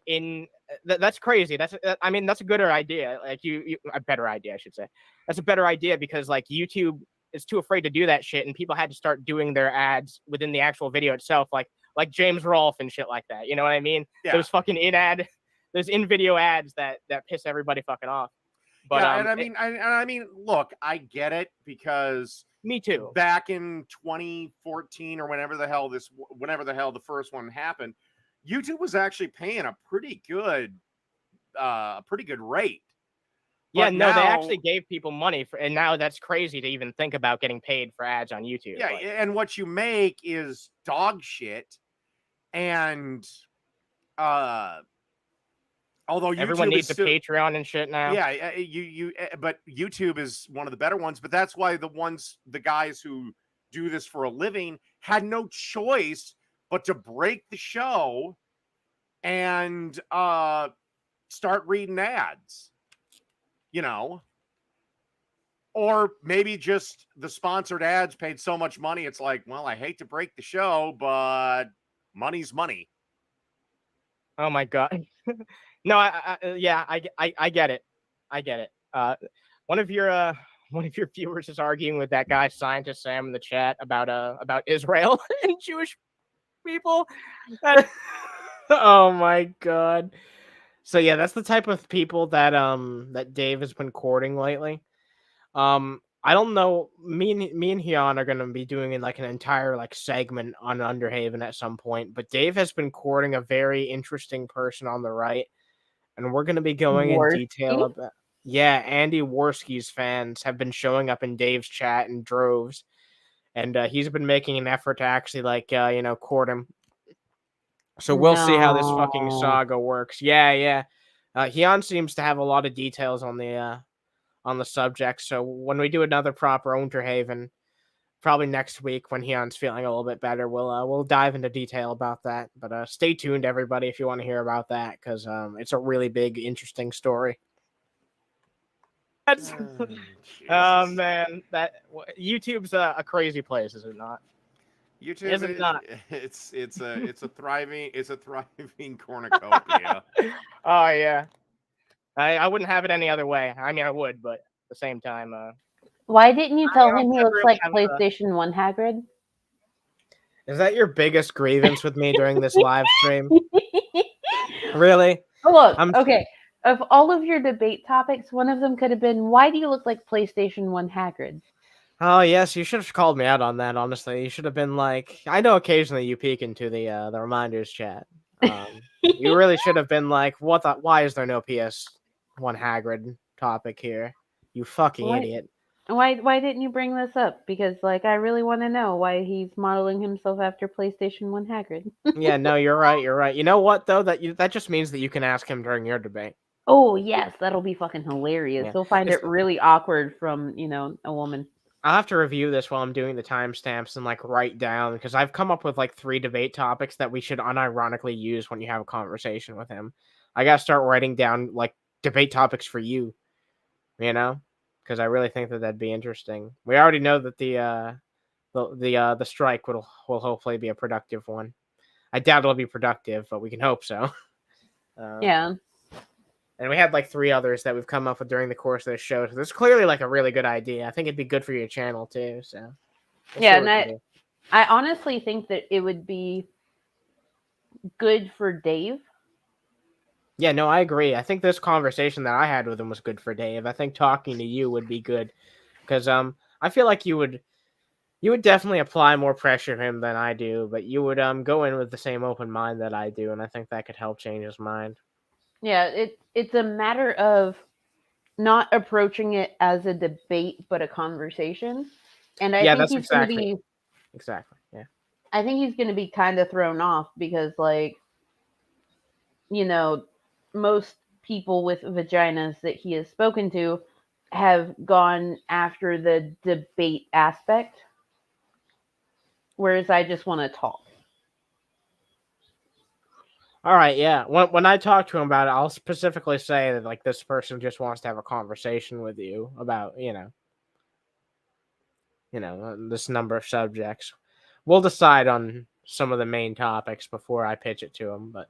that's crazy. That's I mean that's a gooder idea. Like a better idea, I should say. That's a better idea because like YouTube is too afraid to do that shit, and people had to start doing their ads within the actual video itself, like James Rolfe and shit like that. You know what I mean? Yeah. Those fucking those in-video ads that piss everybody fucking off. But yeah, and I mean, look, I get it because me too. Back in 2014 or whenever the hell the first one happened, YouTube was actually paying a pretty good rate. Yeah, But no, they now, actually gave people money for, and now that's crazy to even think about getting paid for ads on YouTube. Yeah, like, and what you make is dog shit, and although everyone YouTube needs is a Patreon and shit now. Yeah, but YouTube is one of the better ones. But that's why the guys who do this for a living had no choice but to break the show and start reading ads. You know, or maybe just the sponsored ads paid so much money. It's like, well, I hate to break the show, but money's money. Oh my God. No, I get it. I get it. One of your viewers is arguing with that guy Scientist Sam in the chat about Israel and Jewish people. Oh my God. So yeah, that's the type of people that Dave has been courting lately. I don't know. Me and Hyun are gonna be doing like an entire like segment on Underhaven at some point. But Dave has been courting a very interesting person on the right, and we're gonna be going in detail about. Yeah, Andy Worski's fans have been showing up in Dave's chat in droves, and he's been making an effort to actually like court him. So we'll see how this fucking saga works. Yeah. Hyun seems to have a lot of details on the subject. So when we do another proper Unterhaven, probably next week when Hyun's feeling a little bit better, we'll dive into detail about that. But stay tuned, everybody, if you want to hear about that, because it's a really big, interesting story. That's oh man, that YouTube's a crazy place, is it not? YouTube is it not? It's a thriving cornucopia. Oh yeah, I wouldn't have it any other way. I mean, I would, but at the same time, why didn't you tell him he looks really like have PlayStation 1 Hagrid? Is that your biggest grievance with me during this live stream? Really? Look, okay. Of all of your debate topics, one of them could have been, why do you look like PlayStation 1 Hagrid? Oh, yes, you should have called me out on that, honestly. You should have been like, I know occasionally you peek into the reminders chat. You really should have been like, why is there no PS1 Hagrid topic here? You fucking idiot. Why didn't you bring this up? Because like I really want to know why he's modeling himself after PlayStation 1 Hagrid. Yeah, no, you're right. You know what though? That just means that you can ask him during your debate. Oh yes, that'll be fucking hilarious. Yeah. He'll find it really awkward from a woman. I'll have to review this while I'm doing the timestamps and like write down, because I've come up with like 3 debate topics that we should unironically use when you have a conversation with him. I gotta start writing down like debate topics for you, because I really think that'd be interesting. We already know that the strike will hopefully be a productive one. I doubt it'll be productive, but we can hope so. Yeah. And we had like 3 others that we've come up with during the course of the show. So this is clearly like a really good idea. I think it'd be good for your channel too. So yeah, and I honestly think that it would be good for Dave. Yeah, no, I agree. I think this conversation that I had with him was good for Dave. I think talking to you would be good because I feel like you would definitely apply more pressure to him than I do, but you would go in with the same open mind that I do, and I think that could help change his mind. Yeah, it's a matter of not approaching it as a debate but a conversation. And I think he's going to be exactly. Yeah. I think he's going to be kind of thrown off because like most people with vaginas that he has spoken to have gone after the debate aspect, whereas I just want to talk. All right, yeah. When I talk to him about it, I'll specifically say that like this person just wants to have a conversation with you about this number of subjects. We'll decide on some of the main topics before I pitch it to him. But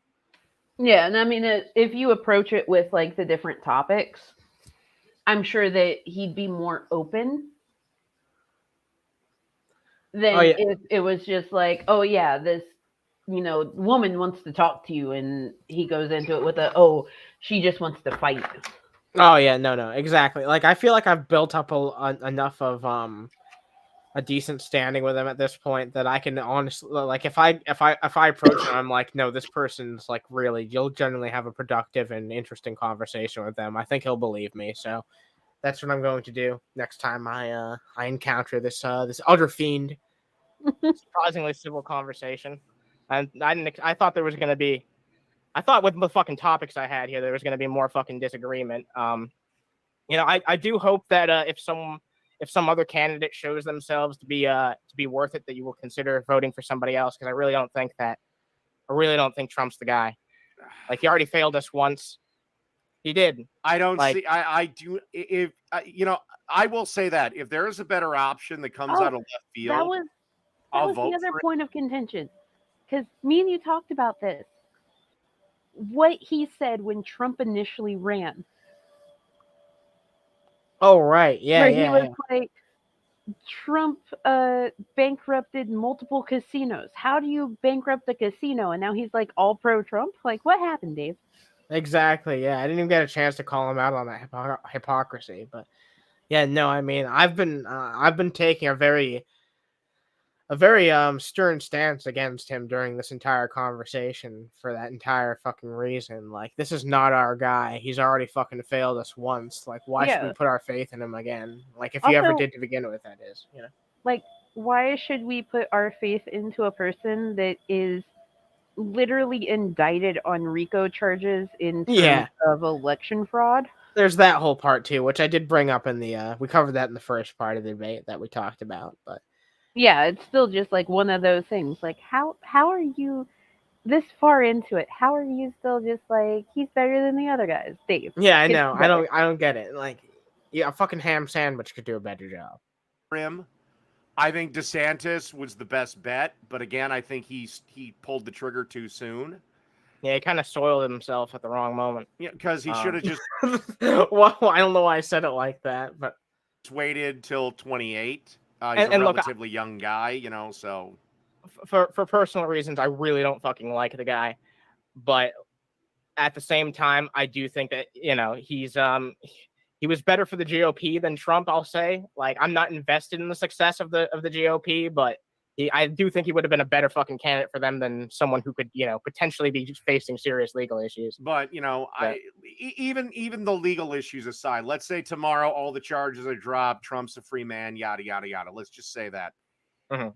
Yeah, and I mean, if you approach it with like the different topics, I'm sure that he'd be more open than yeah. if it was just like, oh yeah, this woman wants to talk to you, and he goes into it with she just wants to fight. Oh yeah, no, exactly. Like I feel like I've built up enough of a decent standing with him at this point that I can honestly like if I approach him, I'm like, no, this person's like really, you'll generally have a productive and interesting conversation with them. I think he'll believe me. So that's what I'm going to do next time I encounter this other fiend. Surprisingly civil conversation. And I thought there was gonna be, I thought with the fucking topics I had here, there was gonna be more fucking disagreement. I do hope that if some other candidate shows themselves to be worth it, that you will consider voting for somebody else, because I really don't think Trump's the guy. Like he already failed us once. He did. I don't Like- see. I do. If I will say that if there is a better option that comes Oh, out of left field, That was I'll vote the other for it. point of contention, because me and you talked about this. What he said when Trump initially ran, Oh right, yeah, where yeah. he was like, Trump bankrupted multiple casinos. How do you bankrupt a casino? And now he's like all pro Trump. Like, what happened, Dave? Exactly. Yeah, I didn't even get a chance to call him out on that hypocrisy, but yeah, no. I mean, I've been taking a very stern stance against him during this entire conversation for that entire fucking reason. Like, this is not our guy. He's already fucking failed us once. Like, why should we Yeah. put our faith in him again? Like, if you ever Also- did to begin with, that is, Like, why should we put our faith into a person that is literally indicted on RICO charges in terms Yeah. of election fraud? There's that whole part too, which I did bring up in the we covered that in the first part of the debate that we talked about, but Yeah, it's still just like one of those things. Like, how are you this far into it? How are you still just like, he's better than the other guys, Dave? yeah, I It's know. better. I don't get it. Like, yeah, a fucking ham sandwich could do a better job. Him. I think DeSantis was the best bet, but again, I think he pulled the trigger too soon. Yeah, he kind of soiled himself at the wrong moment. Yeah, because he should have just Well, I don't know why I said it like that, but waited till 28. He's And a look, relatively young guy, so for personal reasons, I really don't fucking like the guy. But at the same time, I do think that he was better for the GOP than Trump. I'll say, like, I'm not invested in the success of the GOP, but I do think he would have been a better fucking candidate for them than someone who could potentially be facing serious legal issues. But even the legal issues aside, let's say tomorrow all the charges are dropped, Trump's a free man, yada yada yada. Let's just say that. Mhm.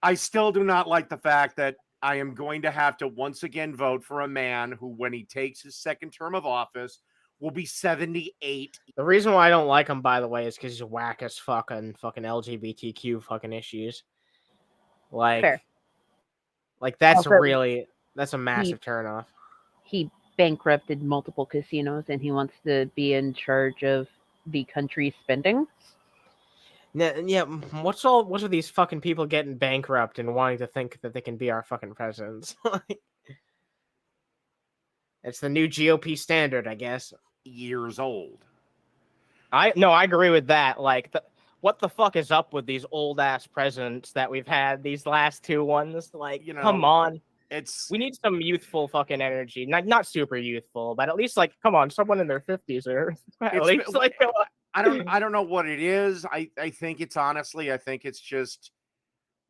I still do not like the fact that I am going to have to once again vote for a man who, when he takes his second term of office, will be 78. The reason why I don't like him, by the way, is because he's whack as fuck on fucking LGBTQ fucking issues. Fair. Like that's Also, that's a massive turnoff. He bankrupted multiple casinos, and he wants to be in charge of the country's spending. Yeah, what's with these fucking people getting bankrupt and wanting to think that they can be our fucking presidents? It's the new GOP standard, I guess. Years old. I agree with that. Like, what the fuck is up with these old ass presidents that we've had these last two ones? Like, come on. We need some youthful fucking energy. Not super youthful, but at least, like, come on, someone in their 50s or at least like. I don't know what it is. I think it's honestly, I think it's just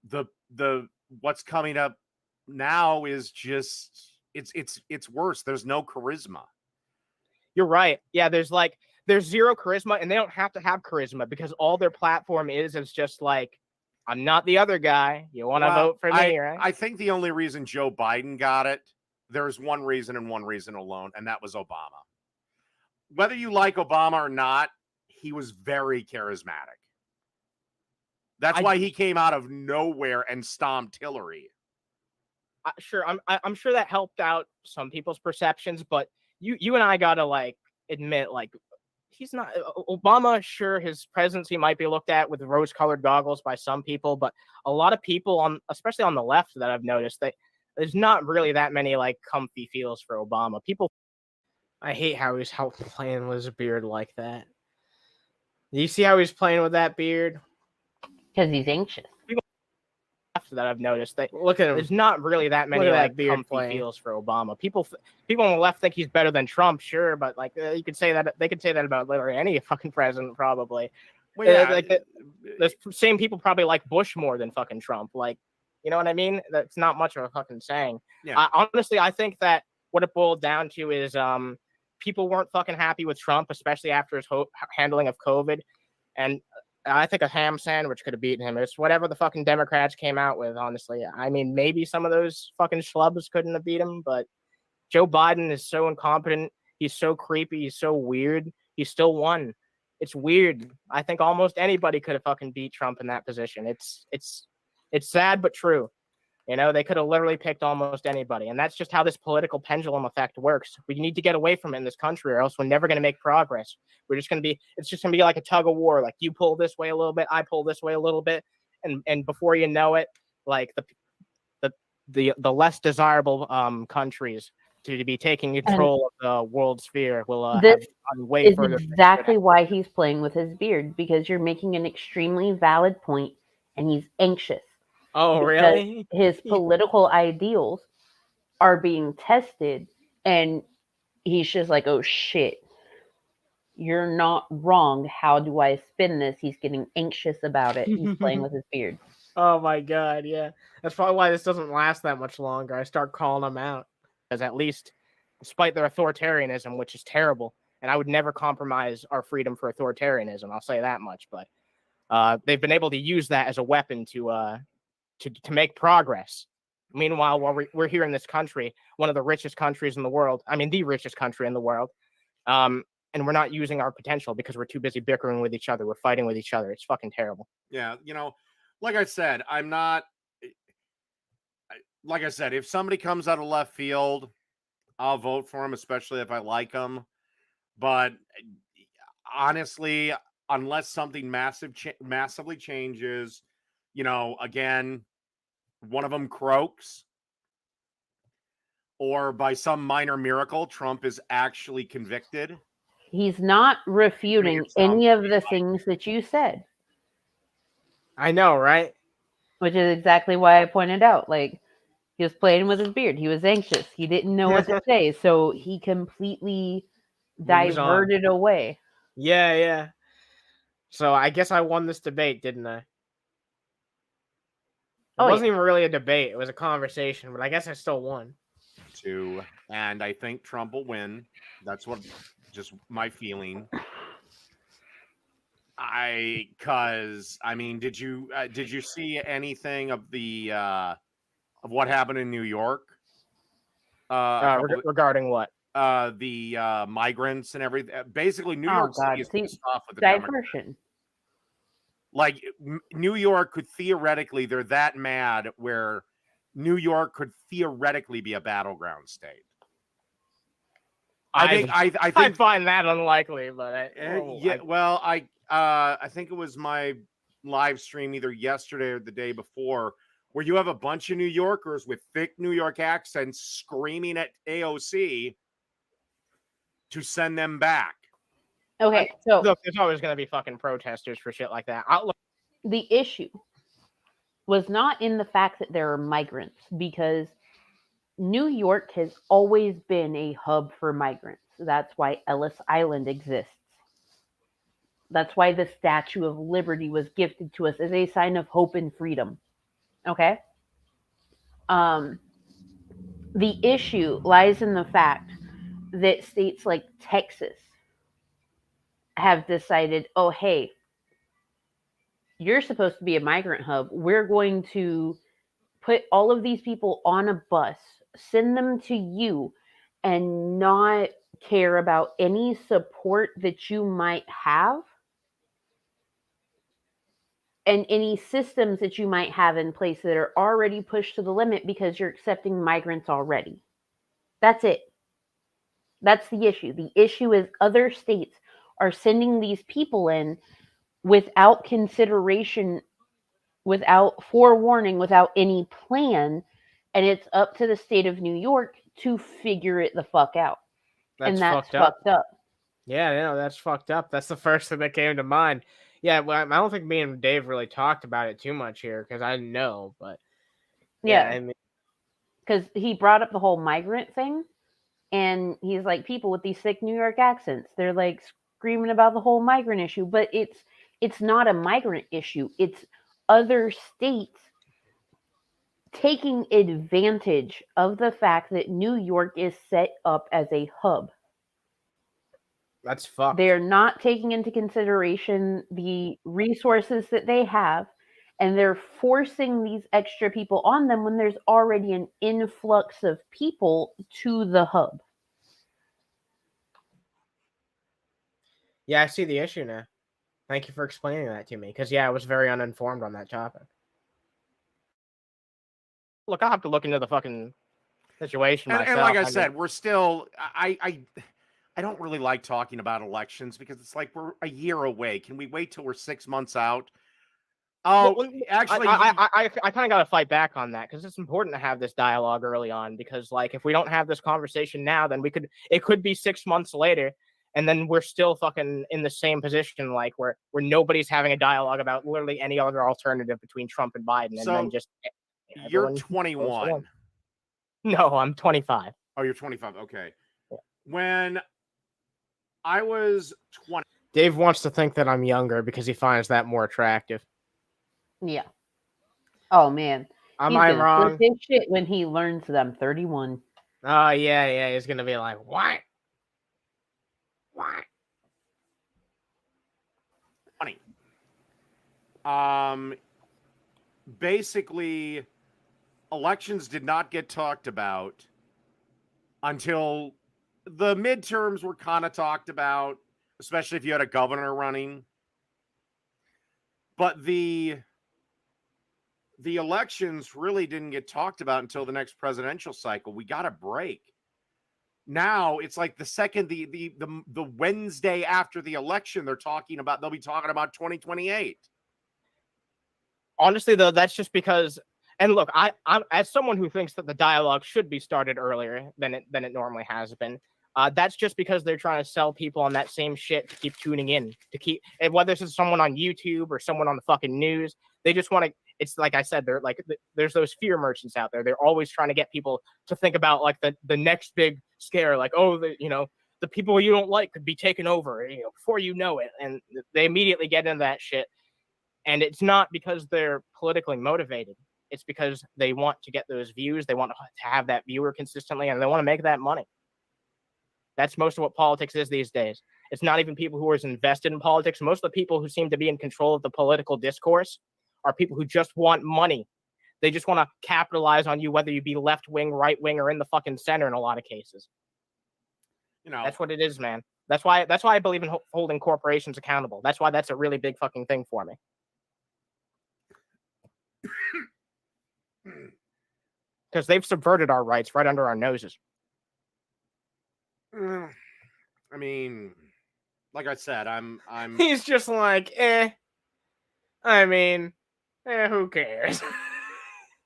the what's coming up now is just it's worse. There's no charisma. You're right. Yeah, there's zero charisma, and they don't have to have charisma because all their platform is just like, I'm not the other guy. You want to vote for me, right? I think the only reason Joe Biden got it, there's one reason and one reason alone, and that was Obama. Whether you like Obama or not, he was very charismatic. That's why he came out of nowhere and stomped Hillary. I'm sure that helped out some people's perceptions, but you and I gotta like admit, like, he's not Obama. Sure, his presidency might be looked at with rose-colored goggles by some people, but a lot of people especially on the left, that I've noticed, that there's not really that many like comfy feels for Obama. People, I hate how he's playing with his beard like that. Do you see how he's playing with that beard? Because he's anxious. That I've noticed, that look at him. There's not really that many like comfy feels for Obama. People on the left think he's better than Trump, sure, but like you could say that they could say that about literally any fucking president, probably. Well, yeah, like the same people probably like Bush more than fucking Trump. Like, you know what I mean? That's not much of a fucking saying. Yeah. Honestly, I think that what it boiled down to is people weren't fucking happy with Trump, especially after his handling of COVID, and I think a ham sandwich could have beaten him. It's whatever the fucking Democrats came out with, honestly. I mean, maybe some of those fucking schlubs couldn't have beat him, but Joe Biden is so incompetent. He's so creepy. He's so weird. He still won. It's weird. I think almost anybody could have fucking beat Trump in that position. It's sad but true. You know, they could have literally picked almost anybody. And that's just how this political pendulum effect works. We need to get away from it in this country, or else we're never going to make progress. It's just going to be like a tug of war. Like, you pull this way a little bit, I pull this way a little bit. And before you know it, like the less desirable countries to be taking control of the world sphere will this way is further. exactly why he's playing with his beard, because you're making an extremely valid point, and he's anxious. Oh, really? His political ideals are being tested, and he's just like, oh shit, you're not wrong. How do I spin this? He's getting anxious about it. He's playing with his beard. Oh my god, yeah. That's probably why this doesn't last that much longer. I start calling them out. Because at least, despite their authoritarianism, which is terrible, and I would never compromise our freedom for authoritarianism, I'll say that much, but they've been able to use that as a weapon to make progress. Meanwhile, while we're here in this country, one of the richest countries in the world, I mean, the richest country in the world, and we're not using our potential because we're too busy bickering with each other. We're fighting with each other. It's fucking terrible. Yeah, you know, like I said, like I said, if somebody comes out of left field, I'll vote for him, especially if I like him. But honestly, unless something massively changes, you know, again, one of them croaks, or by some minor miracle, Trump is actually convicted. He's not refuting any of the things that you said. I know, right? Which is exactly why I pointed out, like, he was playing with his beard. He was anxious. He didn't know what to say, so he completely diverted away. Yeah. So I guess I won this debate, didn't I? It wasn't even really a debate. It was a conversation, but I guess I still won. And I think Trump will win. That's just my feeling. Did you see anything of of what happened in New York? Regarding what? The migrants and everything. Basically, New York City is pissed off with the diversion. Like, New York could theoretically, they're that mad where New York could theoretically be a battleground state. I think I find that unlikely, but I think it was my live stream either yesterday or the day before, where you have a bunch of New Yorkers with thick New York accents screaming at AOC to send them back. Okay, so look, there's always going to be fucking protesters for shit like that. The issue was not in the fact that there are migrants, because New York has always been a hub for migrants. That's why Ellis Island exists. That's why the Statue of Liberty was gifted to us as a sign of hope and freedom. Okay? The issue lies in the fact that states like Texas have decided, oh, hey, you're supposed to be a migrant hub. We're going to put all of these people on a bus, send them to you, and not care about any support that you might have. and any systems that you might have in place that are already pushed to the limit because you're accepting migrants already. That's it. That's the issue. The issue is other states are sending these people in without consideration, without forewarning, without any plan, and it's up to the state of New York to figure it the fuck out. That's that's fucked up. fucked up. Yeah, that's fucked up. That's the first thing that came to mind. Yeah, well, I don't think me and Dave really talked about it too much here because I didn't know, but Yeah, I mean, because he brought up the whole migrant thing, and he's like, people with these thick New York accents, they're like screaming about the whole migrant issue, but it's not a migrant issue. It's other states taking advantage of the fact that New York is set up as a hub. that's fucked. They're not taking into consideration the resources that they have, and they're forcing these extra people on them when there's already an influx of people to the hub. Yeah, I see the issue now. Thank you for explaining that to me because, I was very uninformed on that topic. Look, I'll have to look into the fucking situation myself. And like I said, we're still. I don't really like talking about elections because it's like we're a year away. Can we wait till we're 6 months out? Oh, well, actually, I kind of got to fight back on that because it's important to have this dialogue early on. Because, like, if we don't have this conversation now, then it could be 6 months later, and then we're still fucking in the same position, like where nobody's having a dialogue about literally any other alternative between Trump and Biden, and then just you're 21. No, I'm 25. Oh, you're 25. Okay. When I was 20, Dave wants to think that I'm younger because he finds that more attractive. Yeah. Oh man. Am I wrong? Flip his shit when he learns that I'm 31. Oh yeah. He's gonna be like, what? What? 20. Basically, elections did not get talked about until the midterms were kind of talked about, especially if you had a governor running. But the elections really didn't get talked about until the next presidential cycle. We got a break. Now it's like the second the Wednesday after the election, they'll be talking about 2028. Honestly, though, that's just because. And look, I'm as someone who thinks that the dialogue should be started earlier than it normally has been. That's just because they're trying to sell people on that same shit to keep tuning in, and whether it's someone on YouTube or someone on the fucking news, they just want to. It's like I said, they're like there's those fear merchants out there. They're always trying to get people to think about like the next big scare, like the people you don't like could be taken over, before you know it, and they immediately get into that shit. And it's not because they're politically motivated. It's because they want to get those views. They want to have that viewer consistently, and they want to make that money. That's most of what politics is these days. It's not even people who are as invested in politics. Most of the people who seem to be in control of the political discourse are people who just want money. They just want to capitalize on you, whether you be left wing, right wing, or in the fucking center in a lot of cases. That's what it is, man. That's why I believe in holding corporations accountable. That's why that's a really big fucking thing for me. Because they've subverted our rights right under our noses. I mean, like I said, I'm. He's just like, I mean, who cares?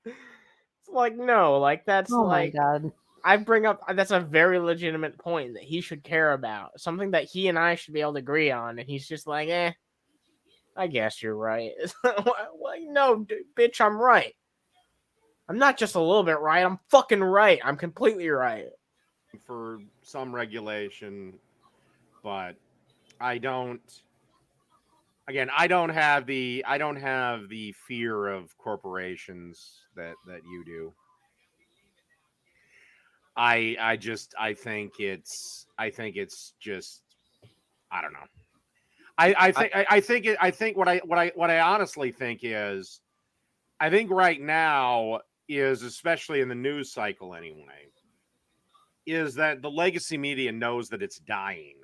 It's like, no, like that's my God. I bring up that's a very legitimate point that he should care about, something that he and I should be able to agree on, and he's just like, I guess you're right. Well, no, bitch, I'm right. I'm not just a little bit right. I'm fucking right. I'm completely right. For some regulation, but I don't. Again, I don't have the fear of corporations that you do. I think it's just I don't know. I think what I honestly think is I think right now is, especially in the news cycle anyway, is that the legacy media knows that it's dying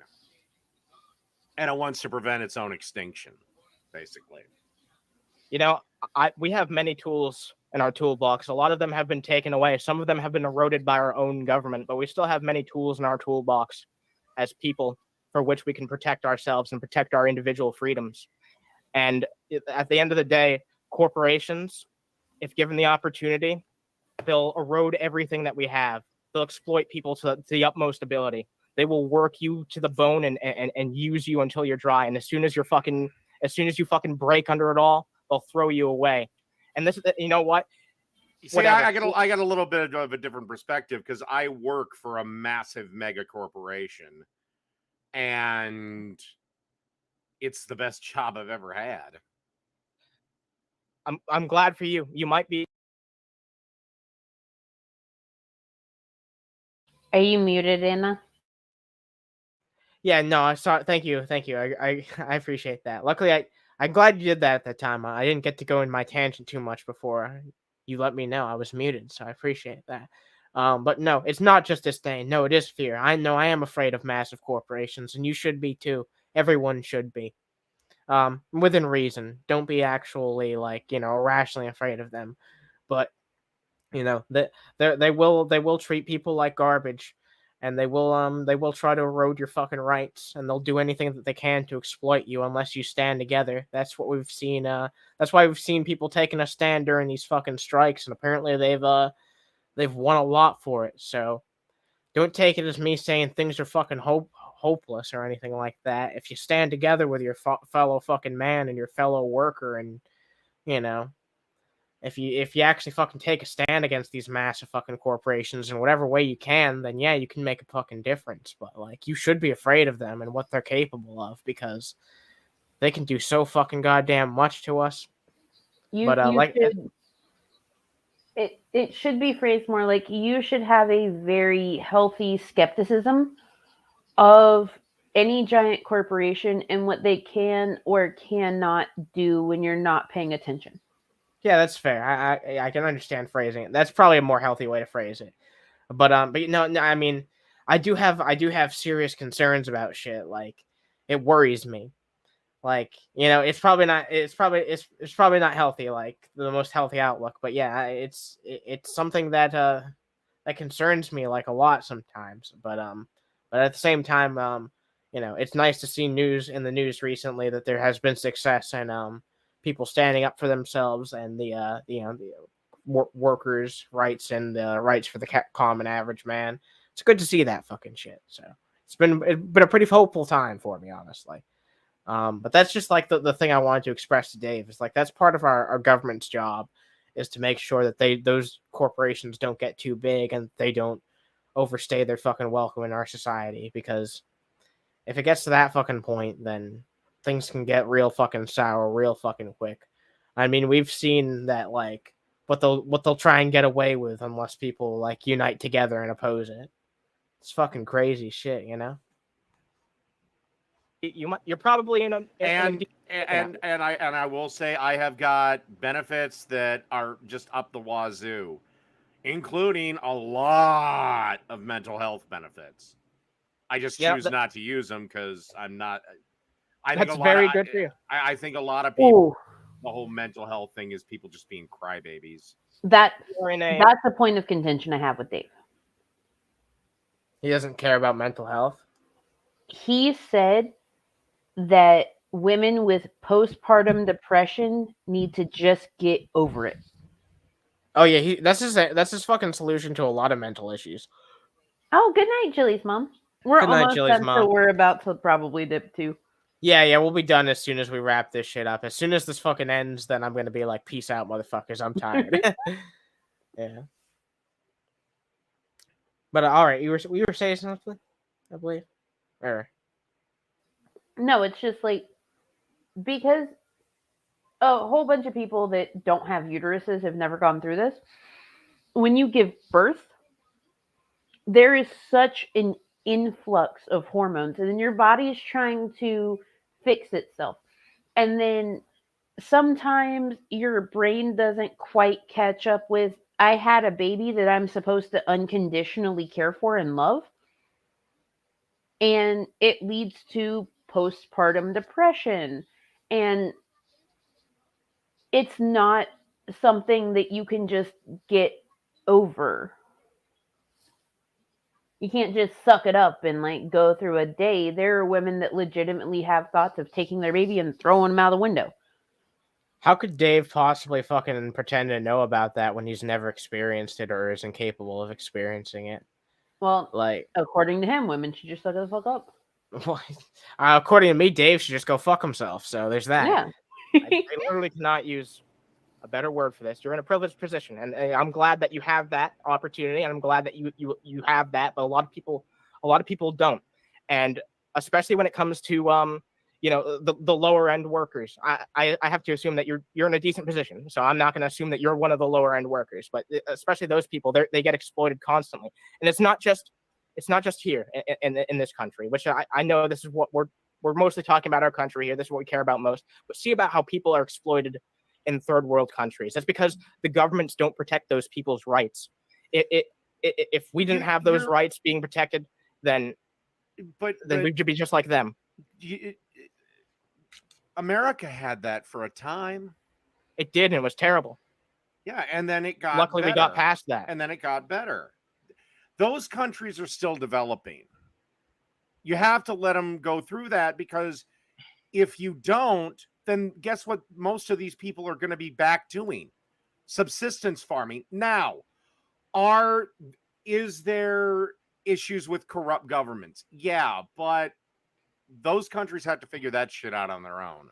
and it wants to prevent its own extinction, basically. You know, we have many tools in our toolbox. A lot of them have been taken away. Some of them have been eroded by our own government, but we still have many tools in our toolbox as people for which we can protect ourselves and protect our individual freedoms. And at the end of the day, corporations, if given the opportunity, they'll erode everything that we have. They'll exploit people to the utmost ability. They will work you to the bone and use you until you're dry. And as soon as you fucking break under it all, they'll throw you away. And this, you know what? See, I got a little bit of a different perspective because I work for a massive mega corporation, and it's the best job I've ever had. I'm glad for you. You might be. Are you muted, Anna? Yeah, no, I saw. Thank you. I appreciate that. Luckily, I'm glad you did that at the time. I didn't get to go in my tangent too much before you let me know I was muted, so I appreciate that. But no, it's not just disdain. No, it is fear. I know I am afraid of massive corporations, and you should be too. Everyone should be. Within reason. Don't be actually irrationally afraid of them. But they will treat people like garbage, and they will try to erode your fucking rights, and they'll do anything that they can to exploit you unless you stand together. That's what we've seen. That's why we've seen people taking a stand during these fucking strikes, and apparently they've won a lot for it. So don't take it as me saying things are fucking hopeless or anything like that. If you stand together with your fellow fucking man and your fellow worker, and you know if you actually fucking take a stand against these massive fucking corporations in whatever way you can, then yeah, you can make a fucking difference. But you should be afraid of them and what they're capable of, because they can do so fucking goddamn much to us. It should be phrased more like you should have a very healthy skepticism of any giant corporation and what they can or cannot do when you're not paying attention. Yeah, that's fair. I can understand phrasing it. That's probably a more healthy way to phrase it. But no, I mean, I do have serious concerns about shit. It worries me. It's probably not healthy, like the most healthy outlook. But yeah, it's something that concerns me a lot sometimes. But at the same time, it's nice to see news in the news recently that there has been success and people standing up for themselves and the workers' rights and the rights for the common average man. It's good to see that fucking shit. So it's been a pretty hopeful time for me, honestly. But that's just the thing I wanted to express to Dave is that's part of our government's job, is to make sure that those corporations don't get too big and they don't overstay their fucking welcome in our society. Because if it gets to that fucking point, then things can get real fucking sour real fucking quick. I mean, we've seen that what they'll try and get away with unless people unite together and oppose it. It's fucking crazy shit, you know. You're probably in a and I will say I have got benefits that are just up the wazoo, including a lot of mental health benefits. I just choose not to use them because I'm not. That's very good for you. I think a lot of people, the whole mental health thing is people just being crybabies. That's a point of contention I have with Dave. He doesn't care about mental health. He said that women with postpartum depression need to just get over it. Oh yeah, that's his fucking solution to a lot of mental issues. Oh, good night, Jilly's mom. We're almost done, so we're about to probably dip too. Yeah, we'll be done as soon as we wrap this shit up. As soon as this fucking ends, then I'm gonna be like, peace out, motherfuckers. I'm tired. Yeah. But all right, you were saying something, I believe. Or no, it's just because a whole bunch of people that don't have uteruses have never gone through this. When you give birth, there is such an influx of hormones, and then your body is trying to fix itself. And then sometimes your brain doesn't quite catch up with, I had a baby that I'm supposed to unconditionally care for and love. And it leads to postpartum depression. And it's not something that you can just get over. You can't just suck it up and like go through a day. There are women that legitimately have thoughts of taking their baby and throwing them out the window. How could Dave possibly fucking pretend to know about that when he's never experienced it or is incapable of experiencing it? Well, Like, according to him, women should just suck the fuck up. according to me, Dave should just go fuck himself. So there's that. Yeah. I literally cannot use a better word for this. You're in a privileged position, and I'm glad that you have that opportunity, and I'm glad that you have that. But a lot of people don't, and especially when it comes to the lower end workers. I have to assume that you're in a decent position, so I'm not going to assume that you're one of the lower end workers. But especially those people, they get exploited constantly, and it's not just here in this country, which I know this is what we're mostly talking about our country here. This is what we care about most. But see about how people are exploited in third world countries. That's because the governments don't protect those people's rights. If we didn't have those rights being protected, then we'd be just like them. America had that for a time. It did, and it was terrible. Yeah, and then it got Luckily, better. we got past that. And then it got better. Those countries are still developing. You have to let them go through that, because if you don't, then guess what most of these people are going to be back doing? Subsistence farming. Now, is there issues with corrupt governments? Yeah, but those countries have to figure that shit out on their own.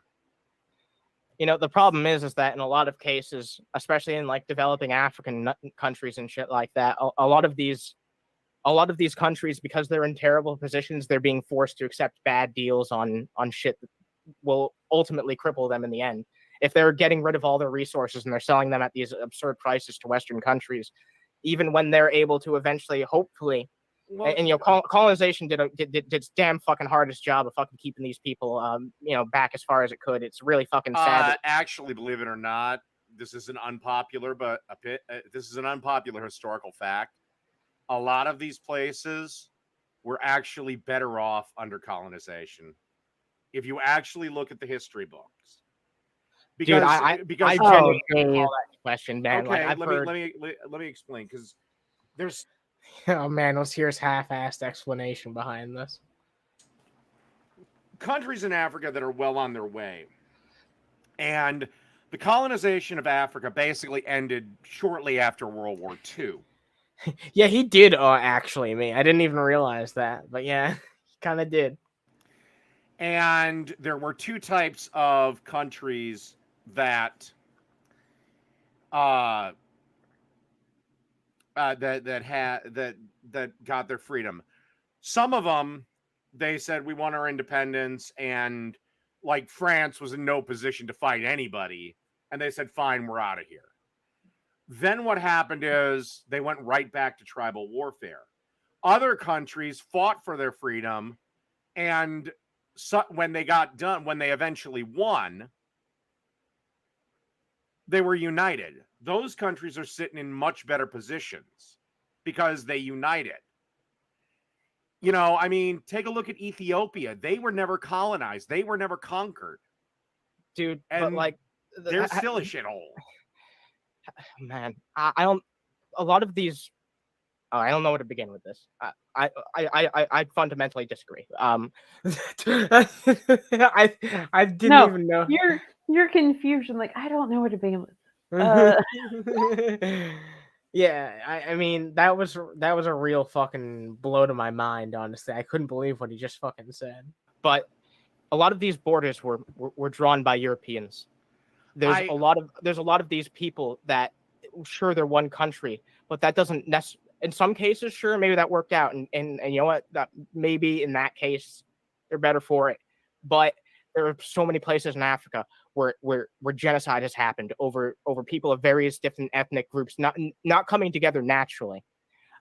The problem is that in a lot of cases, especially in like developing African countries and shit like that, a lot of these countries, because they're in terrible positions, they're being forced to accept bad deals on shit that will ultimately cripple them in the end. If they're getting rid of all their resources and they're selling them at these absurd prices to Western countries, even when they're able to eventually, hopefully, colonization did its damn fucking hardest job of fucking keeping these people, back as far as it could. It's really fucking sad. Actually, believe it or not, this is an unpopular historical fact. A lot of these places were actually better off under colonization, if you actually look at the history books. Because I genuinely call that question, man. Okay, like, let me explain, because there's. Oh man, let's hear his half-assed explanation behind this. Countries in Africa that are well on their way, and the colonization of Africa basically ended shortly after World War II. Yeah, he did actually, me. I didn't even realize that, but yeah, he kind of did. And there were two types of countries that that got their freedom. Some of them, they said, we want our independence, and like France was in no position to fight anybody, and they said, fine, we're out of here. Then what happened is they went right back to tribal warfare. Other countries fought for their freedom, and when they got done, when they eventually won, they were united. Those countries are sitting in much better positions because they united. I mean, take a look at Ethiopia. They were never colonized. They were never conquered. Dude, and but like, they're still a shithole. Man, I don't. A lot of these. Oh, I don't know where to begin with this. I fundamentally disagree. I didn't even know. Your confusion, like, I don't know where to begin with. Yeah, I mean that was a real fucking blow to my mind. Honestly, I couldn't believe what he just fucking said. But a lot of these borders were drawn by Europeans. There's a lot of these people that, sure, they're one country, but that doesn't necessarily. In some cases, sure, maybe that worked out, and you know what? That maybe in that case, they're better for it. But there are so many places in Africa where genocide has happened over people of various different ethnic groups, not coming together naturally,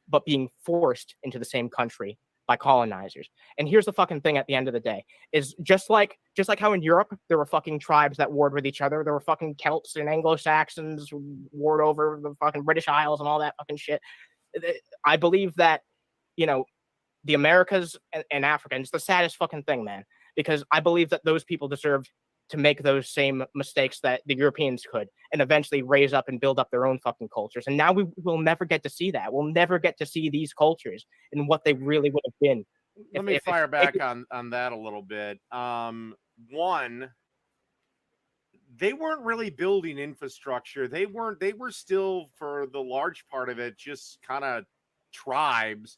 but being forced into the same country by colonizers. And here's the fucking thing at the end of the day, is just like how in Europe there were fucking tribes that warred with each other, there were fucking Celts and Anglo-Saxons who warred over the fucking British Isles and all that fucking shit. I believe that, the Americas and Africa, and it's the saddest fucking thing, man, because I believe that those people deserve to make those same mistakes that the Europeans could, and eventually raise up and build up their own fucking cultures. And now we will never get to see that. We'll never get to see these cultures and what they really would have been. Let me fire back on that a little bit. One, they weren't really building infrastructure. They were still, for the large part of it, just kind of tribes.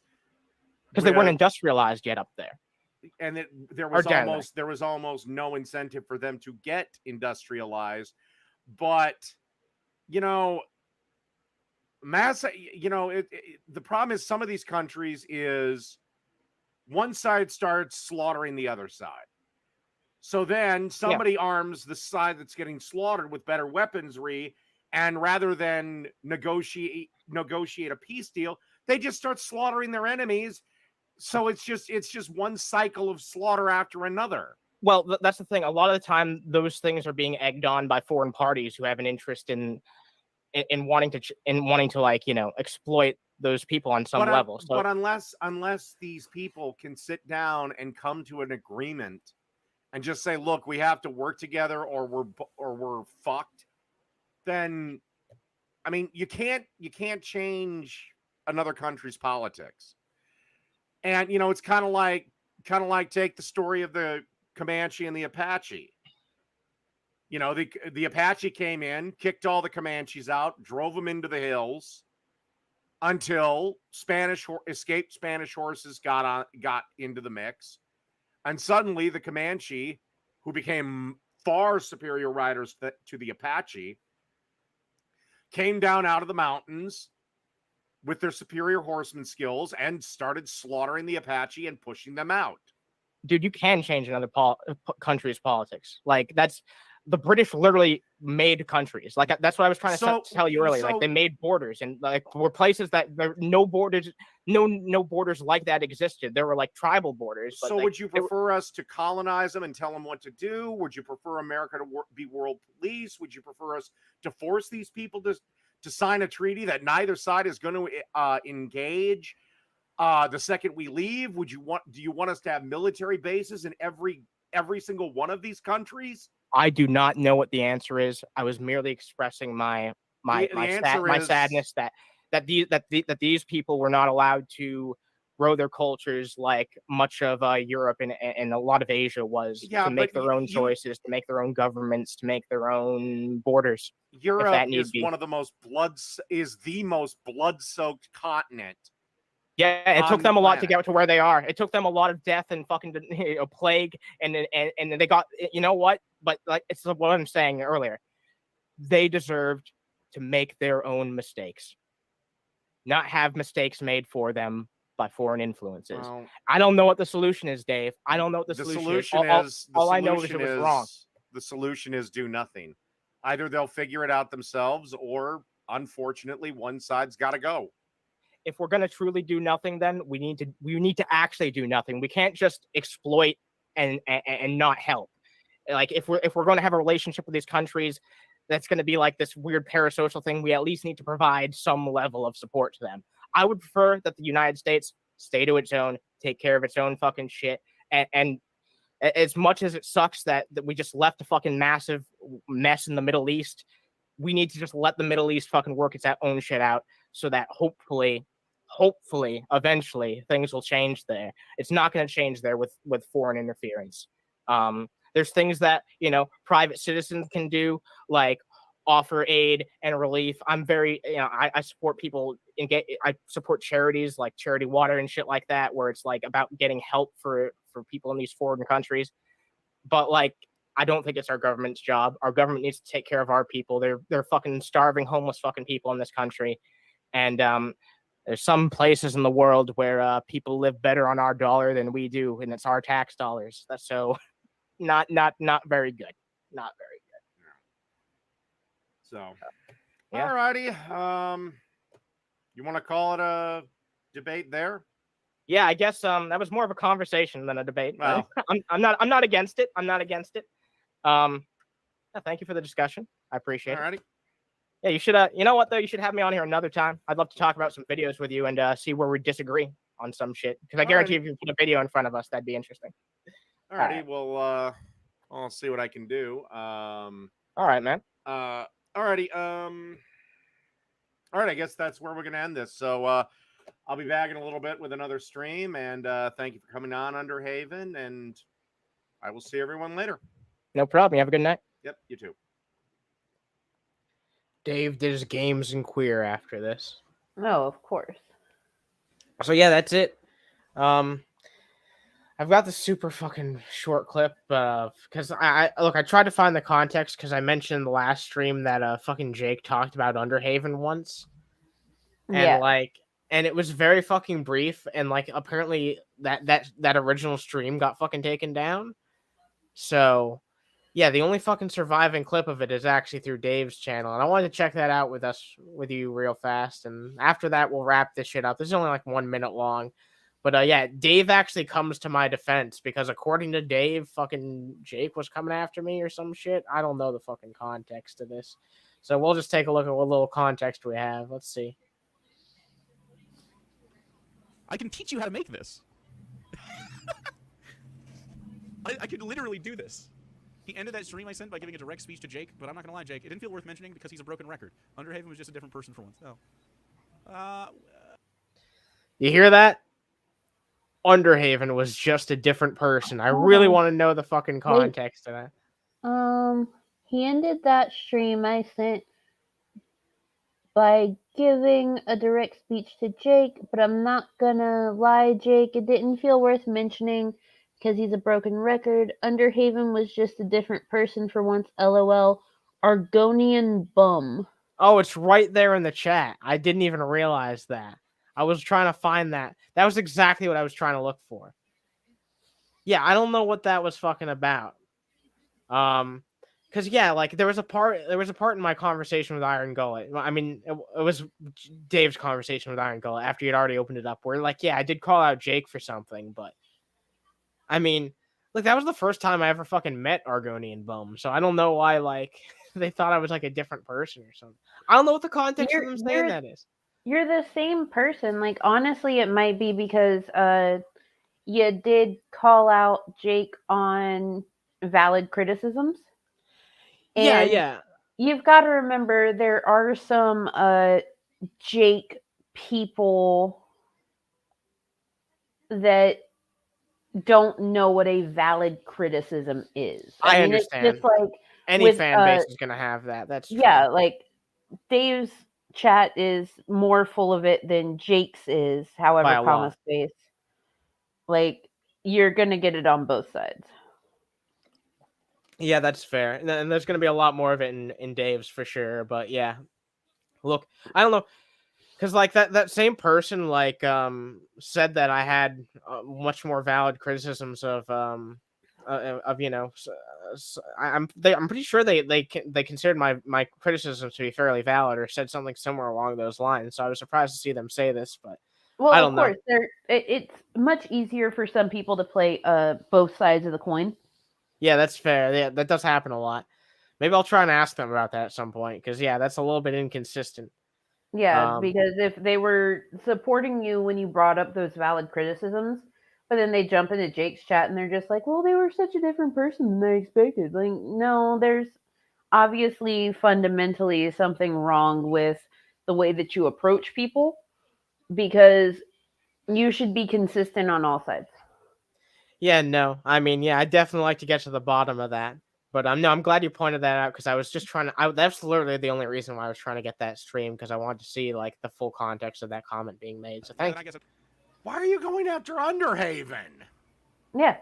Because they weren't industrialized yet up there. And there was almost no incentive for them to get industrialized. But, you know, the problem is some of these countries is one side starts slaughtering the other side. So then somebody arms the side that's getting slaughtered with better weaponry, and rather than negotiate a peace deal, they just start slaughtering their enemies. So it's just one cycle of slaughter after another. Well, that's the thing. A lot of the time, those things are being egged on by foreign parties who have an interest in wanting to like, you know, exploit those people on some level. So, but unless these people can sit down and come to an agreement and just say, look, we have to work together or we're fucked, then I mean, you can't change another country's politics. And you know, it's kind of like take the story of the Comanche and the Apache. You know, the Apache came in, kicked all the Comanches out, drove them into the hills until escaped Spanish horses got into the mix. And suddenly the Comanche, who became far superior riders to the Apache, came down out of the mountains with their superior horseman skills and started slaughtering the Apache and pushing them out. Dude, you can change another country's politics. Like, that's the British literally made countries. Like, that's what I was trying to tell you earlier. Like, they made borders, and like were places that there no borders like that existed. There were like tribal borders. So would you prefer us to colonize them and tell them what to do? Would you prefer America to be world police? Would you prefer us to force these people to sign a treaty that neither side is going to engage the second we leave? Do you want us to have military bases in every single one of these countries? I do not know what the answer is. I was merely expressing my sadness that these people were not allowed to grow their cultures like much of Europe and a lot of Asia was, to make their own choices, to make their own governments, to make their own borders. Europe is the most blood-soaked continent. Yeah, it took them a lot to get to where they are. It took them a lot of death and fucking plague, and they got, you know what? But like, it's what I'm saying earlier. They deserved to make their own mistakes, not have mistakes made for them by foreign influences. Well, I don't know what the solution is, Dave. I don't know what the solution is. All I know is it was wrong. The solution is do nothing. Either they'll figure it out themselves, or unfortunately, one side's got to go. If we're going to truly do nothing, then we need to actually do nothing. We can't just exploit and not help. Like, if we're going to have a relationship with these countries that's going to be like this weird parasocial thing, we at least need to provide some level of support to them. I would prefer that the United States stay to its own, take care of its own fucking shit, and as much as it sucks that we just left a fucking massive mess in the Middle East, we need to just let the Middle East fucking work its own shit out, so that hopefully, eventually, things will change there. It's not going to change there with foreign interference. There's things that, you know, private citizens can do, like offer aid and relief. I'm very, you know, I support people I support charities like Charity Water and shit like that, where it's like about getting help for people in these foreign countries. But like, I don't think it's our government's job. Our government needs to take care of our people. They're fucking starving, homeless fucking people in this country. And there's some places in the world where people live better on our dollar than we do, and it's our tax dollars. That's so not very good. Not very good. So, yeah. Alrighty. You want to call it a debate there? Yeah, I guess that was more of a conversation than a debate. Well, I'm not against it. I'm not against it. Thank you for the discussion. I appreciate it. Alrighty. Yeah, you should. You know what though? You should have me on here another time. I'd love to talk about some videos with you and see where we disagree on some shit. Because I guarantee if you put a video in front of us, that'd be interesting. Alrighty. Well, I'll see what I can do. All right, man. Alrighty. All right, I guess that's where we're gonna end this. So I'll be back in a little bit with another stream, and thank you for coming on, Underhaven, and I will see everyone later. No problem. You have a good night. Yep, you too. Dave did his games and queer after this. No, of course. So yeah, that's it. I've got the super fucking short clip because I tried to find the context because I mentioned in the last stream that fucking Jake talked about Underhaven once, and and it was very fucking brief, and like apparently that original stream got fucking taken down. So yeah, the only fucking surviving clip of it is actually through Dave's channel, and I wanted to check that out with you real fast, and after that we'll wrap this shit up. This is only like 1 minute long. But yeah, Dave actually comes to my defense because according to Dave, fucking Jake was coming after me or some shit. I don't know the fucking context of this. So we'll just take a look at what little context we have. Let's see. I can teach you how to make this. I could literally do this. He ended that stream I sent by giving a direct speech to Jake, but I'm not going to lie, Jake. It didn't feel worth mentioning because he's a broken record. Underhaven was just a different person for once. Oh. You hear that? Underhaven was just a different person. I really want to know the fucking context of that. He ended that stream I sent by giving a direct speech to Jake, but I'm not gonna lie, Jake, it didn't feel worth mentioning because he's a broken record. Underhaven was just a different person for once, LOL. Argonian bum. Oh, it's right there in the chat. I didn't even realize that. I was trying to find that. That was exactly what I was trying to look for. Yeah, I don't know what that was fucking about. Because yeah, like there was a part in my conversation with Iron Gullet. I mean, it was Dave's conversation with Iron Gullet after he had already opened it up. Where like, yeah, I did call out Jake for something, but I mean, look, that was the first time I ever fucking met Argonian Bum. So I don't know why like they thought I was like a different person or something. I don't know what the context of them saying that is. You're the same person. Like honestly, it might be because you did call out Jake on valid criticisms. And yeah. You've got to remember there are some Jake people that don't know what a valid criticism is. I mean, understand. It's just like any fan base is gonna have that. That's true. Yeah, like Dave's chat is more full of it than Jake's is, however, comma space. Like you're gonna get it on both sides. Yeah, that's fair. And there's gonna be a lot more of it in Dave's for sure. But yeah, look, I don't know. Because like that same person like said that I had much more valid criticisms of you know I'm pretty sure they considered my criticisms to be fairly valid or said something similar along those lines. So I was surprised to see them say this, but I don't know. Of course, it's much easier for some people to play both sides of the coin. Yeah, that's fair. Yeah, that does happen a lot. Maybe I'll try and ask them about that at some point because yeah, that's a little bit inconsistent. Yeah, because if they were supporting you when you brought up those valid criticisms, but then they jump into Jake's chat and they're just like, well, they were such a different person than I expected. Like, no, there's obviously fundamentally something wrong with the way that you approach people because you should be consistent on all sides. Yeah, no. I mean, yeah, I definitely like to get to the bottom of that. But no, I'm glad you pointed that out because I was just trying to. That's literally the only reason why I was trying to get that stream because I wanted to see like the full context of that comment being made. So thank you. Why are you going after Underhaven? Yeah.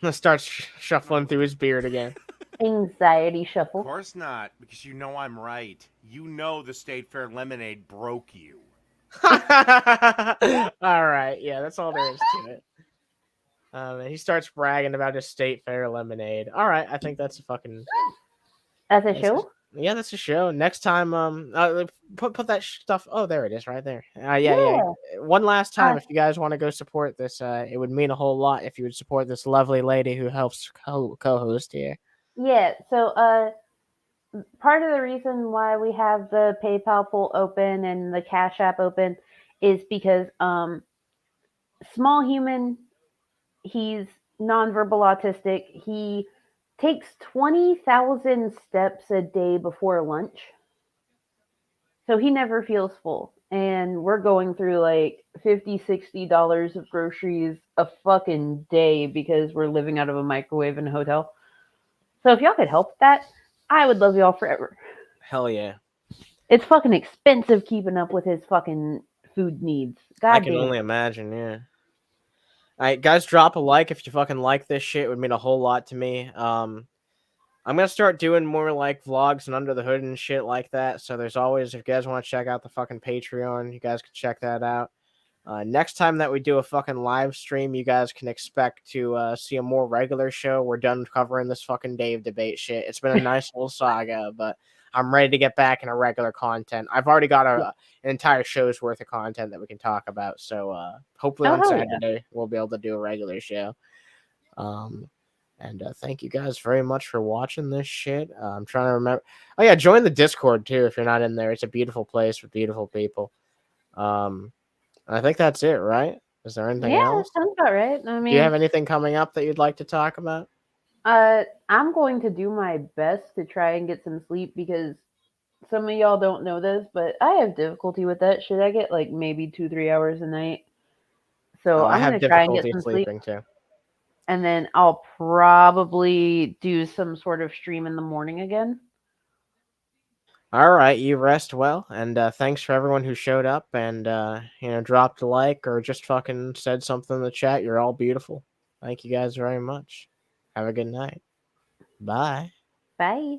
Let's start shuffling through his beard again. Anxiety shuffle. Of course not, because you know I'm right. You know the State Fair lemonade broke you. All right, yeah, that's all there is to it. And he starts bragging about his State Fair lemonade. All right, I think that's a fucking. That's a show. Yeah, that's a show. Next time, put that stuff. Oh, there it is, right there. Yeah. One last time, if you guys want to go support this, it would mean a whole lot if you would support this lovely lady who helps co-host here. Yeah. So, part of the reason why we have the PayPal pool open and the Cash App open is because Small Human He's nonverbal autistic. He takes 20,000 steps a day before lunch. So he never feels full. And we're going through like $50, $60 of groceries a fucking day because we're living out of a microwave in a hotel. So if y'all could help with that, I would love y'all forever. Hell yeah. It's fucking expensive keeping up with his fucking food needs. God I can damn. only imagine, yeah. Alright, guys, drop a like if you fucking like this shit. It would mean a whole lot to me. I'm gonna start doing more like vlogs and under the hood and shit like that. So there's always, if you guys want to check out the fucking Patreon, you guys can check that out. Next time that we do a fucking live stream, you guys can expect to see a more regular show. We're done covering this fucking Dave debate shit. It's been a nice little saga, but I'm ready to get back into regular content. I've already got an entire show's worth of content that we can talk about. So hopefully on hell yeah. Saturday we'll be able to do a regular show. And thank you guys very much for watching this shit. I'm trying to remember. Oh yeah, join the Discord too if you're not in there. It's a beautiful place with beautiful people. I think that's it, right? Is there anything Yeah, else? sounds about right. I Do you mean, have anything coming up that you'd like to talk about? I'm going to do my best to try and get some sleep because some of y'all don't know this, but I have difficulty with that shit. I get like maybe 2-3 hours a night. So I I'm have gonna try and get difficulty some sleep. sleeping too. And then I'll probably do some sort of stream in the morning again. All right, you rest well, and thanks for everyone who showed up and dropped a like or just fucking said something in the chat. You're all beautiful. Thank you guys very much. Have a good night. Bye. Bye.